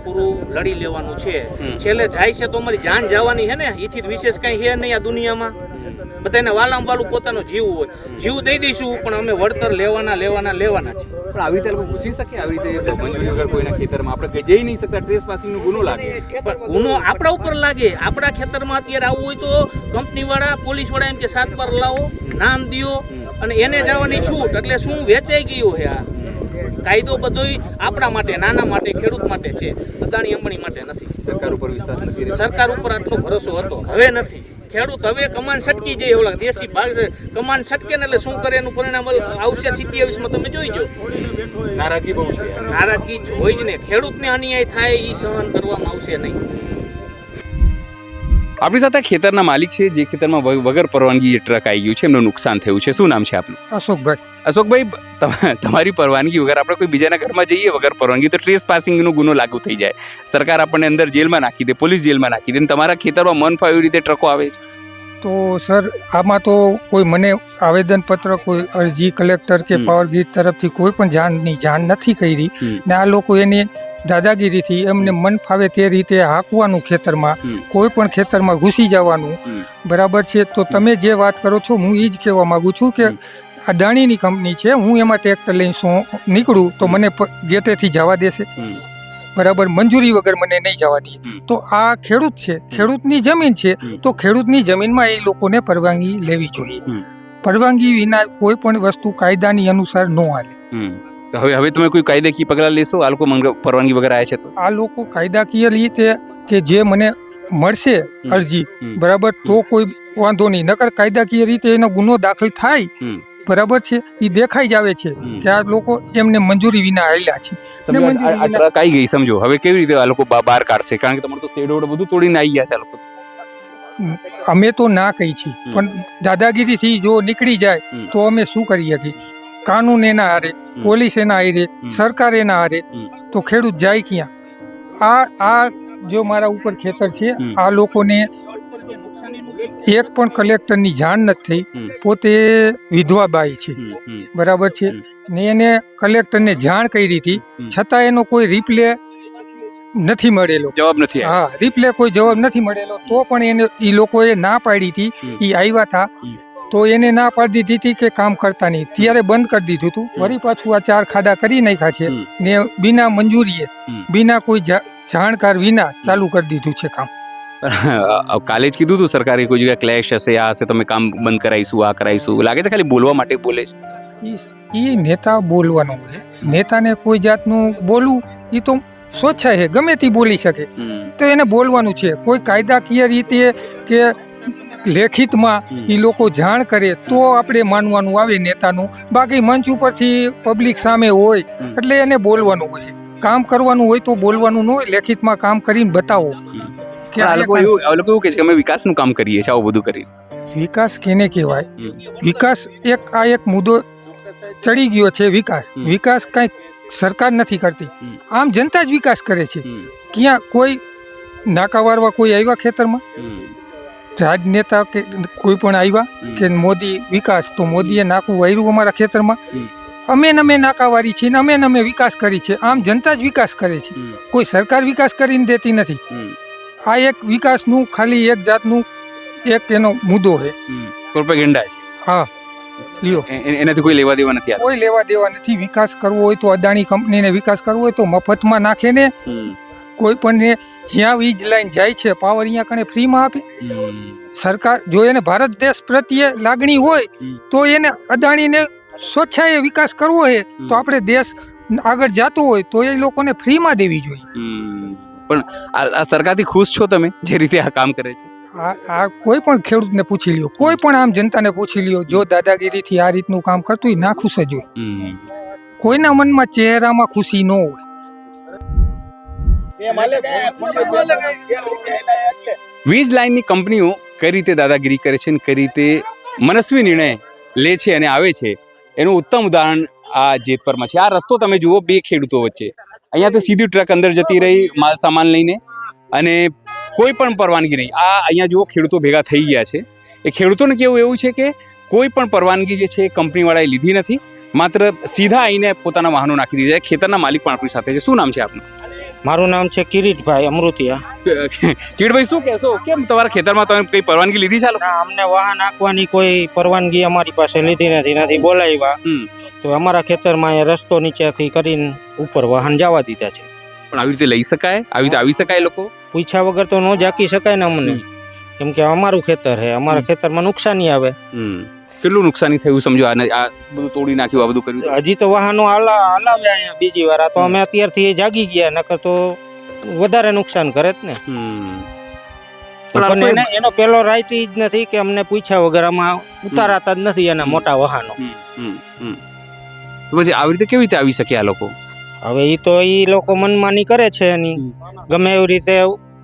પૂરું લડી લેવાનું છે. છેલ્લે જાય છે તો અમારી જાન જવાની છે ને, એથી વિશેષ કઈ છે નહીં આ દુનિયામાં. બધાને વાલામ પોતાનો જીવ હોય, જીવ દઈ દઈશું, પણ અમે વળતર લેવાના છે. પણ આવી રીતે લોકો ઘૂસી શકે? આવી રીતે મંજૂરી વગર કોઈના ખેતરમાં આપણે જઈ નહીં શકતા? ટ્રેસ પાસિંગનો ગુનો લાગે. પણ ગુનો આપણા ઉપર લાગે. આપણા ખેતરમાં અત્યારે આવવું હોય તો કંપની વાળા, પોલીસ વાળા એમ કે 7 વાર લાવો, નામ દિયો, અને એને જવાની છૂટ. એટલે શું વેચાઈ ગયું છે આ કાયદો? બધો આપણા માટે, નાના માટે, ખેડૂત માટે છે, અદાણી અંબાણી માટે નથી. સરકાર ઉપર વિશ્વાસ નથી. સરકાર ઉપર આટલો ભરોસો હતો, હવે નથી. ખેડૂત હવે કમાન છટકી જાય. ઓલા દેશી ભાગ કમાન છટકે ને એટલે શું કરે એનું પરિણામ આવશે 27માં. તમે જોઈ જો, નારાજગી બહુ છે. નારાજગી હોય જ ને. ખેડૂતને અન્યાય થાય એ સહન કરવામાં આવશે નહીં. આપણી સાથે ખેતરના માલિક છે, જે ખેતરમાં વગર પરવાનગી ટ્રક આવી ગયું છે, એમનું નુકસાન થયું છે. શું નામ છે આપનું? અશોકભાઈ. અશોકભાઈ, તમારી પરવાનગી વગર આપણે કોઈ બીજાના ઘરમાં જઈએ વગર પરવાનગી, તો ટ્રેસ પાસિંગનો ગુનો લાગુ થઈ જાય. સરકાર આપણને અંદર જેલમાં નાખી દે, પોલીસ જેલમાં નાખી દે, અને તમારા ખેતરમાં મન ફાવે એવી રીતે ટ્રકો આવે છે. તો સર આમાં તો કોઈ મને આવેદનપત્ર, કોઈ અરજી કલેક્ટર કે પાવર ગ્રીડ તરફથી કોઈ પણ જાણ નથી કરી. ને આ લોકો એની દાદાગીરીથી એમને મન ફાવે તે રીતે હાંકવાનું, ખેતરમાં કોઈ પણ ખેતરમાં ઘૂસી જવાનું. બરાબર છે. તો તમે જે વાત કરો છો, હું એ જ કહેવા માગું છું કે અદાણીની કંપની છે, હું એમાં ટ્રેક્ટર લઈને નીકળું તો મને ગેટેથી જવા દેશે? બરાબર, મંજૂરી વગર મને નહીં જવા દે. તો આ ખેડૂત છે, ખેડૂતની જમીન છે, તો ખેડૂતની જમીનમાં એ લોકોને પરવાનગી લેવી જોઈએ. પરવાનગી વિના કોઈ પણ વસ્તુ કાયદાની અનુસાર ન હાલે. હવે તમે કોઈ કાયદાકીય પગલાં લેશો? આ લોકો પરવાનગી વગર આવ્યા છે તો? આ લોકો કાયદાકીય રીતે કે જે મને મળશે અરજી, બરાબર, તો કોઈ વાંધો નહીં. નકર કાયદાકીય રીતે એનો ગુનો દાખલ થાય, બરાબર છે, એ દેખાઈ જ આવે છે કે આ લોકો એમને મંજૂરી વિના આવેલા છે. ટ્રક આવી ગઈ, સમજો. હવે કેવી રીતે આ લોકો બહાર કાઢશે? કારણ કે તમારે તો શેડ બધું તોડીને આવી ગયા છે આ લોકો. અમે તો ના કહી છીએ, પણ દાદાગીરીથી જો નીકળી જાય તો અમે શું કરી શકીએ? કાનૂન એના હારે, પોલીસ એના હારે, સરકાર એના હારે, તો ખેડૂત જાય ક્યાં? આ જો મારા ઉપર ખેતર છે, આ લોકોને એક પણ કલેક્ટરની જાણ નથી થઈ. પોતે વિધવા બાઈ છે, બરાબર છે, ને એને કલેક્ટરને જાણ કરી હતી, છતાં એનો કોઈ રિપ્લે નથી મળેલો, જવાબ નથી. હા, રિપ્લે કોઈ જવાબ નથી મળેલો. તો પણ એને એ લોકોએ ના પાડી હતી. એ આવ્યા હતા તો એને ના પાડી દીધી હતી કે કામ કરતા નહીં. ત્યારે બંધ કરી દીધું હતું. વળી પાછું આ 4 ખાડા કરી નાખ્યા છે ને બિના મંજૂરીએ, બિના કોઈ જાણકાર વિના ચાલુ કરી દીધું છે કામ. કાલે જ કીધું હતું સરકારે કોઈ જગ્યાએ ક્લેશ હશે, આ હશે, તમે કામ બંધ કરાવીશું, આ કરાવીશું. લાગે છે ખાલી બોલવા માટે બોલે છે. એ નેતા બોલવાનું છે. નેતાને કોઈ જાતનું બોલવું એ તો સ્વચ્છ છે, ગમે તે બોલી શકે, તો એને બોલવાનું છે. કોઈ કાયદાકીય રીતે કે લેખિતમાં એ લોકો જાણ કરે તો આપણે માનવાનું આવે નેતાનું. બાકી મંચ ઉપરથી પબ્લિક સામે હોય એટલે એને બોલવાનું હોય. કામ કરવાનું હોય તો બોલવાનું ન હોય, લેખિતમાં કામ કરીને બતાવો. આ લોકો એવું કહે છે કે અમે વિકાસનું કામ કરીએ છીએ, આવું બધું કરી. વિકાસ કેને કહેવાય? વિકાસ એક મુદ્દો ચડી ગયો છે. વિકાસ કાંઈ સરકાર નથી કરતી, આમ જનતા જ વિકાસ કરે છે. ક્યાં કોઈ નાકા વારવા કોઈ આવ્યા ખેતરમાં? રાજનેતા કે કોઈ પણ આવ્યા કે મોદી વિકાસ? તો મોદીએ નાકું વાર્યું અમારા ખેતરમાં? અમે ને અમે નાકાવારી છીએ ને અમે ને અમે વિકાસ કરી છે. આમ જનતા જ વિકાસ કરે છે, કોઈ સરકાર વિકાસ કરીને દેતી નથી. આ એક વિકાસનું ખાલી એક જાતનું એક એનો મુદ્દો છે, પ્રોપેગેન્ડા છે. હા લ્યો, એનાથી કોઈ લેવા દેવા નથી. કોઈ લેવા દેવા નથી. વિકાસ કરવો હોય તો અદાણી કંપનીને વિકાસ કરવો હોય તો મફતમાં નાખે ને, કોઈ પણ જ્યાં વીજ લાઈન જાય છે પાવર અહીંયા કણે ફ્રીમાં આપે. સરકાર જો એને ભારત દેશ પ્રત્યે લાગણી હોય તો એને અદાણીને સ્વચ્છાએ વિકાસ કરવો હોય તો આપણે દેશ આગળ જતો હોય તો એ લોકોને ફ્રીમાં દેવી જોઈએ. પણ આ સરકારથી ખુશ છો તમે જે રીતે આ કામ કરે છે? આ કોઈ પણ ખેડૂતને પૂછી લ્યો, કોઈ પણ આમ જનતાને પૂછી લ્યો, જો દાદાગીરીથી આ રીતનું કામ કરતું હોય ના ખુશ જ હોય. કોઈના મનમાં ચહેરામાં ખુશી ન હોય. વીજ લાઇનની કંપનીઓ કઈ રીતે દાદાગીરી કરે છે અને કઈ રીતે મનસ્વી નિર્ણય લે છે અને આવે છે એનું ઉત્તમ ઉદાહરણ આ જેતપરમાં છે. આ રસ્તો તમે જુઓ, બે ખેડૂતો વચ્ચે, અહીંયાથી સીધી ટ્રક અંદર જતી રહી માલ સામાન લઈને અને કોઈ પણ પરવાનગી નહીં. આ અહીંયા જુઓ ખેડૂતો ભેગા થઈ ગયા છે. એ ખેડૂતોને કેવું એવું છે કે કોઈ પણ પરવાનગી જે છે કંપનીવાળાએ લીધી નથી, માત્ર સીધા આવીને પોતાના વાહનો નાખી દીધા. ખેતરના માલિક પણ આપણી સાથે છે. શું નામ છે આપનું? મારું નામ છે કિરીટભાઈ અમૃતિયા. કિરીટભાઈ, શું કહેશો, કેમ તમારા ખેતરમાં તમે કઈ પરવાનગી લીધી છે? અમને વાહન નાખવાની કોઈ પરવાનગી અમારી પાસે લીધી નથી બોલાવ્યા. તો અમારા ખેતરમાં અહીંયા રસ્તો નીચેથી કરીને ઉપર વાહન જવા દીધા છે. પણ આવી રીતે લઈ શકાય? આવી રીતે આવી શકાય? લોકો પૂછ્યા વગર તો ન જાકી શકાય ને અમને, કેમ કે અમારું ખેતર છે, અમારા ખેતરમાં નુકસાની આવે. કેટલું નુકસાની થયું સમજો? આ બધું તોડી નાખ્યું, આ બધું કર્યું? હજી તો વાહનો હલાવ્યા અહીંયા બીજી વાર, તો અમે અત્યારથી જાગી ગયા, નકર તો વધારે નુકસાન કરે જ ને. પણ એનો પેલો રાઈટ જ નથી કે અમને પૂછ્યા વગર આમાં ઉતારાતા જ નથી એના મોટા વાહનો. તો પછી આવી રીતે કેવી રીતે આવી શકે આ લોકો? હવે એ તો એ લોકો મનમાની કરે છે એની, ગમે એવી રીતે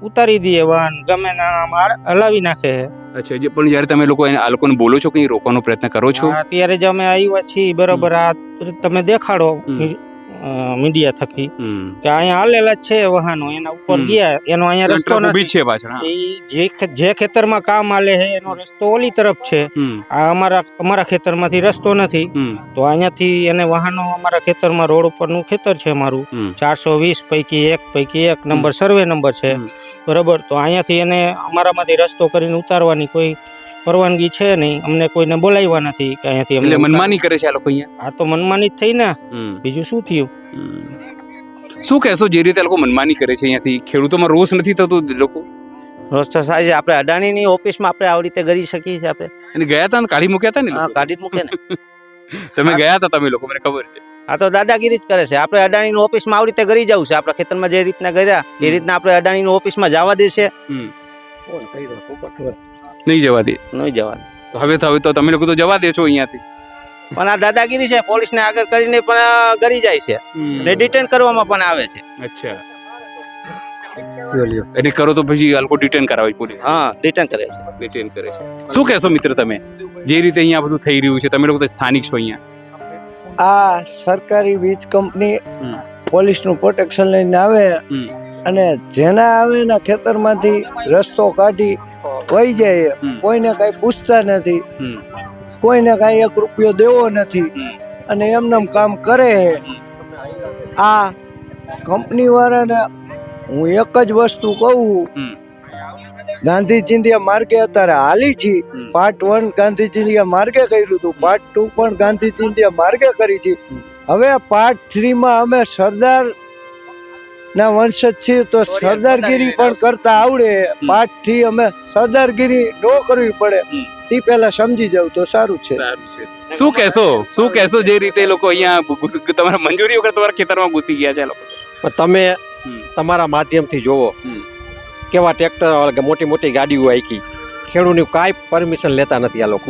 ઉતારી દે વાહન, ગમે હલાવી નાખે. અચ્છા, પણ જ્યારે તમે લોકો આ લોકોને બોલો છો કે રોકવાનો પ્રયત્ન કરો છો? અત્યારે જ અમે આવ્યા છીએ, બરોબર, આ તમે દેખાડો મીડિયા થકી કે અહીંયા હાલેલા જ છે વાહનો, એના ઉપર ગયા, એનો અહીંયા રસ્તો નથી. જે ખેતરમાં કામ હાલે છે એનો રસ્તો ઓલી તરફ છે, આ અમારા ખેતરમાંથી રસ્તો નથી. તો અહીંયાથી એને વાહનો, અમારા ખેતરમાં રોડ ઉપરનું ખેતર છે અમારું, 420 પૈકી એક નંબર સર્વે નંબર છે, બરોબર. તો અહીંયાથી એને અમારામાંથી રસ્તો કરીને ઉતારવાની કોઈ પરવાનગી છે નહીં, અમને કોઈને બોલાવ્યા નથી કે અહીંયાથી. એટલે મનમાની કરે છે આ લોકો અહીંયા? આ તો મનમાની જ થઈ ને, બીજું શું થયું? શું કહેશો, જે રીતે લોકો મનમાની કરે છે અહીંયાથી ખેડૂતોમાં રોષ નથી થતો? લોકો રોજ તો થાય છે. આપણે અડાણીની ઓફિસમાં આપણે આવી રીતે કરી શકીએ છીએ. આપણે અને ગયા હતા ને, કાઢી મૂક્યા હતા ને? હા, કાઢી જ મૂકે ને. તમે ગયા હતા, તમે લોકો, મને ખબર છે. આ તો દાદાગીરી જ કરે છે. આપણે અડાણીની ઓફિસમાં આવી રીતે કરી જવું છે. આપણા ખેતરમાં જે રીતના કર્યા એ રીતના આપણે અડાણીની ઓફિસમાં જવા દેશે? નહીં જવા દે. નહીં જવા દે. હવે તો તમે લોકો તો જવા દે છો અહીંયાથી. પણ આ દાદાગીરી છે, પોલીસને આગળ કરીને પણ કરી જાય છે અને ડિટેન કરવામાં પણ આવે છે. અચ્છા, એને કરો તો પછી આ લોકો ડિટેન કરાવે પોલીસ? હા, ડિટેન કરે છે. ડિટેન કરે છે. શું કહેશો મિત્ર તમે, જે રીતે અહીંયા બધું થઈ રહ્યું છે? તમે લોકો તો સ્થાનિક છો અહીંયા. આ સરકારી વીજ કંપની પોલીસનું પ્રોટેક્શન લઈને આવે અને જેના આવે એના ખેતરમાંથી રસ્તો કાઢી વહી જાય. કોઈને કઈ પૂછતા નથી, કોઈને કઈ 1 રૂપિયો દેવો નથી અને એમનેમ કામ કરે. આ કંપની વાળાને હું એક જ વસ્તુ કહું, ગાંધી ચિંધ્યા માર્ગે અત્યારે હાલી છે. પાર્ટ 1 ગાંધી ચિંધ્યા માર્ગે કર્યું હતું, પાર્ટ 2 પણ ગાંધી ચિંધ્યા માર્ગે કરી છે. હવે પાર્ટ 3 માં અમે સરદાર ના વંશજ છીએ તો સરદારગીરી પણ કરતા આવડે. પાર્ટ 3 અમે સરદારગીરી ન કરવી પડે તે પહેલા સમજી જાવ તો સારું છે. શું કહેશો જે રીતે લોકો અહીંયા તમારા મંજૂરી વગર તમારા ખેતરમાં ઘૂસી ગયા છે લોકો? તમે તમારા માધ્યમથી જોવો કેવા ટ્રેક્ટર, મોટી મોટી ગાડીઓ આખી, ખેડૂતની કાંઈ પરમિશન લેતા નથી આ લોકો.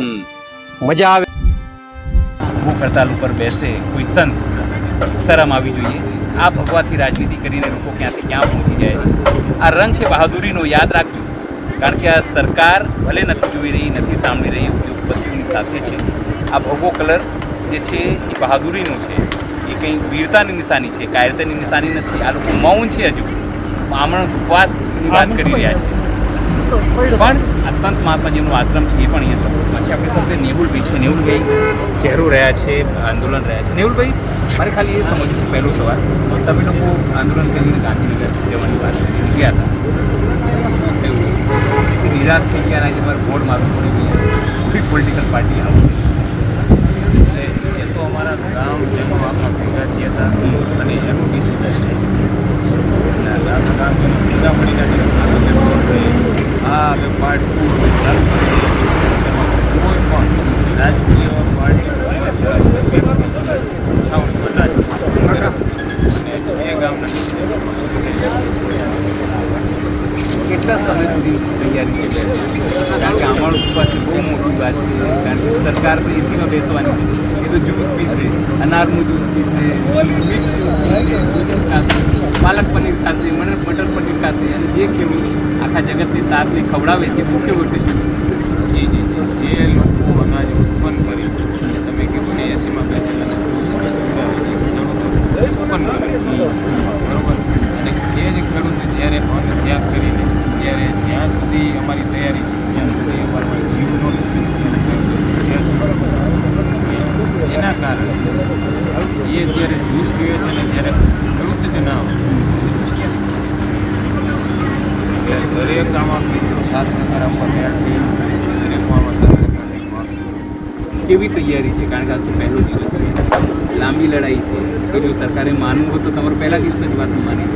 મજા આવે. ભૂખ હડતાલ ઉપર બેસે કોઈ સંત, શરમ આવી જોઈએ. આ ભગવાથી રાજનીતિ કરીને લોકો ક્યાંથી ક્યાં પહોંચી જાય છે. આ રંગ છે બહાદુરીનો, યાદ રાખજો. કારણ કે આ સરકાર ભલે નથી જોઈ રહી, નથી સાંભળી રહી, ઉદ્યોગપતિઓની સાથે છે. આ ભગવો કલર જે છે એ બહાદુરીનો છે, એ કંઈ વીરતાની નિશાની છે, કાયરતાની નિશાની નથી. આ લોકો મૌન છે, હજુ આમરણ ઉપવાસની વાત કરી રહ્યા છે. પણ આ સંત મહાત્માજીનું આશ્રમ છે એ પણ અહીંયા સપોર્ટમાં છે. આપણી સાથે નેહુલભાઈ છે. નેહુલભાઈ ચહેરો રહ્યા છે, આંદોલન રહ્યા છે. નેહુલભાઈ, મારે ખાલી એ સમજવું છે પહેલો સવાલ, તમે લોકો આંદોલન કરીને ગાંધીનગર જવાની વાત કરી ગયા હતા, શું થયું? નિરાશ થઈ ગયા અને તમારે વોટ મારવું પડી ગયું, બિગ પોલિટિકલ પાર્ટી આવું એટલે એ તો અમારા ગામ જેમાં આપણા ભેગા થયા હતા અને એનું ડિસિઝન આ હવે પાર્ટ કોઈ પણ રાજકીય પાર્ટી એ ગામના કેટલા સમય સુધી તૈયારી છે? કારણ કે અમારું પાછી બહુ મોટી વાત છે, કારણ કે સરકાર તો એસીમાં બેસવાની એ તો જ્યુસ પીશે, અનારનું જ્યુસ પીશે, મિક્સ જ્યુસ ખાશે, પાલક પનીર ખાશે, મટર પનીર ખાશે અને જે ખેડૂત આખા જગતની તાતને ખવડાવે છે ભૂખે ભૂખે. જી જી જી, જે લોકો અનાજ ઉત્પન્ન કરી તમે કીધું ને એસીમાં બેસેલા ઉત્પન્ન કરે બરોબર, અને જે જ ખેડૂતને જ્યારે અન્ન ત્યાગ કરીને ત્યારે જ્યાં સુધી અમારી તૈયારી છે ત્યાં સુધી અમારા જીવનો એના કારણે એ જ્યારે જ્યુસ પીવે છે ને જ્યારે ખેડૂત જ ના હોય એટલે દરેક આમાં મિત્રો સાથ સહકાર આપવા તૈયાર છે. દરેકમાં આમાં સાથ સહકારની માંગ. કેવી તૈયારી છે? કારણ કે આજ તો પહેલો દિવસ છે, લાંબી લડાઈ છે. કે જો સરકારે માનવું હોય તો તમારે પહેલા દિવસે જ વાત માની,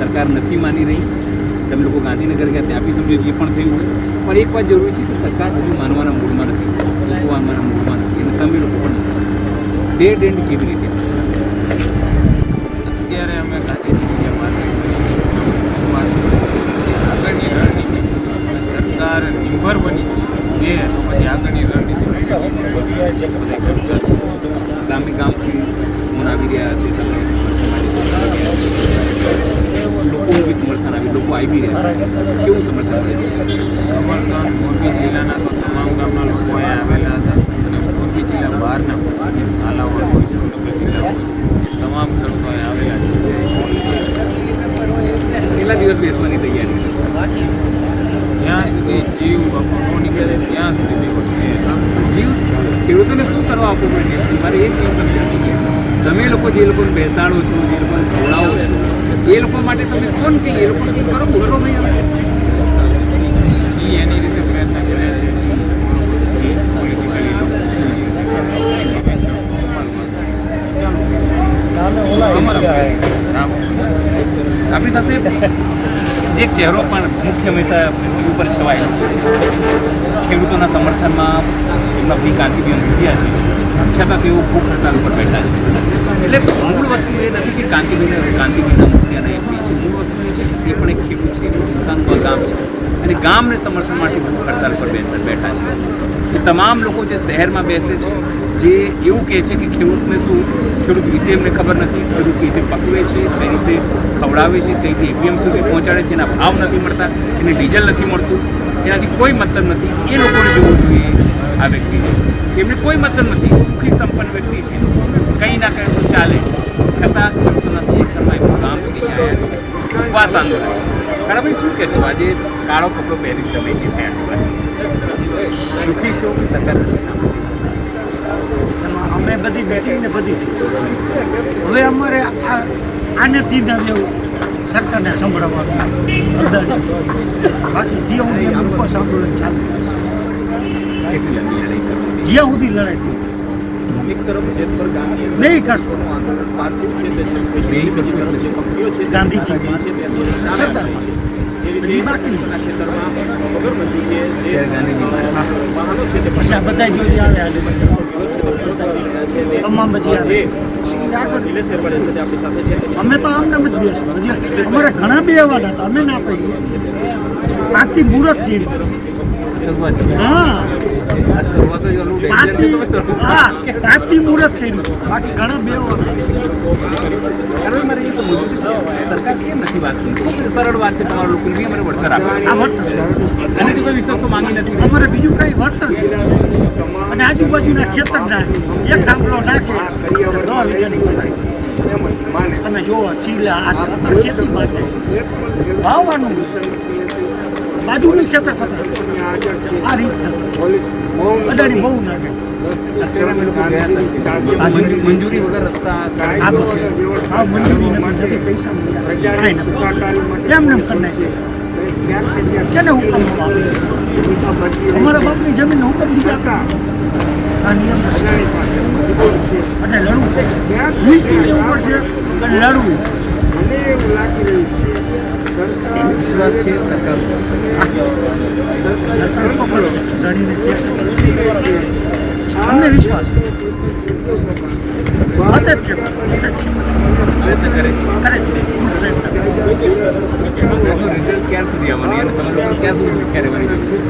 સરકાર નથી માની રહી. તમે લોકો ગાંધીનગર ગયા ત્યાં બી સમજો જે પણ થયું હોય, પણ એક વાત જરૂરી છે કે સરકાર હજુ માનવાના મૂડમાં નથી, લોકો માનવાના મૂડમાં નથી અને તમે લોકો પણ નથી. ડેડ એન્ડ કેવી રીતે? અત્યારે અમે ગાંધીજી આગળની રણનીતિ સરકાર નિર્ભર બની બે તો પછી આગળની રણનીતિ ગામે ગામથી ફોન આવી રહ્યા હશે, લોકોનું બી સમર્થન આવી, લોકો આવી રહ્યા છે. કેવું સમર્થન મળે છે? સમર્થન મોરબી જિલ્લાના તો તમામ ગામના લોકો અહીંયા આવેલા હતા અને મોરબી જિલ્લા બહારના નાલાવડ હોય, સુરનગર જિલ્લા હોય, તમામ ખેડૂતો અહીંયા આવેલા છે. કેટલા દિવસ બેસવાની તૈયારી? જ્યાં સુધી જીવ બાપુ ન નીકળે ત્યાં સુધી બેસવું. જીવ ખેડૂતોને શું કરવા આપવું પડે? મારે એ જ સમજાય. તમે લોકો જે લોકોને બેસાડો છો, જે લોકોને ખવડાવો છો, એ લોકો માટે તમે કોણ કે એ લોકો કરો બોલો ભાઈ. એ એની રીતે પ્રયત્ન કરે છે. આપણી સાથે જે ચહેરો પણ મુખ્ય હંમેશા ઉપર છવાયેલો છે, ખેડૂતોના સમર્થનમાં એમના ભાઈ ગાંધીબેન ઉઠ્યા છે, છતાં તેઓ ભૂખ હડતાલ ઉપર બેઠા છે. એટલે મૂળ વસ્તુ એ નથી કે ગાંધીબેનના મુખ્યના એમપી છે, મૂળ વસ્તુ એ છે કે તે પણ એક ખેડૂત છે, પોતાનું ગામ છે અને ગામને સમર્થન માટે ભૂખ હડતાલ પર બેઠા છે. એ તમામ લોકો જે શહેરમાં બેસે છે, જે એવું કહે છે કે ખેડૂતને શું, ખેડૂત વિશે એમને ખબર નથી, ખેડૂત કઈ રીતે પકવે છે, કઈ રીતે ખવડાવે છે, કઈ રીતે એપીએમ સુધી પહોંચાડે છે, એના ભાવ નથી મળતા, એને ડીઝલ નથી મળતું, એનાથી કોઈ મતલબ નથી. એ લોકોને જોવું જોઈએ આ વ્યક્તિને, એમને કોઈ મતલબ નથી, સુખી સંપન્ન વ્યક્તિ છે, કંઈ ના કંઈ તો ચાલે, છતાં ખેડૂતોના સમર્થનમાં એમનું કામ છે, આવ્યા છે. ઉપવાસ આંદોલન કાળાભાઈ શું કહેશો? આજે કાળો કપડો પહેરી તમે જે થયા સુખી છો કે સરકાર નથી સાંભળતી? અમે બધી બેઠીને બધી હવે અમારે આનેથી ના રહેવું, સરકારને સંભળાવવાનું, બાકી જ્યાં સુધી ઉપવાસ આંદોલન ચાલુ જ્યાં સુધી લડાઈ થઈ નહીં કરશું. ગાંધીજી સરદાર પછી આ બધા જોઈ આવ્યા તમામ બધી અમે તો આમને જ બેસું. અમારે ઘણા બે એવા હતા, અમે ના પડી આજથી મુહૂર્ત કરી. હા આજથી મુહૂર્ત કર્યું, બાકી ઘણા બે મારે એ સમજવું છે સરકાર કેમ નથી વાત કરતી? ખૂબ સરળ વાત છે, તમારા લોકોને અમારે વળતર આપે, આ વળતર આનાથી કોઈ વિશ્વાસ તો માંગી નથી. અમારે બીજું કઈ વળતર અને આજુબાજુના ખેતરના એક આંકડો નાખે 10 વીઘાની વધારે તમે જોવો ચીલા ખેતી માટે વાવવાનું બાજુનું ખેતર પથરાય આ રીતના અડાણી બહુ નાખે મંજૂરી વગર રસ્તા મંજૂરી નથી પૈસા એમને કરી નાખે કેને હુકમ અમારા બાપની જમીન હુકમ દીધા આ નિયમ અને લડવું વીકલી ઉપર છે અને લડવું મને એવું લાગી રહ્યું છે સરકાર વિશ્વાસ છે સરકાર અમને વિશ્વાસ વાત જ છે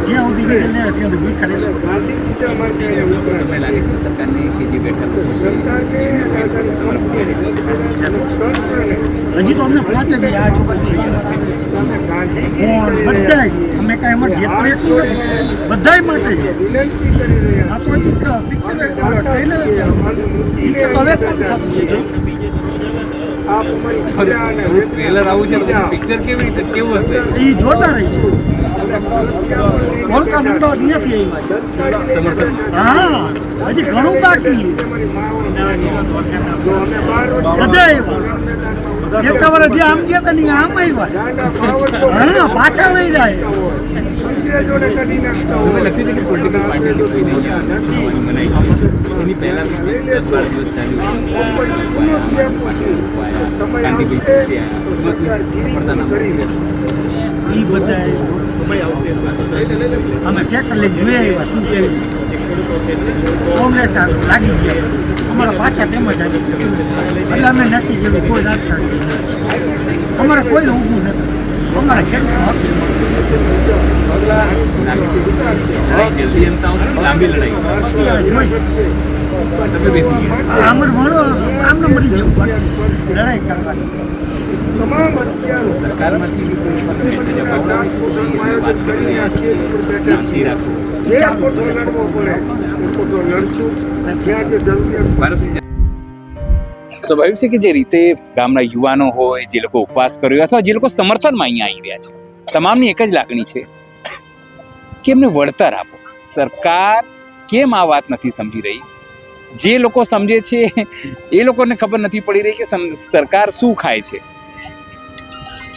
જ્યાં સુધી વિજય ત્યાં સુધી ભૂખા રહેશે હજી તો અમને 5 જ આ બધા અમે કાંઈ અમારે જે પણ એક બધા માટે છે આ તો હજી પિક્ચર ટ્રેલર છે હવે થતું છે ટ્રેલર આવું છે પિક્ચર કેવી રીતે કેવું હશે એ જોતા રહીશું કોલકા મંડો અહીંયાથી હા હજી ઘણું બાકી બધા એક વર્ષ જે આમ ગયા હતા ને આમ આવ્યા હા પાછા લઈ જાય લખ્યું છે કે પોલિટિકલ પાર્ટીઓ મનાઈ છે એની પહેલા એ બધા અમે ચેક લઈ જોઈ આવ્યા શું કેવી કોંગ્રેસ લાગી ગયા અમારા પાછા તેમ જ આવી એટલે અમે નક્કી જેવું કોઈ રાજકારણ અમારે કોઈ ઊભું નથી અમારે ખેડૂત લાંબી લડાઈ અમર મારો આમને મરી જવું લડાઈ કરવાની સરકારમાંથી સ્વાભાવિક છે કે જે રીતે ગામના યુવાનો હોય જે લોકો ઉપવાસ કર્યો અથવા જે લોકો સમર્થનમાં અહીંયા આવી રહ્યા છે તમામની એક જ લાગણી છે કે એમને વળતર આપો. સરકાર કેમ આ વાત નથી સમજી રહી? જે લોકો સમજે છે એ લોકોને ખબર નથી પડી રહી કે સરકાર શું ખાય છે.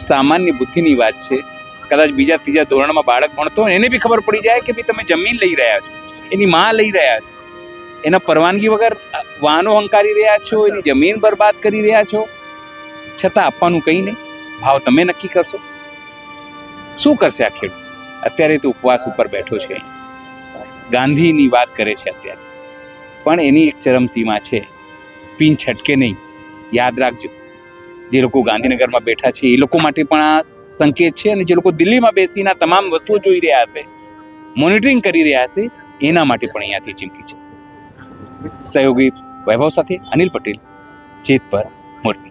સામાન્ય બુદ્ધિની વાત છે. કદાચ બીજા ત્રીજા ધોરણમાં બાળક ભણતો હોય એને બી ખબર પડી જાય કે ભાઈ તમે જમીન લઈ રહ્યા છો, એની માં લઈ રહ્યા છો, એના પરવાનગી વગર વાહનો હંકારી રહ્યા છો, એની જમીન બરબાદ કરી રહ્યા છો, છતાં આપવાનું કંઈ નહીં. ભાવ તમે નક્કી કરશો. શું કરશે આ ખેડૂત? અત્યારે તો ઉપવાસ ઉપર બેઠો છે, ગાંધીની વાત કરે છે અત્યારે, પણ એની એક ચરમસીમા છે. પીન છટકે નહીં, યાદ રાખજો. જે લોકો ગાંધીનગરમાં બેઠા છે એ લોકો માટે પણ આ સંકેત છે, અને જે લોકો દિલ્હીમાં બેસીને તમામ વસ્તુઓ જોઈ રહ્યા હશે, મોનિટરિંગ કરી રહ્યા હશે, એના માટે પણ અહીંયાથી ચીમકી છે. સહયોગી વૈભવ સાથે અનિલ પટેલ, જેતપર, મોરબી.